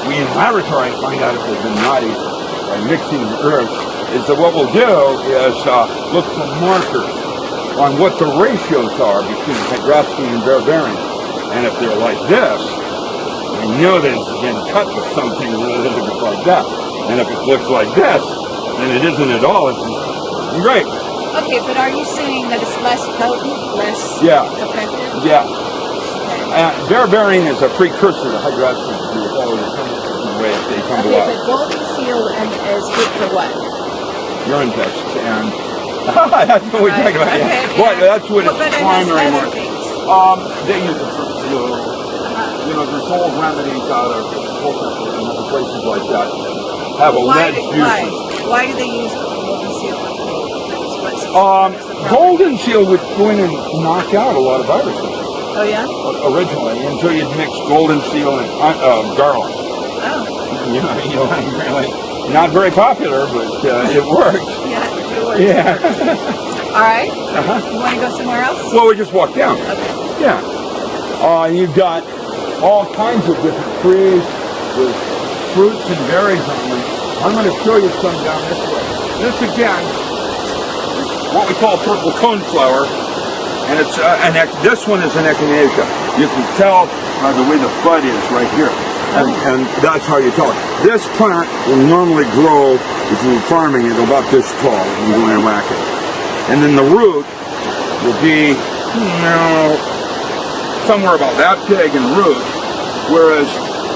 we in laboratory find out if they've been naughty by mixing the earth is that what we'll do is look for markers on what the ratios are between hydrastine and berberine. And if they're like this, we know that it's been cut with something related like that. And if it looks like this, then it isn't at all. It's great. Okay, but are you saying that it's less potent, less effective? Yeah. Berberine is a precursor to hydroxyurea. Way they come to Okay, but golden seal is good for what? urine tests, and that's what we're talking about. Okay, Yeah. But that's what but its it has primary other market. things. They use it for flu. You know, there's old remedies out of Colchester and other places like that have alleged uses. Why do they use golden seal? Golden seal would go in and knock out a lot of viruses. Oh yeah? Originally, until you'd mix golden seal and garlic. Oh. You know, really not very popular, but it worked. Yeah, it works. Yeah. All right. You want to go somewhere else? Well, we just walk down. Okay. Yeah. You've got all kinds of different trees with fruits and berries on them. I'm going to show you some down this way. This again, what we call purple coneflower, and it's this one is an echinacea. You can tell by the way the bud is right here, and that's how you tell it. This plant will normally grow, if you're farming it, about this tall, and you go and whack it. And then the root will be, somewhere about that big in root, whereas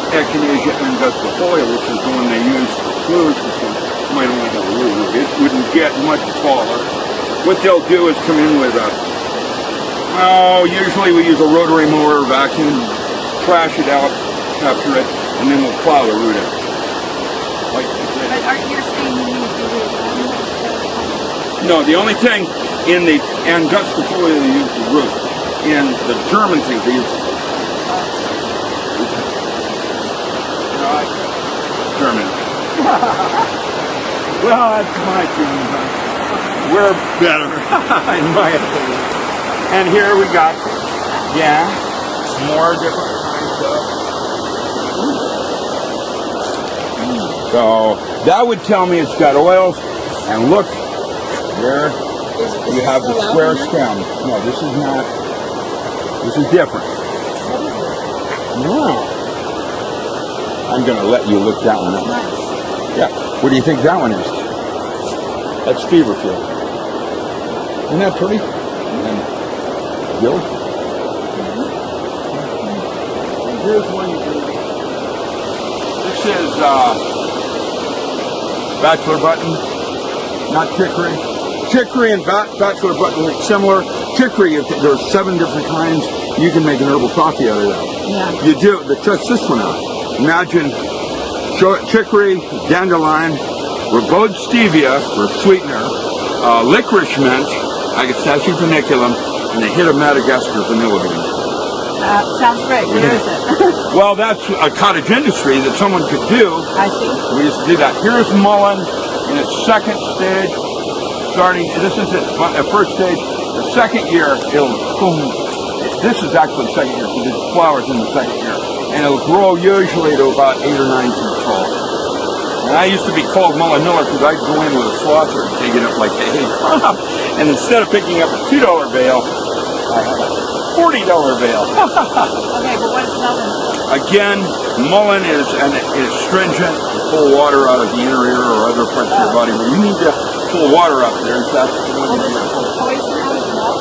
echinacea angustifolia, which is the one they use for food, might only have a little root. It wouldn't get much taller. What they'll do is come in with usually we use a rotary mower vacuum, trash it out after it, and then we'll plow the root out. Like But aren't you saying you use the root? no, the only thing in the angustifolia they use the root. In the German things they use German. Well, that's my German. We're better, in my opinion. And here we got, more different kinds of. So that would tell me it's got oils. And look, there you have the square stem. No, this is not. This is different. No. I'm going to let you look that one up. Yeah. What do you think that one is? That's feverfew. Isn't that pretty? And Bill? Here's one you can. This is bachelor button, not chicory. Chicory and bachelor button are similar. Chicory, there's 7 different kinds. You can make an herbal coffee out of that. Yeah. You do. Test this one out. Imagine chicory, dandelion, ribose stevia for sweetener, licorice mint, Agastache paniculum, and a hit of Madagascar vanilla bean. Sounds great. Where is it? Well, that's a cottage industry that someone could do. I see. We used to do that. Here's mullein in its second stage. This is its first stage. The second year, this is actually the second year, because it flowers in the second year. And it'll grow usually to about 8 or 9 feet tall. And I used to be called Mullen Miller because I'd go in with a slosser and dig it up like hay. And instead of picking up a $2 bale, I had a $40 bale. Okay, but what is mullein? Again, mullein is astringent to pull water out of the inner ear or other parts of your body where you need to pull water out there. That's the one you do. Poison as well?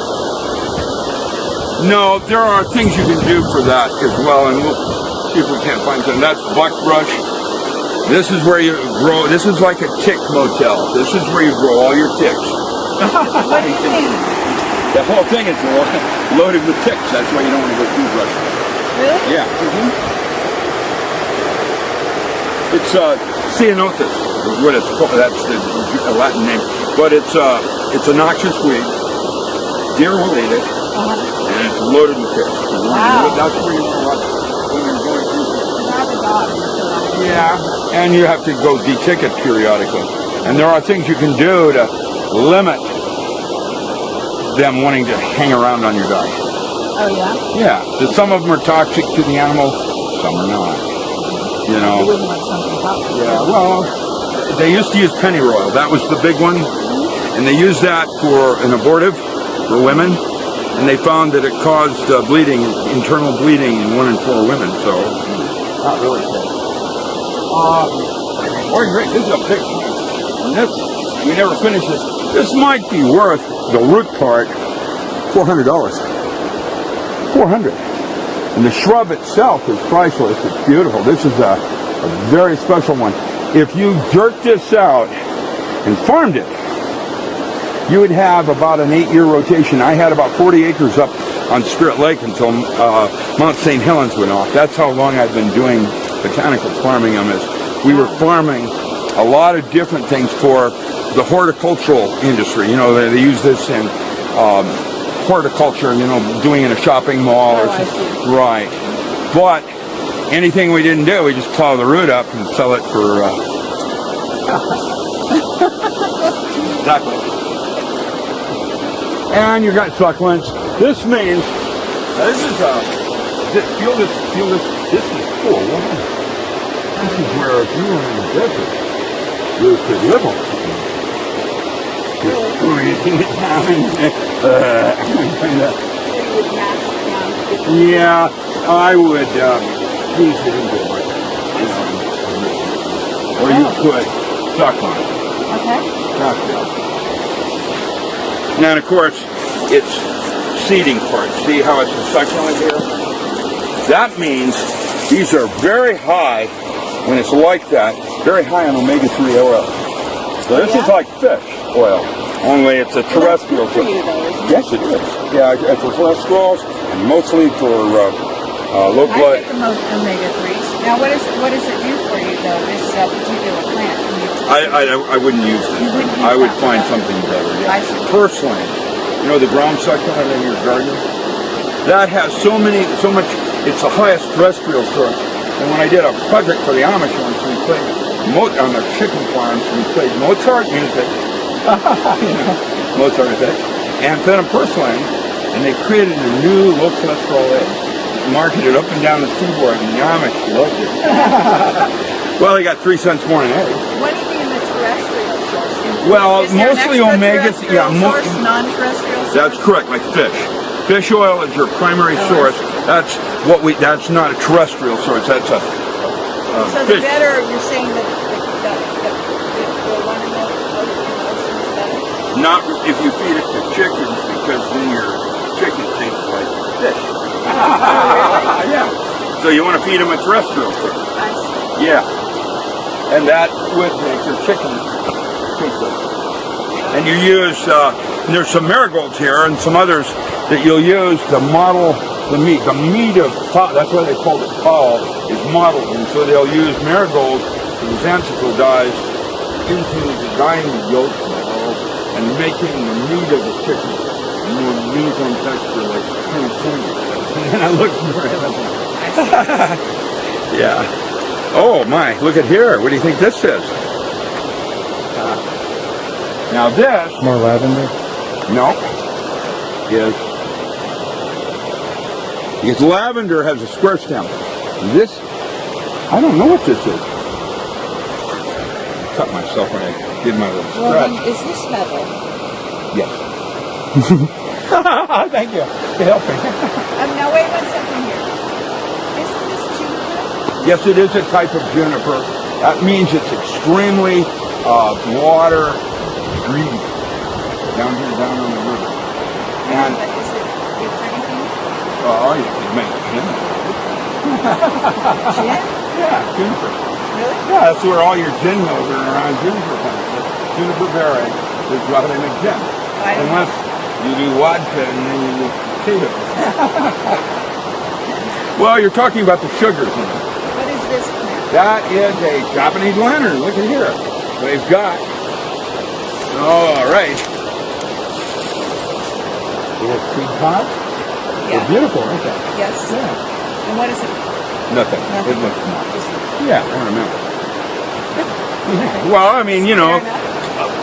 No, there are things you can do for that as well, and we'll see if we can't find something. That's buckbrush. This is where you grow. This is like a tick motel. This is where you grow all your ticks. What do you mean? The whole thing is loaded with ticks. That's why you don't want to go too brushing. Really? Yeah. It's ceanothus is what it's called. That's the Latin name. But it's a noxious weed. Deer will eat it, and it's loaded with ticks. Wow. That's where you want to when you're going through. Yeah. And you have to go de-tick it periodically. And there are things you can do to limit them wanting to hang around on your diet. Oh, yeah? Yeah. So some of them are toxic to the animal, some are not. You know. You wouldn't want something toxic. Yeah, well, they used to use pennyroyal. That was the big one. And they used that for an abortive for women. And they found that it caused bleeding, internal bleeding in 1 in 4 women. So, not really safe. Oh, great. This is a big one. This, we never finished this. This might be worth the root part $400. $400. And the shrub itself is priceless. It's beautiful. This is a very special one. If you jerked this out and farmed it, you would have about an 8-year rotation. I had about 40 acres up on Spirit Lake until Mount St. Helens went off. That's how long I've been doing botanical farming on this. We were farming a lot of different things for the horticultural industry. You know, they use this in horticulture, you know, doing in a shopping mall. Right. But anything we didn't do, we just plow the root up and sell it for... Exactly. And you got succulents. This means this is feel this. This is cool. This is where if you were in the desert, you could live on. Just squeezing it down. Yeah, I would squeeze it into it. Or you could suck on it. Okay. Now, and of course, it's seeding part. See how it's a succulent here? That means these are very high, when it's like that, very high in omega-3 oil. So this is like fish oil, only it's a terrestrial source. Yes, it is. Yeah, it's for cholesterol and mostly for low blood. I take the most omega-3s. Now, what does it do for you, though, this particular plant? I wouldn't use it. I would find something better. Yeah. Personally, you know the ground succulent in your garden? That has so much, it's the highest terrestrial source. And when I did a project for the Amish once, we played on their chicken farms, we played Mozart music, Mozart music, and then a purslane, and they created a new low cholesterol egg, marketed up and down the seaboard, and the Amish loved it. Well, they got 3 cents more an egg. What do you mean the terrestrial source? Well, is there mostly an omega. Yeah, non-terrestrial source? That's correct, like fish. Fish oil is your primary source. That's not a terrestrial source. That's a so fish. the better, you're saying that the one in the ocean is better? Not if you feed it to chickens, because then your chicken tastes like fish. Yeah. So you want to feed them a terrestrial source. I see. Yeah. And that would make your chicken taste good. And you use, there's some marigolds here and some others that you'll use to model the meat. The meat of fowl, that's why they call it fowl, is modeled. And so they'll use marigolds, those ancestral dyes, into dyeing the yolk and making the meat of the chicken more meat on texture, like kind of tender. And it looks more edible. Yeah. Oh my, look at here. What do you think this is? Now this... More lavender? No. Because lavender has a square stem. This, I don't know what this is. I cut myself when I did my little Well, stretch. then, is this metal? Yes. Thank you for helping. Now wait 1 second here. Isn't this juniper? Yes, it is a type of juniper. That means it's extremely water greedy down here, down on the river. And But is it good for anything? oh, you can make gin. Gin? Yeah, juniper. Really? Yeah, that's where all your gin mills are around juniper plants. The juniper berry is brought in a gin. Unless you do vodka and then you do potatoes. Well, you're talking about the sugars in it. What is this plant? That is a Japanese lantern. Look at here. They've got. All right. Little seed pods. They're beautiful, aren't they? Yes. Yeah. And what is it? Nothing. Nothing. It looks nice. Just Yeah, ornamental. Well, I mean, you know,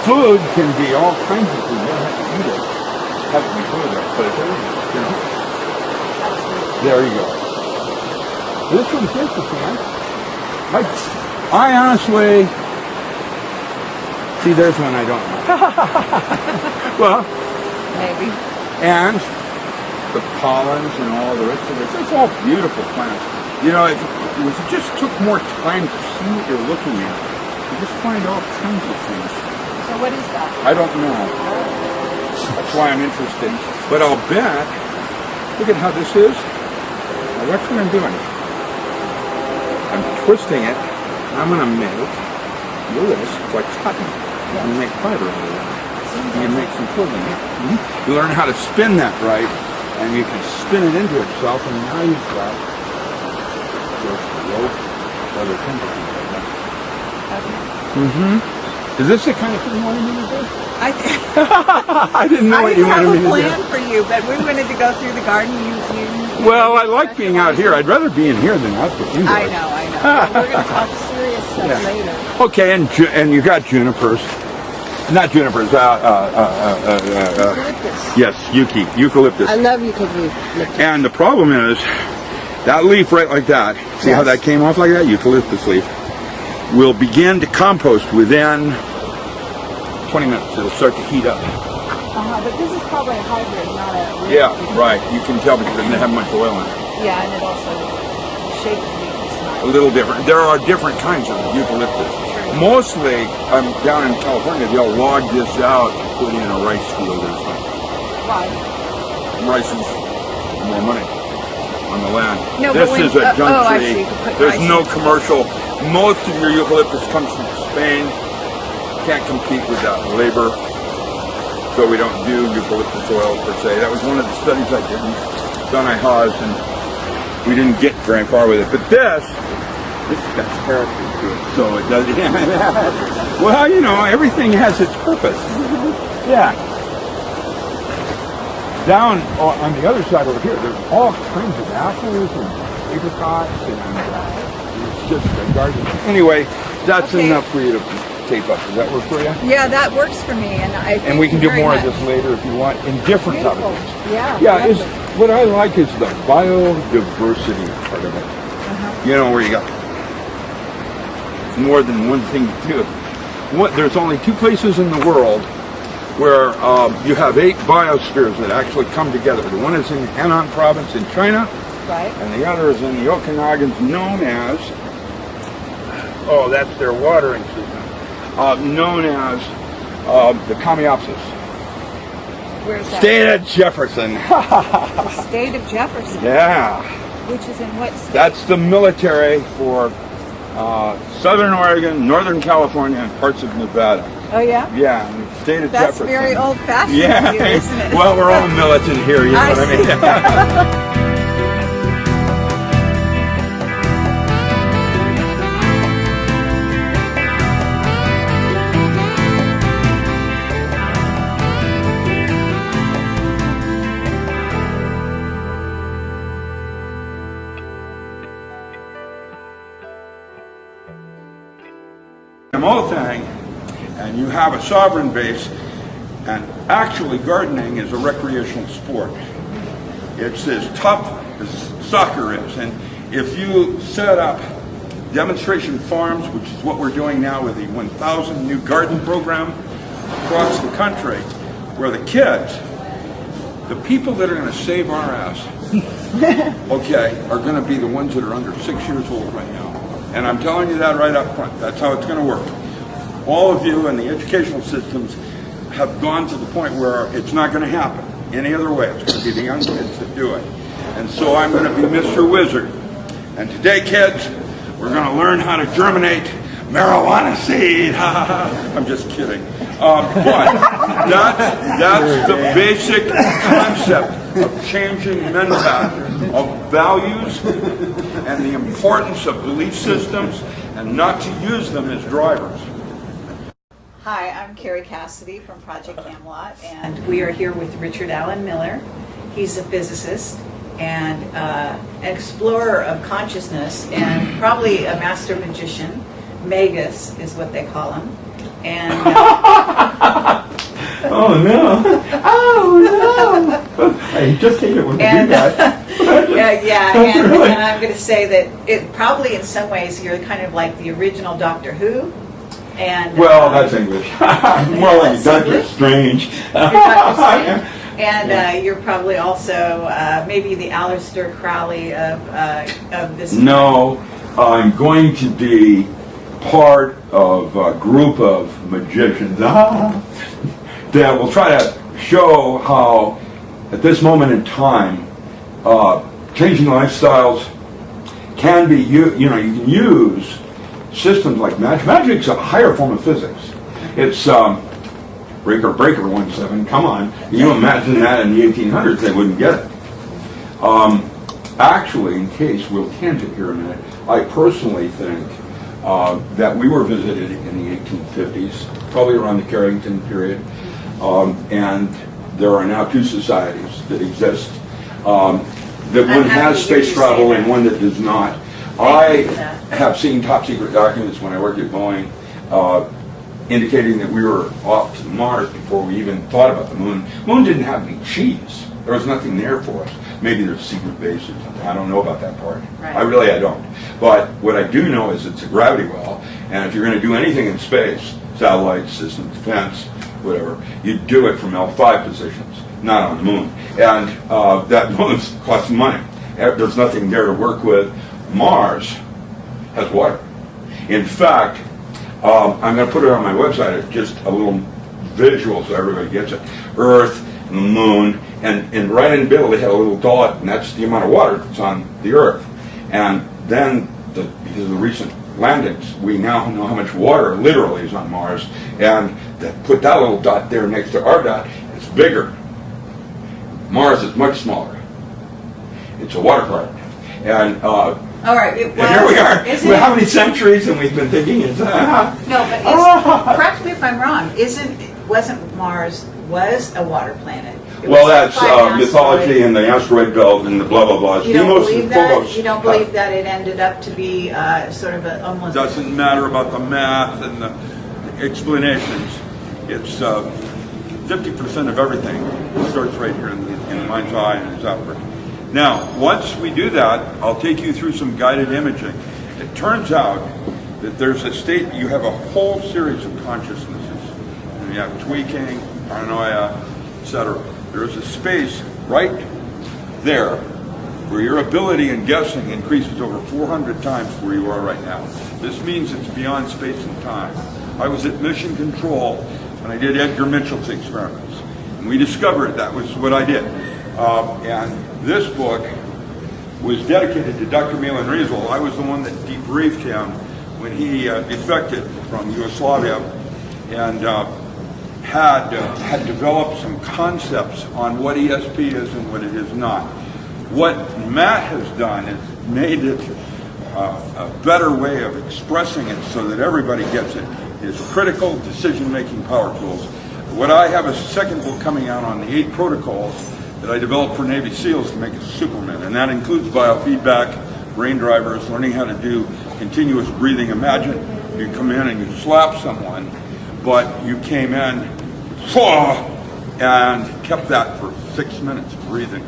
food can be all kinds of food. You don't have to eat it. It has to be food, but it's everything. You know? There you go. This one's interesting. I honestly see. There's one I don't know. Well, maybe. and the pollens and all the rest of it. It's all beautiful plants. You know, if it just took more time to see what you're looking at, just find all kinds of things. So what is that? I don't know. That's why I'm interested. But I'll bet, look at how this is. Now watch what I'm doing. I'm twisting it. I'm going to make, look at this, it's like cotton. You make fiber out of that. You can make some clothing. You learn how to spin that right, and you can spin it into itself, and now you've got this rope, other chemicals like that. Is this the kind of thing you wanted me to do? I didn't know what you wanted me to do. I have a plan for you, but we wanted to go through the garden. Well, I like being out here. I'd rather be in here than out there. I know. We're going to talk serious stuff later. Okay, and you got junipers. Not junipers, Eucalyptus. yes, eucalyptus. I love eucalyptus. And the problem is, that leaf right like that, see how that came off like that? Eucalyptus leaf, will begin to compost within 20 minutes. It'll start to heat up. But this is probably a hybrid, not a... Yeah, right. You can tell because it doesn't have much oil in it. Yeah, and it also, the shape of the leaf is not... A little different. There are different kinds of eucalyptus. Mostly, down in California, they'll log this out and put in a rice field or something. Why? Rice is more money on the land. No, this but when, is a junk I tree. see. You can put There's rice no in. commercial. Most of your eucalyptus comes from Spain. Can't compete with that labor. So we don't do eucalyptus oil per se. That was one of the studies I did in Donai Haas, and we didn't get very far with it. But this has got character to it, so it does. Well, you know, everything has its purpose. Yeah. Down on the other side over here, there's all kinds of apples and apricots, and it's just a garden. Anyway, that's enough for you to tape up. Does that work for you? Yeah, that works for me, and We can do more much. of this later if you want, in different Beautiful. topics. Yeah. What I like is the biodiversity part of it. You know, where you got more than one thing to do. There's only 2 places in the world where you have 8 biospheres that actually come together. The one is in Henan province in China, Right. and the other is in the Okinagans, known as, that's their watering system, known as the Camelot. Where's that? State of Jefferson. The state of Jefferson. Yeah. Which is in what state? That's the military for Southern Oregon, Northern California, and parts of Nevada. Oh, yeah? Yeah, and the state of That's Jefferson. very old-fashioned Yeah. of you, isn't it? Well, we're all militant here, you know what I mean? Thing, and you have a sovereign base, and actually gardening is a recreational sport. It's as tough as soccer is, and if you set up demonstration farms, which is what we're doing now with the 1,000 new garden program across the country, where the kids, the people that are going to save our ass, are going to be the ones that are under 6 years old right now. And I'm telling you that right up front. That's how it's going to work. All of you in the educational systems have gone to the point where it's not going to happen any other way. It's going to be the young kids that do it. And so I'm going to be Mr. Wizard. And today, kids, we're going to learn how to germinate marijuana seed. I'm just kidding. But that's the basic concept of changing mentality, of values, and the importance of belief systems, and not to use them as drivers. Hi, I'm Carrie Cassidy from Project Camelot, and we are here with Richard Allen Miller. He's a physicist and an explorer of consciousness, and probably a master magician. Magus is what they call him. And Oh no! I just hate it when you do that. And I'm going to say that it probably in some ways you're kind of like the original Doctor Who. And That's English. More like Doctor Strange. And you're probably also maybe the Aleister Crowley of this. No, I'm going to be part of a group of magicians that will try to show how, at this moment in time, changing lifestyles can be, you can use systems like magic. Magic's a higher form of physics. It's breaker 17. Come on, can you imagine that in the 1800s? They wouldn't get it. Actually, in case we'll tangent here a minute, I personally think that we were visited in the 1850s, probably around the Carrington period, and there are now two societies that exist. That one has space travel and one that does not. I have seen top secret documents when I worked at Boeing indicating that we were off to Mars before we even thought about the moon. Moon didn't have any cheese. There was nothing there for us. Maybe there's a secret base or something. I don't know about that part. Right. I don't. But what I do know is it's a gravity well, and if you're going to do anything in space, satellites, system defense, whatever, you do it from L5 positions, not on the moon. And that moon costs money. There's nothing there to work with. Mars has water. In fact, I'm going to put it on my website, just a little visual so everybody gets it. Earth and the moon, and right in the middle they had a little dot, and that's the amount of water that's on the Earth. And then, because of the recent landings, we now know how much water literally is on Mars, and put that little dot there next to our dot, it's bigger. Mars is much smaller. It's a water planet. And All right. and here we are. Well, how many centuries and we've been thinking it's No, but correct me if I'm wrong. Wasn't Mars a water planet? well, that's mythology and the asteroid belt and the blah blah blah. You don't believe that? You don't believe that it ended up to be sort of almost... Doesn't matter about the math and the explanations. It's 50% of everything starts right here in the mind's eye and is outward. Now, once we do that, I'll take you through some guided imaging. It turns out that there's a state, you have a whole series of consciousnesses. And you have tweaking, paranoia, etc. There's a space right there where your ability in guessing increases over 400 times where you are right now. This means it's beyond space and time. I was at Mission Control when I did Edgar Mitchell's experiments. And we discovered that was what I did. And this book was dedicated to Dr. Milan Riesel. I was the one that debriefed him when he defected from Yugoslavia and had developed some concepts on what ESP is and what it is not. What Matt has done is made it a better way of expressing it so that everybody gets it. It's critical decision-making power tools. What I have a second book coming out on the 8 protocols that I developed for Navy SEALs to make a Superman, and that includes biofeedback, brain drivers, learning how to do continuous breathing. Imagine you come in and you slap someone, but you came in and kept that for 6 minutes breathing.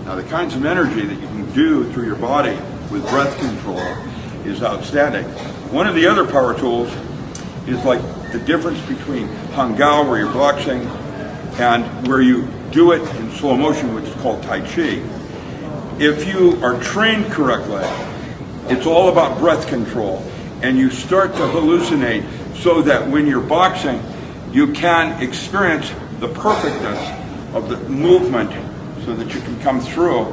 Now the kinds of energy that you can do through your body with breath control is outstanding. One of the other power tools is like the difference between Hangao, where you're boxing, and where you do it in slow motion, which is called Tai Chi. If you are trained correctly, it's all about breath control, and you start to hallucinate so that when you're boxing, you can experience the perfectness of the movement so that you can come through,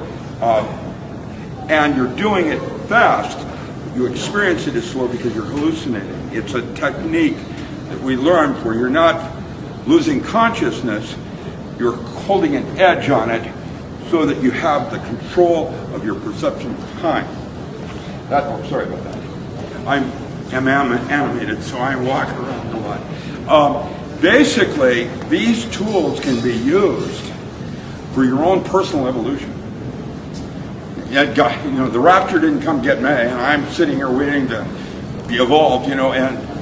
and you're doing it fast. You experience it as slow because you're hallucinating. It's a technique that we learned where you're not losing consciousness, you're holding an edge on it so that you have the control of your perception of time. Sorry about that. I'm animated, so I walk around a lot. Basically, these tools can be used for your own personal evolution. The rapture didn't come get me, and I'm sitting here waiting to be evolved, and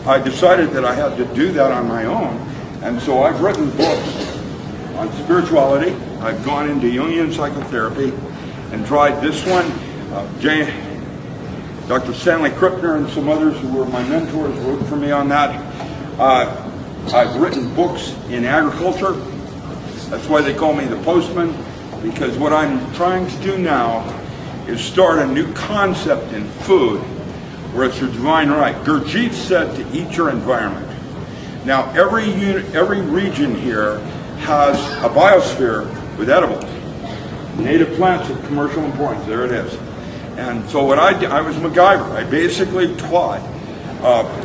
I decided that I had to do that on my own. And so I've written books on spirituality. I've gone into Jungian psychotherapy and tried this one. Dr. Stanley Krippner and some others who were my mentors wrote for me on that. I've written books in agriculture. That's why they call me the postman, because what I'm trying to do now is start a new concept in food where it's your divine right. Gurdjieff said to eat your environment. Now, every region here has a biosphere with edibles. Native plants of commercial importance, there it is. And so what I was MacGyver. I basically taught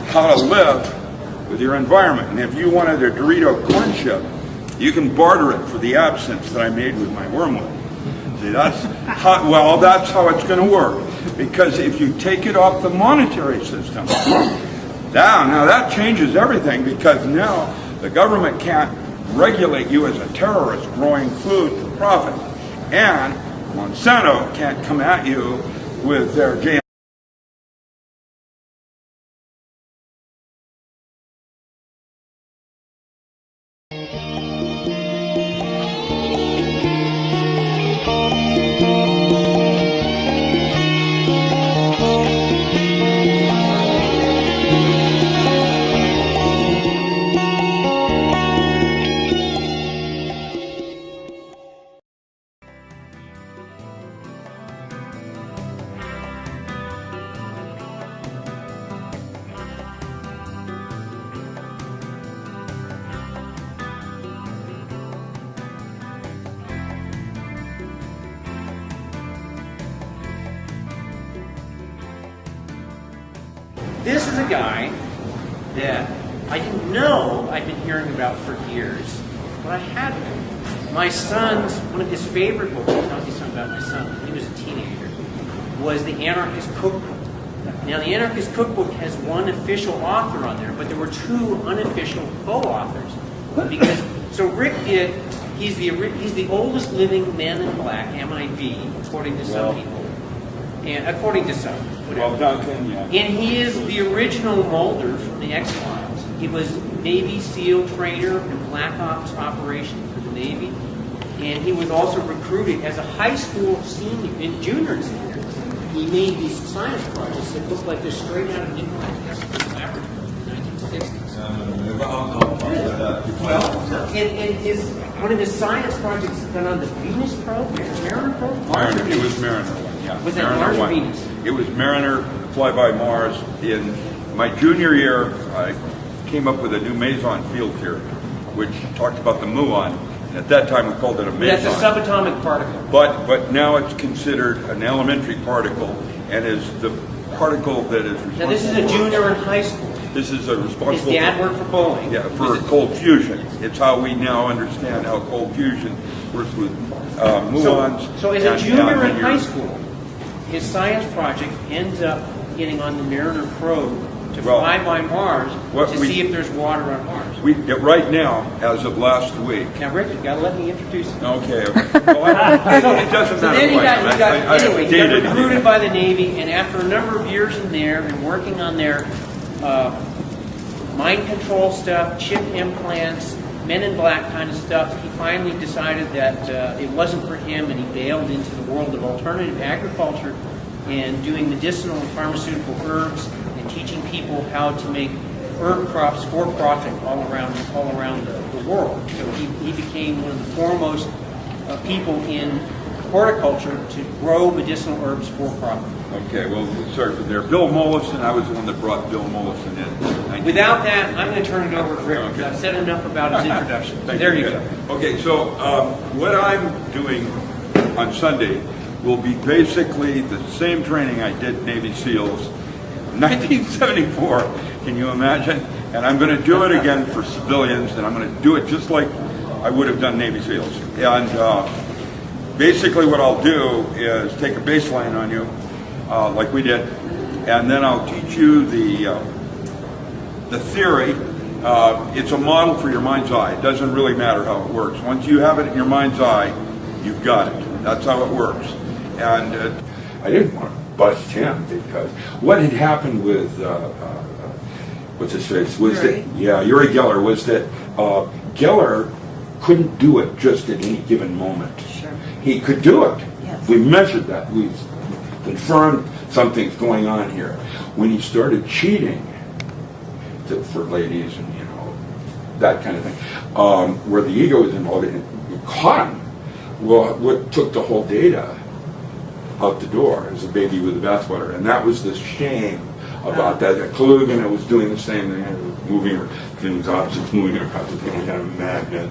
how to live with your environment. And if you wanted a Dorito corn chip, you can barter it for the absinthe that I made with my wormwood. See, that's how it's going to work. Because if you take it off the monetary system, now that changes everything, because now the government can't regulate you as a terrorist growing food for profit. And Monsanto can't come at you with their GM. This is a guy that I didn't know I'd been hearing about for years, but I hadn't. My son's, one of his favorite books, I'll tell you something about my son when he was a teenager, was the Anarchist Cookbook. Now, the Anarchist Cookbook has one official author on there, but there were two unofficial co-authors. So Rick he's the oldest living man in black, MIV, according to some people, and according to some. Well, Duncan, yeah. And he is the original Mulder from the X-Files. He was Navy SEAL trainer in Black Ops operation for the Navy. And he was also recruited as a high school junior and senior. He made these science projects that looked like they're straight out of Nikolai Tesla's laboratory in the 1960s. One of his science projects done on the Venus probe, Mariner probe? Mariner, it was Mariner. Yeah. Was that Mars or Venus? It was Mariner, fly by Mars. In my junior year, I came up with a new meson field theory, which talked about the muon. At that time, we called it a meson. That's a subatomic particle. But now it's considered an elementary particle, and is the particle that is responsible. Now, this is a junior in high school. This is a responsible. His dad worked for Boeing. Yeah, for cold fusion. It's how we now understand how cold fusion works with muons. So as a junior in high school, his science project ends up getting on the Mariner probe to fly by Mars to see if there's water on Mars. Right now, as of last week. Now, Rick, you got to let me introduce him. Okay. Well, it doesn't matter. Then he got recruited by the Navy, and after a number of years in there and working on their mind control stuff, chip implants, Men in Black kind of stuff, he finally decided that it wasn't for him, and he bailed into the world of alternative agriculture and doing medicinal and pharmaceutical herbs and teaching people how to make herb crops for profit all around the world. So he became one of the foremost people in horticulture to grow medicinal herbs for profit. Okay, well, we'll start from there. Bill Mollison, I was the one that brought Bill Mollison in. Without that, I'm going to turn it over to Rick. Okay. I've said enough about his introduction. There you go. Okay, so what I'm doing on Sunday will be basically the same training I did Navy SEALs 1974. Can you imagine? And I'm going to do it again for civilians, and I'm going to do it just like I would have done Navy SEALs. And basically what I'll do is take a baseline on you, like we did, and then I'll teach you the theory. It's a model for your mind's eye. It doesn't really matter how it works. Once you have it in your mind's eye, you've got it. That's how it works. And I didn't want to bust him, because what had happened with what's his face was Yuri. Uri Geller, was that Geller couldn't do it just at any given moment. Sure. He could do it. Yes. We measured that. We confirmed something's going on here. When he started cheating for ladies and that kind of thing, where the ego was involved, we caught him. Well, what took the whole data out the door is a baby with the bathwater, and that was the shame about that. Kalugin was doing the same thing, moving things, objects moving across the thing, kind of magnet.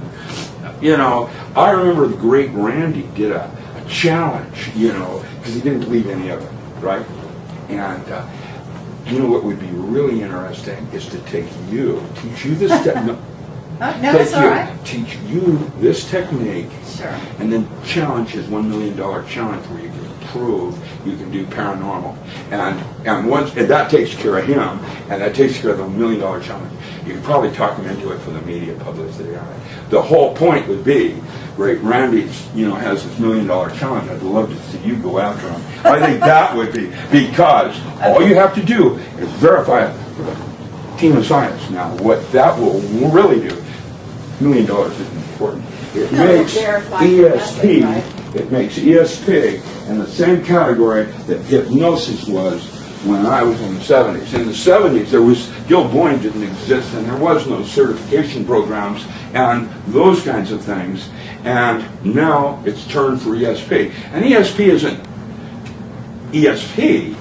You know, I remember the great Randy did a challenge, you know, because he didn't believe any of it, right? And you know what would be really interesting is to teach you this technique. No, that's all right. Teach you this technique, Sure. and then challenge his $1 million challenge where you can prove you can do paranormal, and that takes care of him, and that takes care of the $1 million challenge. You can probably talk him into it for the media publicity on it. The whole point would be, great Randy's, you know, has this $1 million challenge. I'd love to see you go after him. I think that would be, because all you have to do is verify it. Team of science. Now, what that will really do, $1 million isn't important. It makes ESP, right? it makes ESP in the same category that hypnosis was when I was in the 70s. In the 70s, Gil Boyne didn't exist, and there was no certification programs and those kinds of things. And now it's turned for ESP. And ESP isn't ESP.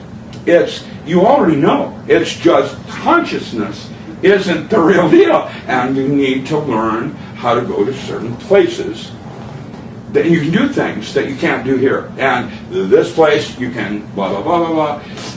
It's, you already know, it's just consciousness isn't the real deal. And you need to learn how to go to certain places that you can do things that you can't do here. And this place, you can blah, blah, blah, blah,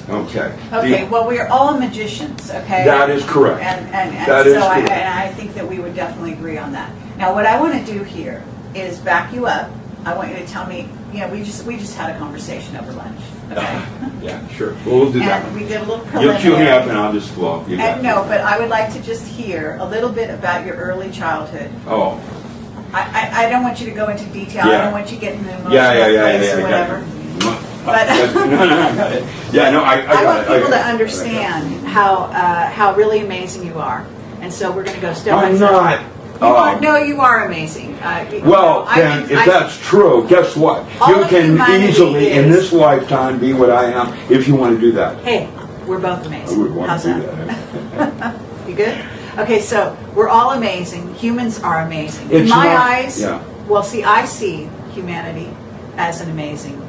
blah. Okay. Okay, well, we are all magicians, okay? That is correct. And That is so correct. I think that we would definitely agree on that. Now, what I want to do here is back you up. I want you to tell me, you know, we just had a conversation over lunch, okay? Yeah, sure. We'll do that. And we did a little You'll preliminary. cue me up and I'll just flow. You got And it. no, but I would like to just hear a little bit about your early childhood. Oh. I don't want you to go into detail. I Yeah. don't want you getting an emotional Yeah, place or whatever. But no, I got it. Yeah, no, I I got want it. people to got it. understand how really amazing you are. And so we're going to go step by I'm step. not. No, you are amazing. Well, then, if that's true, guess what? All You of can humanity easily, in is- this lifetime, be what I am if you want to do that. Hey, we're both I amazing. would want How's to do that? that. You good? Okay, so we're all amazing. Humans are amazing. In It's my not- eyes, yeah. well, see, I see humanity as an amazing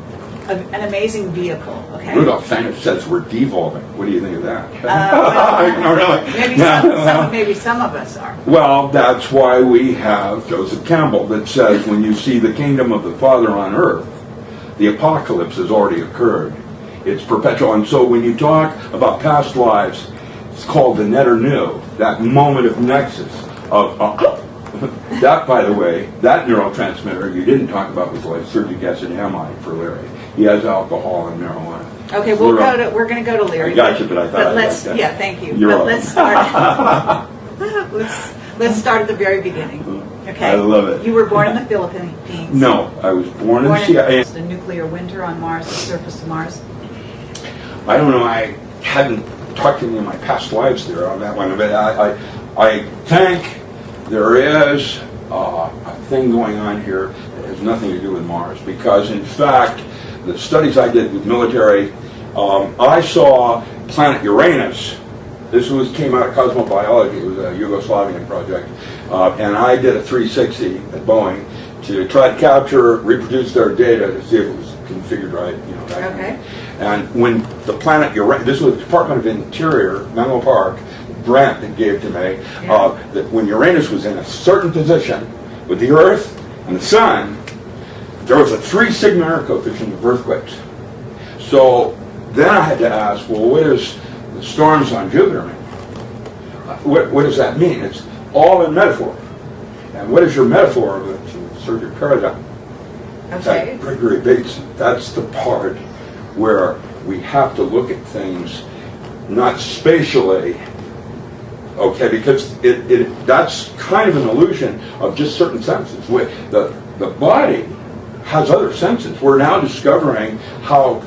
vehicle. Okay. Rudolph Steiner says we're devolving. What do you think of that? Well, No, really. maybe some of us are. Well, that's why we have Joseph Campbell that says when you see the kingdom of the Father on earth, the apocalypse has already occurred. It's perpetual. And so when you talk about past lives, it's called the net or new, that moment of nexus of that, by the way, that neurotransmitter you didn't talk about was lysergic acid amide for Larry. He has alcohol and marijuana. Okay, we're going to go to Leary. I got you, but I thought I'd let's like that. yeah, thank you. You're But welcome. let's start. let's start at the very beginning. Okay. I love it. You were born in the Philippines. No, I was born in Born Seattle. in the nuclear winter on Mars, the surface of Mars. I don't know. I hadn't talked to any of my past lives there on that one, but I think there is a thing going on here that has nothing to do with Mars, because in fact, the studies I did with military, I saw planet Uranus. This came out of cosmobiology. It was a Yugoslavian project, and I did a 360 at Boeing to try to capture, reproduce their data to see if it was configured right. You know, that kind of Okay. thing. And when the planet Uranus, this was the Department of Interior, Menlo Park, Brent that gave to me, that when Uranus was in a certain position with the Earth and the Sun, there was a 3 sigma error coefficient of earthquakes. So then I had to ask, well, what does the storms on Jupiter mean? What does that mean? It's all in metaphor. And what is your metaphor of the surgical paradigm? Okay. That Gregory Bates, that's the part where we have to look at things not spatially, okay, because that's kind of an illusion of just certain senses. The body has other senses. We're now discovering how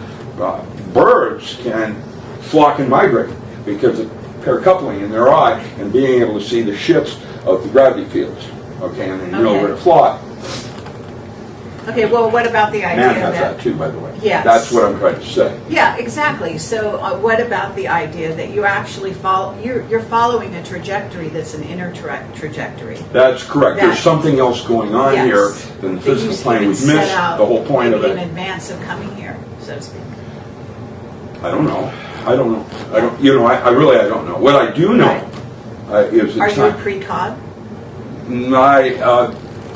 birds can flock and migrate because of paracoupling in their eye and being able to see the shifts of the gravity fields, okay, and they know where to fly. Okay, well, what about the idea Man has that too, by the way. Yes. That's what I'm trying to say. Yeah, exactly. So what about the idea that you actually you're following a trajectory that's an inner trajectory? That's correct. There's something else going on Yes. here than the That you physical plane. even We've set missed out the whole point of maybe it. in advance of coming here, so to speak. I don't know. I don't know. I don't. You know, I really I don't know. What I do know is Are it's you a not. precog?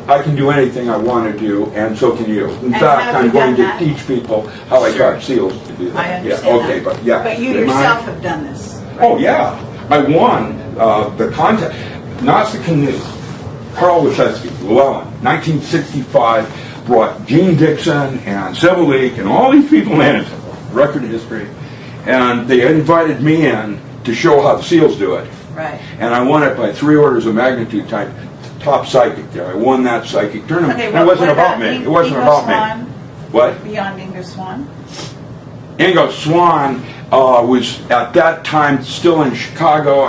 I can do anything I want to do, and so can you. In And fact, have I'm you going to done that? teach people how I Sure. got seals to do that. I understand Yeah. Okay, that. but yeah. But you Am I- yourself have done this. Oh yeah, I won the contest. Not the canoe. Carl Wachowski, Llewellyn, 1965, brought Gene Dixon and Sybil Leek and all these people in. It's a record history, and they invited me in to show how the seals do it. Right. And I won it by 3 orders of magnitude type. Top psychic there. I won that psychic tournament. Okay, And it wasn't what about me. It wasn't Ingo about Swan? me. What? Beyond Ingo Swan? Ingo Swan was at that time still in Chicago.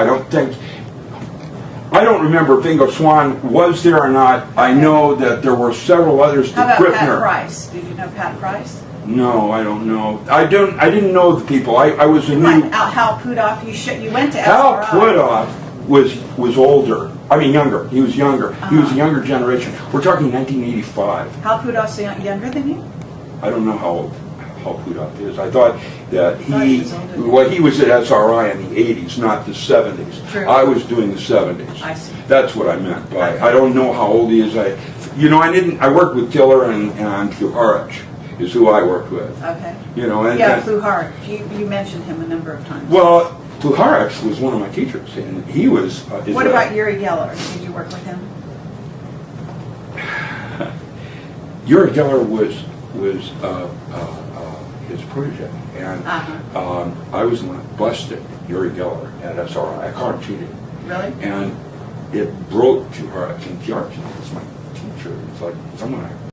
I don't remember if Ingo Swan was there or not. I know that there were several others. How about Gripner. Pat Price? Did you know Pat Price? No, I don't know. I didn't know the people. I was a new. Hal Pudoff, you went to Hal SRI. Pudoff was older. I mean younger. He was younger. He was a younger generation. We're talking 1985. Hal Pudoff's younger than you? I don't know how old Hal Pudoff is. I thought that thought he was older. well, he was at SRI in the 80s, not the 70s. True. I was doing the 70s. I see. That's what I meant by, I don't know how old he is. I worked with Tiller and Puharich is who I worked with. Okay. You know, and Yeah, Puharich. You mentioned him a number of times. well, Puharich was one of my teachers, and he was. What about Yuri Geller? Did you work with him? Yuri Geller was his protege, and I was the one that busted Yuri Geller at SRI. I caught him cheating, Really? and it broke Puharich, and Puharich was my teacher. It's like someone I